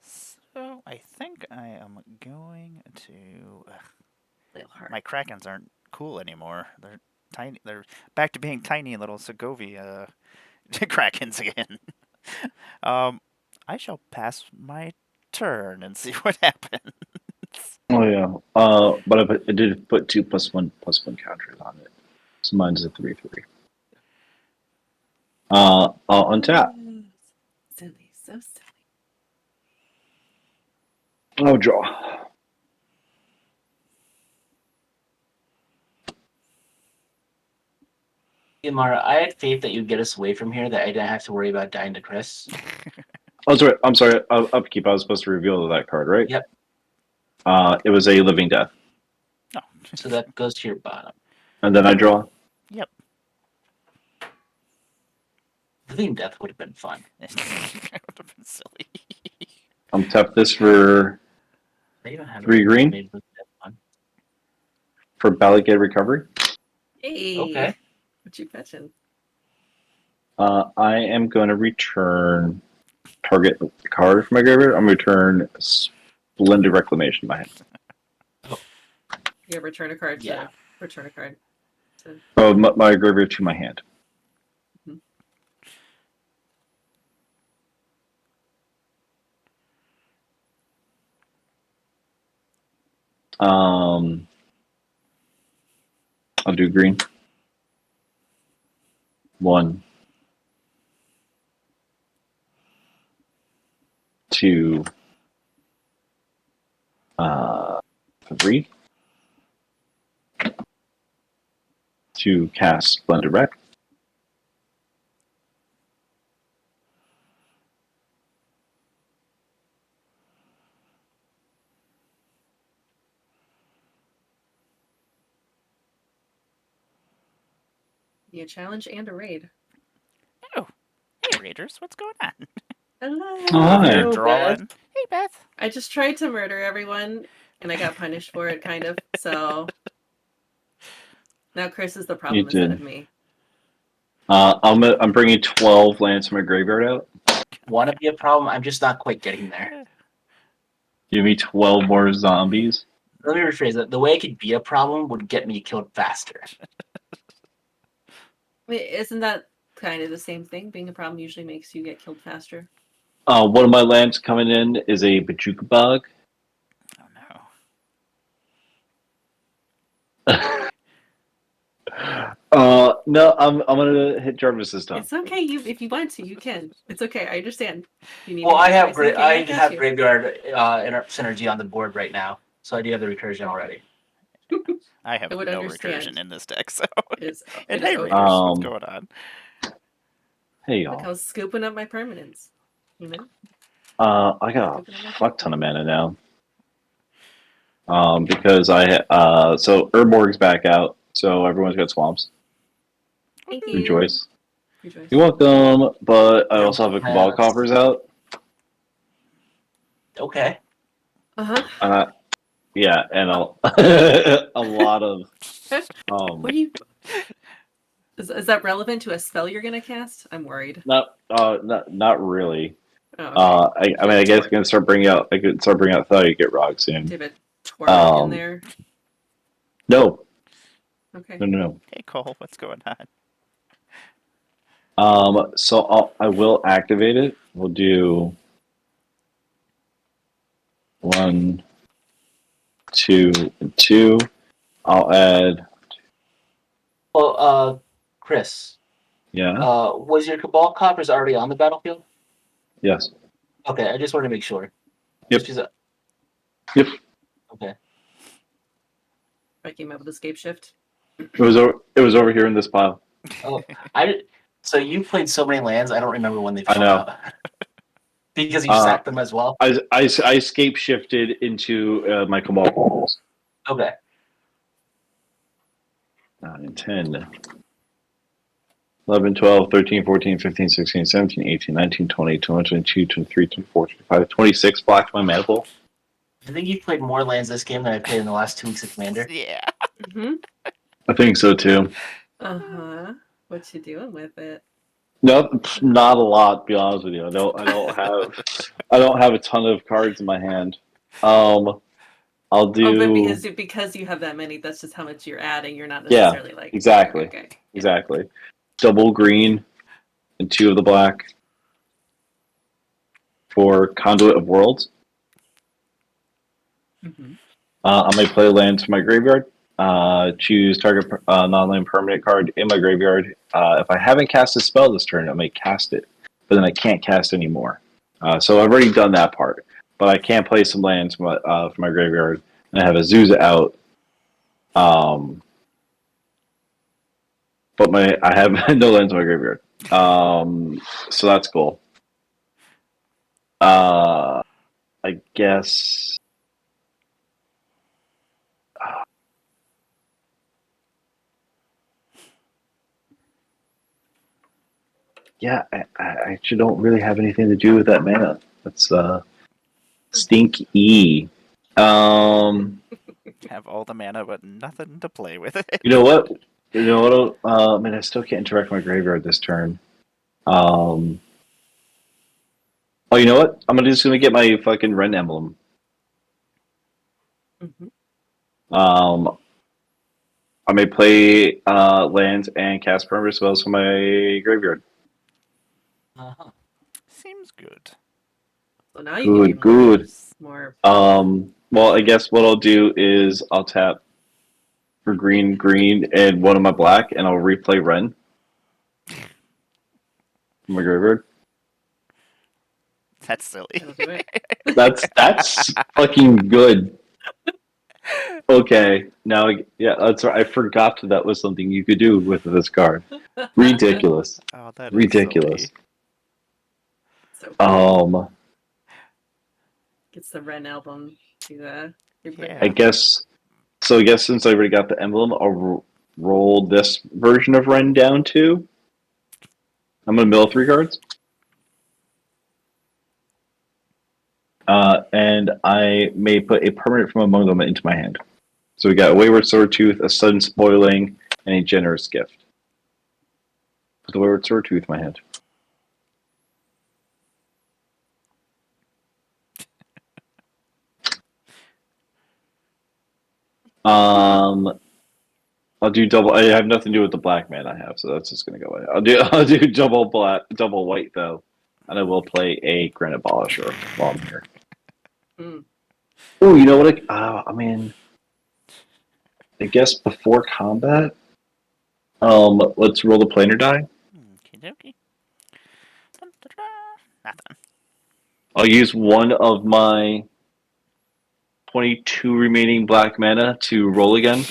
so I think I am going to. Little hard. My Krakens aren't cool anymore. They're tiny. They're back to being tiny little Segovia Krakens again. I shall pass my turn and see what happens. Oh yeah. But I did put 2+1/1 counters on it. So mine's a 3/3. I'll untap. Silly, so silly. I'll draw. Emmara, I had faith that you'd get us away from here, that I didn't have to worry about dying to Chris. Oh, sorry. I'm sorry. Upkeep. I was supposed to reveal that card, right? Yep. It was a living death, No. So that goes to your bottom. and then I draw. Yep. Living Death would have been fun. That would have been silly. I'm tap this for They don't have 3 anything green? that made Living Death fun. for Balagate recovery. Hey. Okay. What you fetching? I am going to return target card from my graveyard. I'm going to return Splendid Reclamation by hand. Yeah, return a card. Yeah. To return a card. To... Oh, my graveyard to my hand. Mhm. I'll do green. 1, 2, 3 to cast Splendid Wreck. Be a challenge and a raid. Oh, hey Raiders, what's going on? Hello. Hi. You're Beth. drawing. Hey Beth. I just tried to murder everyone, and I got punished for it, kind of. So now Chris is the problem instead of me. I'm bringing 12 lands from my graveyard out. Want to be a problem? I'm just not quite getting there. Give me 12 more zombies. Let me rephrase that. The way it could be a problem would get me killed faster. Wait, isn't that kind of the same thing? Being a problem usually makes you get killed faster. One of my lands coming in is a Bajuka Bug. Oh No, I'm gonna hit Jarvis this time. It's okay. If you want to, you can. It's okay. I understand. You need Well, to I get have twice, okay, I got you. graveyard synergy on the board right now, so I do have the recursion already. no. I have I would no understand. recursion in this deck, so. It And is hey over. Raiders, what's going on? Hey Look, I y'all. was scooping up my permanents. You know? I got a fuck ton of mana now. Because so Urborg's back out, so everyone's got swamps. Thank you. Rejoice. Rejoice. You're welcome, but I also have a Cabal Yes. Coffers out. Okay. Uh-huh. Yeah, and a lot of What do you... Is that relevant to a spell you're gonna cast? I'm worried. not really. Oh, okay. I mean, I guess I could start bringing out Thought Get Rog soon. Do you have a twirl in there? No, Okay. no. Hey Cole, what's going on? So I will activate it. We'll do 1, 2, and 2. I'll add. Well, Chris, Yeah. was your Cabal Coffers already on the battlefield? Yes. Okay, I just wanted to make sure. Yep. Just 'cause Yep. Okay. I came up with escape shift. It was over here in this pile. Oh, so you played so many lands, I don't remember when they I fell know. out. Because you sacked them as well? I escape shifted into my Cabal Coffers. Okay. 9, 10, 11, 12, 13, 14, 15, 16, 17, 18, 19, 20, 21, 22, 23, 24, 25, 26 blocked my mana pool. I think you played more lands this game than I played in the last 2 weeks of Commander. Yeah. Mm-hmm. I think so too. Uh-huh. What you doing with it? Nope, not a lot. To be honest with you, I don't have a ton of cards in my hand. I'll do. Oh, but because you have that many, that's just how much you're adding. You're not Yeah, necessarily like exactly. Okay. Yeah. Exactly. Double green and 2 of the black for Conduit of Worlds. Mm-hmm. I may play lands from my graveyard. Choose target non-land permanent card in my graveyard. If I haven't cast a spell this turn, I may cast it, but then I can't cast anymore. So I've already done that part, but I can play some lands from my graveyard, and I have a Zuza out. But I have no lands in my graveyard. So that's cool. I guess. Yeah, I actually don't really have anything to do with that mana. That's stinky. Have all the mana, but nothing to play with it. You know what? Man, I still can't interact with my graveyard this turn. Oh, you know what? I'm just gonna get my fucking Ren emblem. Mm-hmm. I may play lands and cast permanent spells from my graveyard. Uh-huh. Seems good. So now you can Good. get more. Well, I guess what I'll do is I'll tap for green, and one of my black, and I'll replay Ren from my graveyard. That's silly. That'll do it. That's fucking good. Okay, now yeah, that's right. I forgot that was something you could do with this card. Ridiculous, Oh, that is ridiculous. silly. So funny. Gets the Ren album to Yeah. I guess so. I guess since I already got the emblem, I'll roll this version of Ren down to. I'm gonna mill 3 cards. And I may put a permanent from among them into my hand. So we got a Wayward Swordtooth, a Sudden Spoiling, and a Generous Gift. Put the Wayward Swordtooth in my hand. I'll do double. I have nothing to do with the black man I have, so that's just gonna go away. I'll do double black, double white though, and I will play a Granite Abolisher while I'm here. Mm. Oh, you know what? I mean, I guess before combat, let's roll the planar die. Okie dokie. Nothing. I'll use one of my 22 remaining black mana to roll again.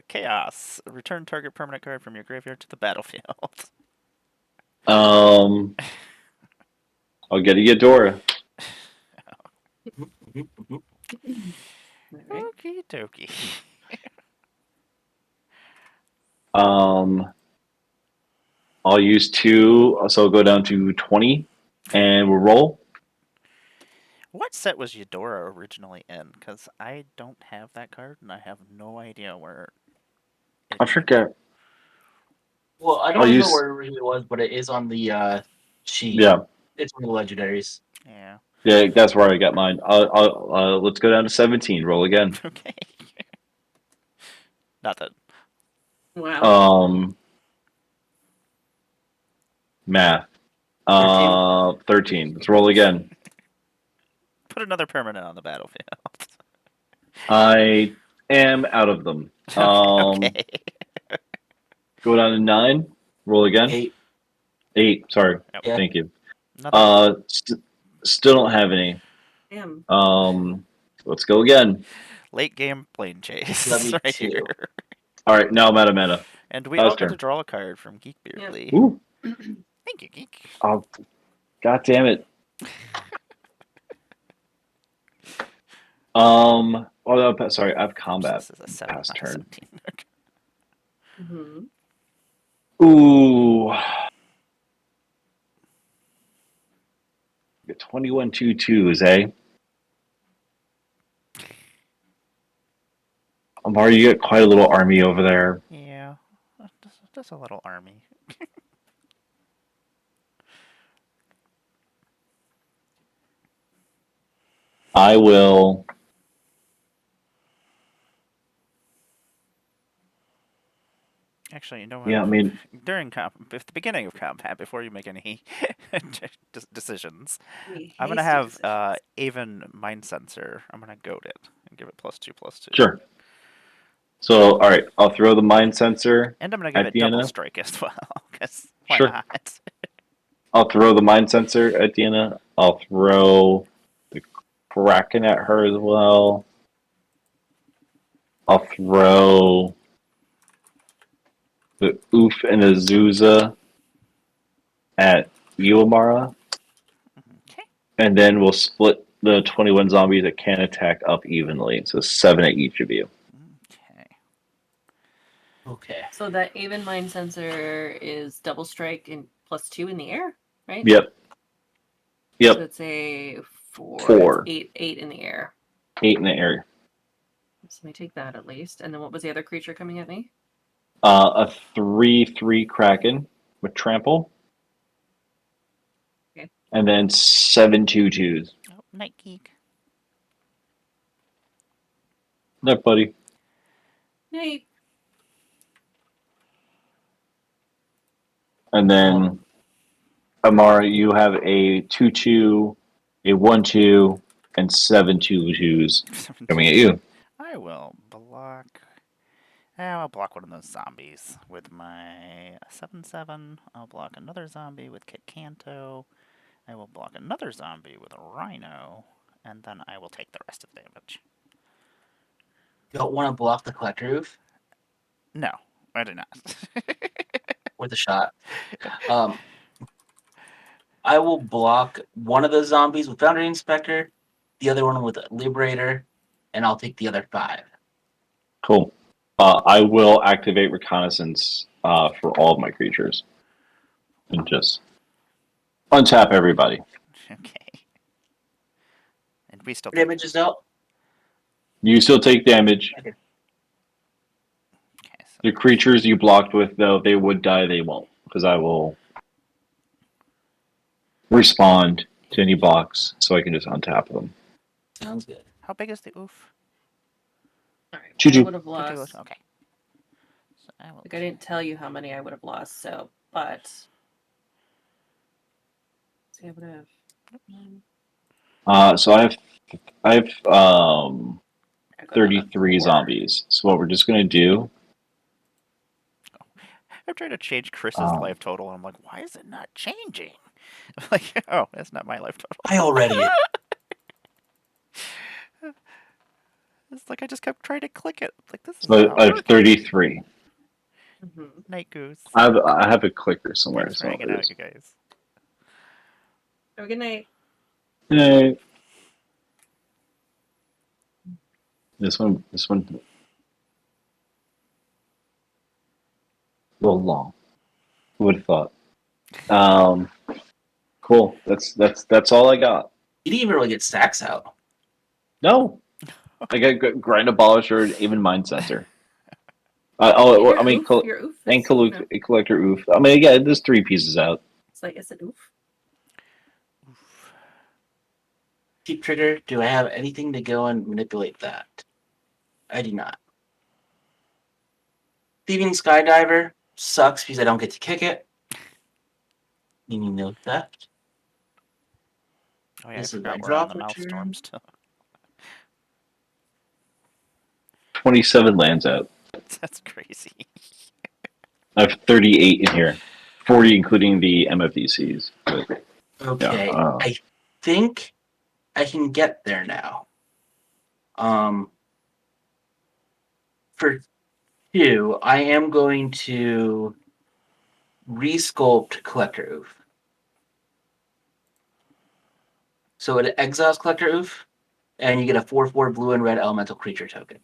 Chaos. Return target permanent card from your graveyard to the battlefield. I'll get a Ghidorah. Alright. Okie dokie. I'll use 2, so I'll go down to 20, and we'll roll. What set was Eudora originally in? Because I don't have that card, and I have no idea where it I came forget. Well, I I'll don't remember use- where it originally was, but it is on the sheet. Yeah, It's one of the legendaries. Yeah. yeah, that's where I got mine. Let's go down to 17. Roll again. Okay. Nothing. Wow. Math. 13. 13. Let's roll again. Put another permanent on the battlefield. I am out of them. Okay. Go down to 9. Roll again. 8. 8. Sorry. Yep. Yeah. Thank you. Nothing. Still don't have any. Damn. Let's go again. Late game Planechase. Let me right too. here. All right, now I'm out of mana. And we That all was get to turn. draw a card from Geek Beardly. Ooh. Thank you, Geek. Oh, God damn it. Oh no, sorry, I have combat. This is a 7, Past not a turn. 17. Mm-hmm. Ooh. Get 21 2/2s, eh? Amari, you got quite a little army over there. Yeah. Just a little army. I will. Actually, you know what? Yeah, I mean, During at the beginning of combat, before you make any decisions, Any I'm gonna hasty have decisions. Aven Mind Sensor. I'm gonna goad it and give it +2/+2. sure. So, all right, I'll throw the mind sensor And I'm gonna give at it double Deanna. strike as well, because why Sure. not? I'll throw the mind sensor at Deanna. I'll throw the Kraken at her as well. I'll throw the Oof and Azusa at you, Emmara. Okay. And then we'll split the 21 zombies that can attack up evenly. So 7 at each of you. Okay. Okay. So that Aven Mind Sensor is double strike and +2 in the air, right? Yep. Yep. So it's a 4. 4. It's 8 in the air. 8 in the air. So let me take that at least. And then what was the other creature coming at me? A 3/3 Kraken with trample. Okay. And then 7 2/2s. Oh, Night Geek. No, buddy. Night. And then Amara, you have a 2/2, a 1/2, and 7 2/2s coming at you. I will block. I'll block one of those zombies with my 7/7. I'll block another zombie with Kit Kanto. I will block another zombie with a rhino, and then I will take the rest of the damage. Don't want to block the collector roof No, I do not. with a shot. I will block one of the zombies with Boundary Inspector, the other one with Liberator, and I'll take the other 5. Cool. I will activate reconnaissance for all of my creatures and just untap everybody. Okay. And we still take Damage is out. You still take damage. Okay. Okay, so The creatures you blocked with, though, they would die. They won't, because I will respond to any blocks, so I can just untap them. Sounds good. how big is the oof? All right. I Choo-choo. would have 50 lost. Okay. So I will. Like I didn't tell you how many I would have lost. So, but see, I would have. So I have I go down to 33 4. zombies. So what we're just gonna do? I'm trying to change Chris's life total, and I'm like, why is it not changing? Like, oh, that's not my life total. I already. It's like I just kept trying to click it. It's like, this is So not I have working. 33. Mm-hmm. Night Goose. I have a clicker somewhere. Thanks for So hanging out, you guys. Have a good night. Hey. This one, a little long. Who would have thought? Cool. That's all I got. You didn't even really get stacks out. No, I got grind abolisher and even mind sensor. Your I mean, oof, your oof and is, you know, collector oof. I mean, yeah, there's 3 pieces out. it's like, is it oof? Oof. Keep trigger. Do I have anything to go and manipulate that? I do not. Thieving Skydiver sucks because I don't get to kick it. You know theft. Oh yeah, This I is my forgot we're on drop the Mouth Storm return. still. 27 lands out. That's crazy. I have 38 in here, 40 including the MFDCs. But, Okay, yeah, I think I can get there now. For 2, I am going to resculpt Collector Oof. So it exiles Collector Oof, and you get a 4/4 blue and red elemental creature token.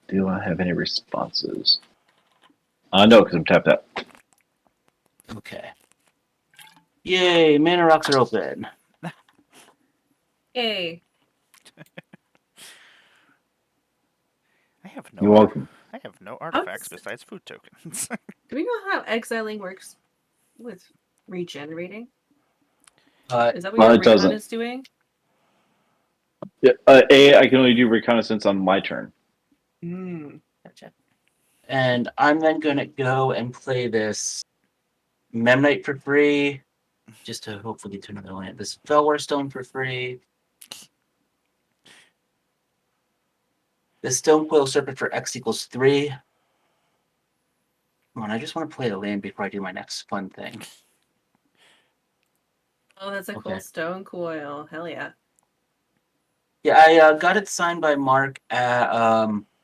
do I have any responses? No, because I'm tapped out. Okay. Yay, mana rocks are open. Yay. I have You're no welcome. I have no artifacts besides food tokens. Do we know how exiling works with regenerating? Uh, Is that what your it recon doesn't. is doing? Yeah, I can only do reconnaissance on my turn. Gotcha. and I'm then going to go and play this Memnite for free, just to hopefully get to another land. This Felwar Stone for free. This Stonecoil Serpent for X equals 3. Come on, I just want to play a land before I do my next fun thing. Oh, that's a Okay. cool stone coil. Hell yeah. Yeah, I got it signed by Mark at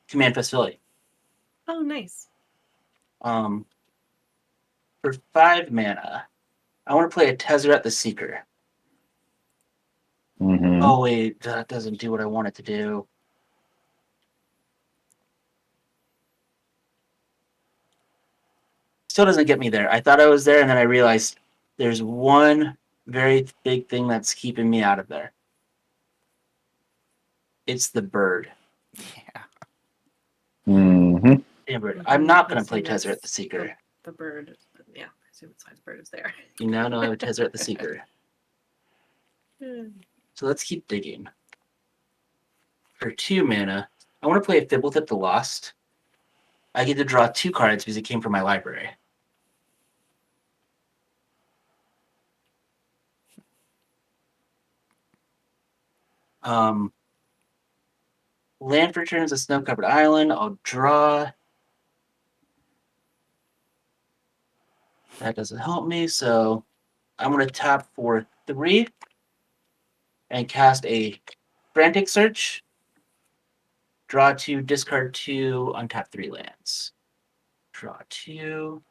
Command Facility. Oh, nice. For 5 mana, I want to play a Tezzeret the Seeker. Mm-hmm. Oh wait, that doesn't do what I want it to do. Still doesn't get me there. I thought I was there, and then I realized there's one very big thing that's keeping me out of there. It's the bird. Yeah. Mm-hmm. Damn bird. I'm not going to play Assuming it's Tezzeret the Seeker. The bird. Yeah, I assume it's size bird is there. You now know I have a Tezzeret the Seeker. So let's keep digging. For 2 mana, I want to play a Fibblethip the Lost. I get to draw 2 cards because it came from my library. Land for turn is a snow-covered island. I'll draw. That doesn't help me, so I'm going to tap for 3 and cast a Frantic Search. Draw 2, discard 2, untap 3 lands. Draw 2.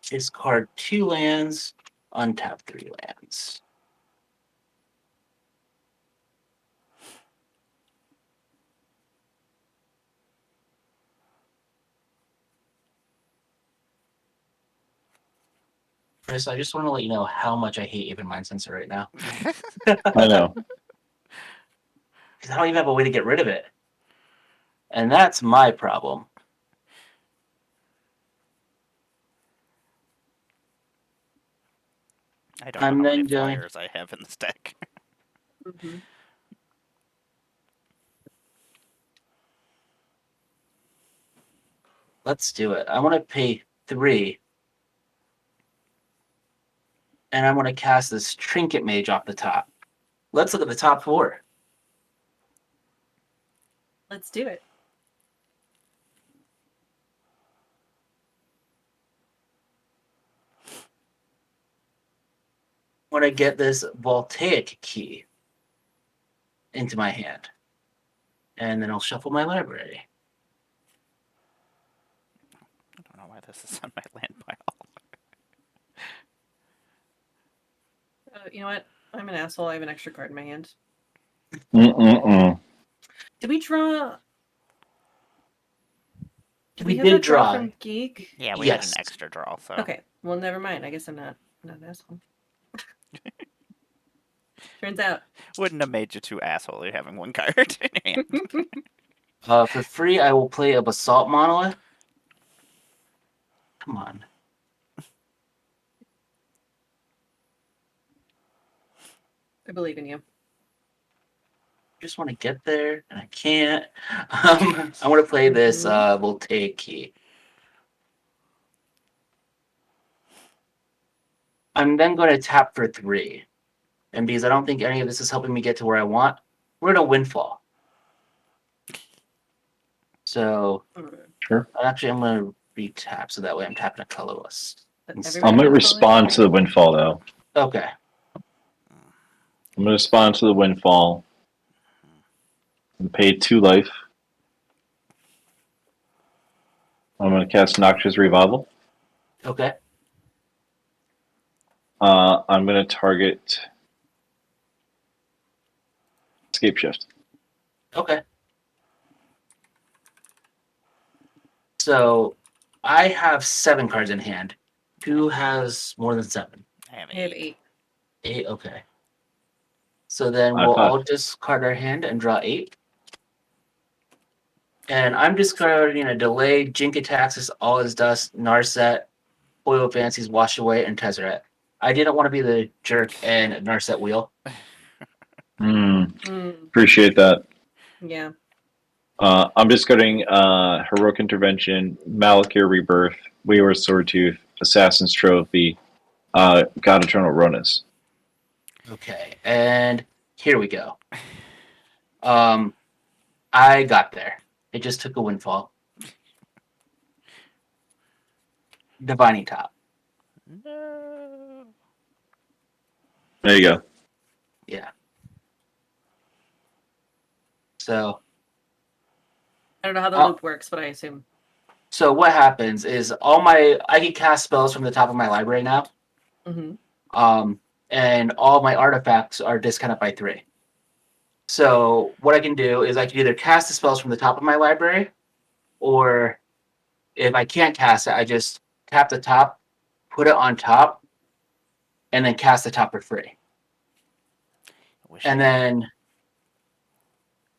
Discard 2 lands, untap 3 lands. Chris, I just want to let you know how much I hate Even Mind Sensor right now. I know. Because I don't even have a way to get rid of it. And that's my problem. I don't I'm know how many then going. flyers I have in this deck. Mm-hmm. Let's do it. I want to pay 3. And I'm going to cast this Trinket Mage off the top. Let's look at the top 4. Let's do it. I want to get this Voltaic Key into my hand. And then I'll shuffle my library. I don't know why this is on my land pile. You know what? I'm an asshole. I have an extra card in my hand. Mm-mm-mm. Did we draw? Did We we have did that draw draw. from Geek? Yeah, we had Yes. an extra draw, so. Okay. Well, never mind. I guess I'm not an asshole. Turns out. Wouldn't have made you too assholey having one card in your hand. For free, I will play a Basalt Monolith. Come on. I believe in you. Just want to get there, and I can't. I want to play this Voltaic Key. I'm then going to tap for 3. And because I don't think any of this is helping me get to where I want, we're going to Windfall. So, Sure. actually, I'm going to retap, so that way I'm tapping a colorless. I Everybody might windfall respond is- to the windfall, though. Okay. I'm going to respond to the windfall and pay 2 life. I'm going to cast Noxious Revival. Okay. I'm going to target Escape Shift. Okay. So, I have 7 cards in hand. Who has more than 7? I have I have 8. 8. 8, okay. So then I have we'll 5. all discard our hand and draw 8. And I'm discarding a delay, Jink Taxis, All Is Dust, Narset, Oil Fancies, Wash Away, and Tezzeret. I didn't want to be the jerk and Narset wheel. Appreciate that. Yeah. I'm discarding Heroic Intervention, Malakir Rebirth, Wayward Swordtooth, Assassin's Trophy, God Eternal Ronus. Okay, and here we go. I got there. It just took a windfall. Divining Top. No. There you go. Yeah. So I don't know how the Oh. loop works, but I assume. so what happens is I can cast spells from the top of my library now. Mm-hmm. And all my artifacts are discounted by 3. So what I can do is I can either cast the spells from the top of my library, or if I can't cast it, I just tap the top, put it on top, and then cast the top for free. And then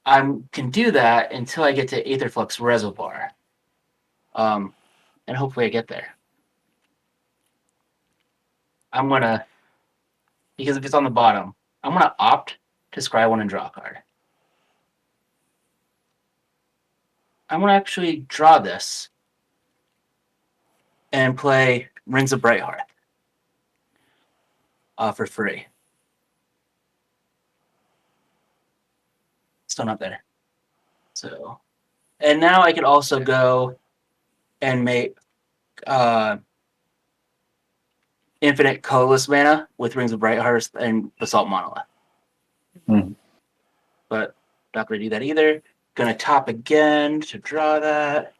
I can do that until I get to Aetherflux Reservoir. And hopefully I get there. I'm gonna, because if it's on the bottom, I'm gonna opt to scry 1 and draw a card. I'm gonna actually draw this and play Rings of Brighthearth for free. Still not there. So, and now I could also go and make infinite colorless mana with Rings of Brightheart and Basalt Monolith. Hmm. But not going to do that either. Going to top again to draw that.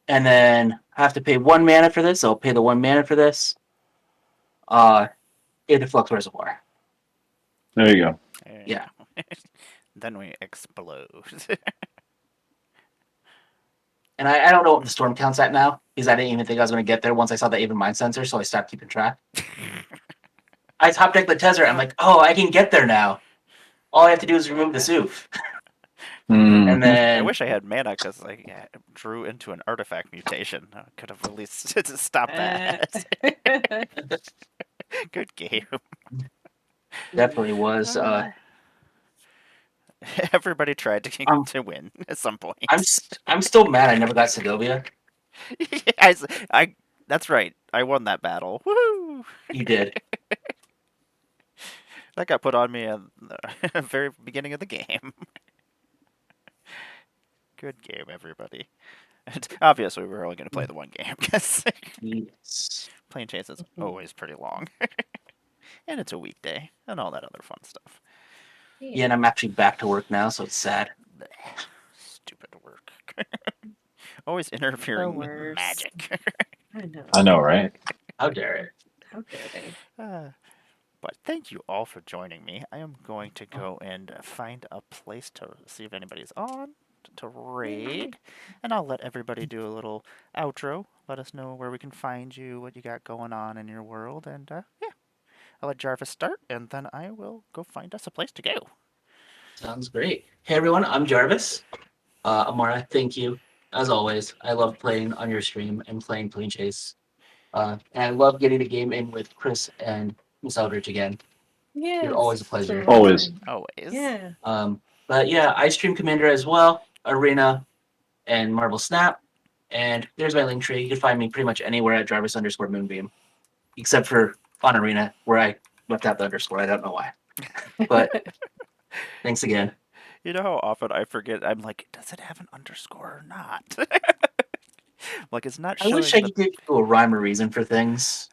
And then I have to pay 1 mana for this. So I'll pay the 1 mana for this. Into Flux Reservoir. There you go. There you Yeah. go. Then we explode. And I don't know what the storm count's at now, because I didn't even think I was going to get there once I saw the Aven Mind sensor, so I stopped keeping track. I top decked the Tezzeret. I'm like, oh, I can get there now. All I have to do is remove the Soof. Mhm. And then I wish I had mana because I drew into an artifact mutation. I could have at least stopped that. Good game. definitely was. Everybody tried Um, to win at some point. I'm still mad I never got Segovia. I that's right. I won that battle. Woohoo! You did. That got put on me at the very beginning of the game. Good game, everybody. And obviously, we're only going to play the one game because Yes. Planechase is always pretty long, and it's a weekday and all that other fun stuff. Yeah, and I'm actually back to work now, so it's sad. Blech. Stupid work. Always interfering with worst. magic. I know. I know, right? How dare it? How dare they? But thank you all for joining me. I am going to go and find a place to see if anybody's on to raid, and I'll let everybody do a little outro. Let us know where we can find you, what you got going on in your world, and yeah, I'll let Jarvis start, and then I will go find us a place to go. Sounds great. Hey everyone, I'm Jarvis. Emmara, thank you. As always, I love playing on your stream and playing Planechase. And I love getting the game in with Chris and Miss Eldridge again. Yeah. You're always a pleasure. Always. Always. Yeah. But yeah, I stream Commander as well, Arena, and Marvel Snap. And there's my link tree. You can find me pretty much anywhere at Jarvis_Moonbeam, except for on Arena, where I left out the underscore. I don't know why. But thanks again. You know how often I forget? I'm like, does it have an underscore or not? Like, it's not I showing. wish I could give you a rhyme or reason for things.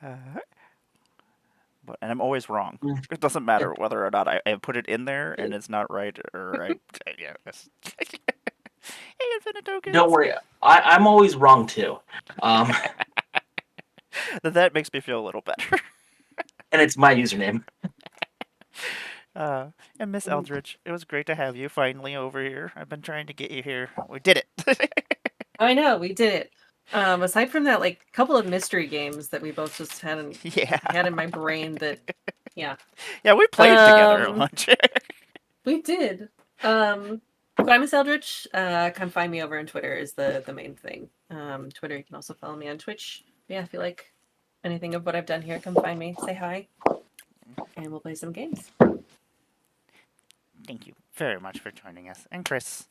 But and I'm always wrong. Mm. It doesn't matter whether or not I put it in there and it's not right, or yeah. Hey, infinite tokens. Don't worry, I'm always wrong too. That makes me feel a little better. And it's my username. And Miss Eldridge, it was great to have you finally over here. I've been trying to get you here. We did it. I know, we did it. Aside from that, like, couple of mystery games that we both just had in my brain that, yeah. Yeah, we played together a bunch. We did. But I'm Miss Eldridge. Come find me over on Twitter is the main thing. Twitter, you can also follow me on Twitch. Yeah, if you like anything of what I've done here, come find me, say hi, and we'll play some games. Thank you very much for joining us. And Chris,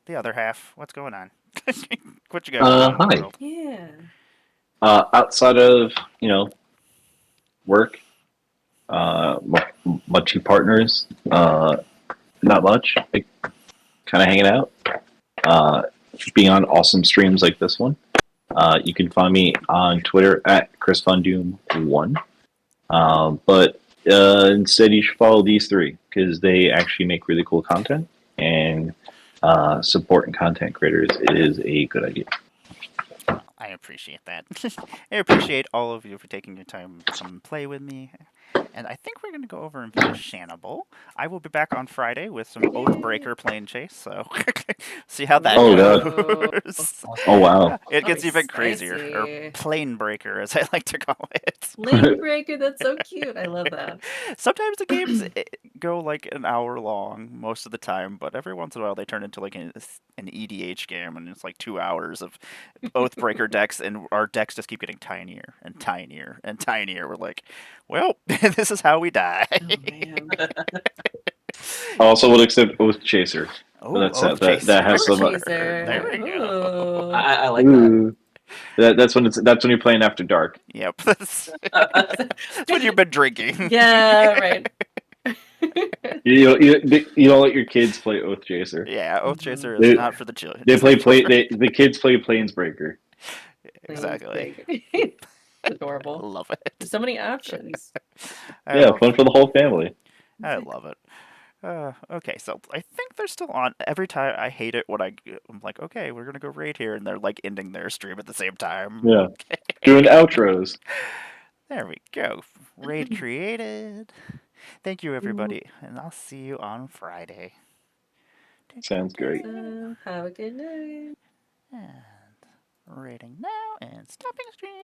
the other half, what's going on? What you got going on in the Hi. world? Yeah. Outside of work, my two partners, not much. Like, kind of hanging out, being on awesome streams like this one. You can find me on Twitter at ChrisFunDoom1. But instead, you should follow these three because they actually make really cool content, and supporting content creators is a good idea. I appreciate that. I appreciate all of you for taking your time to come and play with me. And I think we're going to go over and play Shannable. I will be back on Friday with some Oathbreaker Planechase, so see how that goes. Oh wow! It gets be even crazier, or spicy. Planebreaker, as I like to call it. Lane Breaker, that's so cute. I love that. Sometimes the games go like an hour long most of the time, but every once in a while they turn into like an EDH game, and it's like 2 hours of Oathbreaker decks, and our decks just keep getting tinier and tinier and tinier. We're like, well, this is how we die. Oh, man. Also, will accept Oath Chaser. Oh, That's Oath that has some. Chaser. There we go. Ooh. I like that. Ooh. That's when you're playing after dark. Yep, that's when you've been drinking. Yeah, right. You don't let your kids play Oath Chaser. Yeah, Oath Chaser is They- not for the children. They play the kids play Planesbreaker. Exactly. It's I adorable. love it. There's so many options. I Yeah, love fun for the whole family. I love it. Okay, so I think they're still on. Every time I hate it when I'm like, okay, we're gonna go raid here, and they're like ending their stream at the same time. Yeah. Doing outros. There we go. Raid created. Thank you, everybody, and I'll see you on Friday. Sounds great. Have a good night. And raiding now and stopping stream.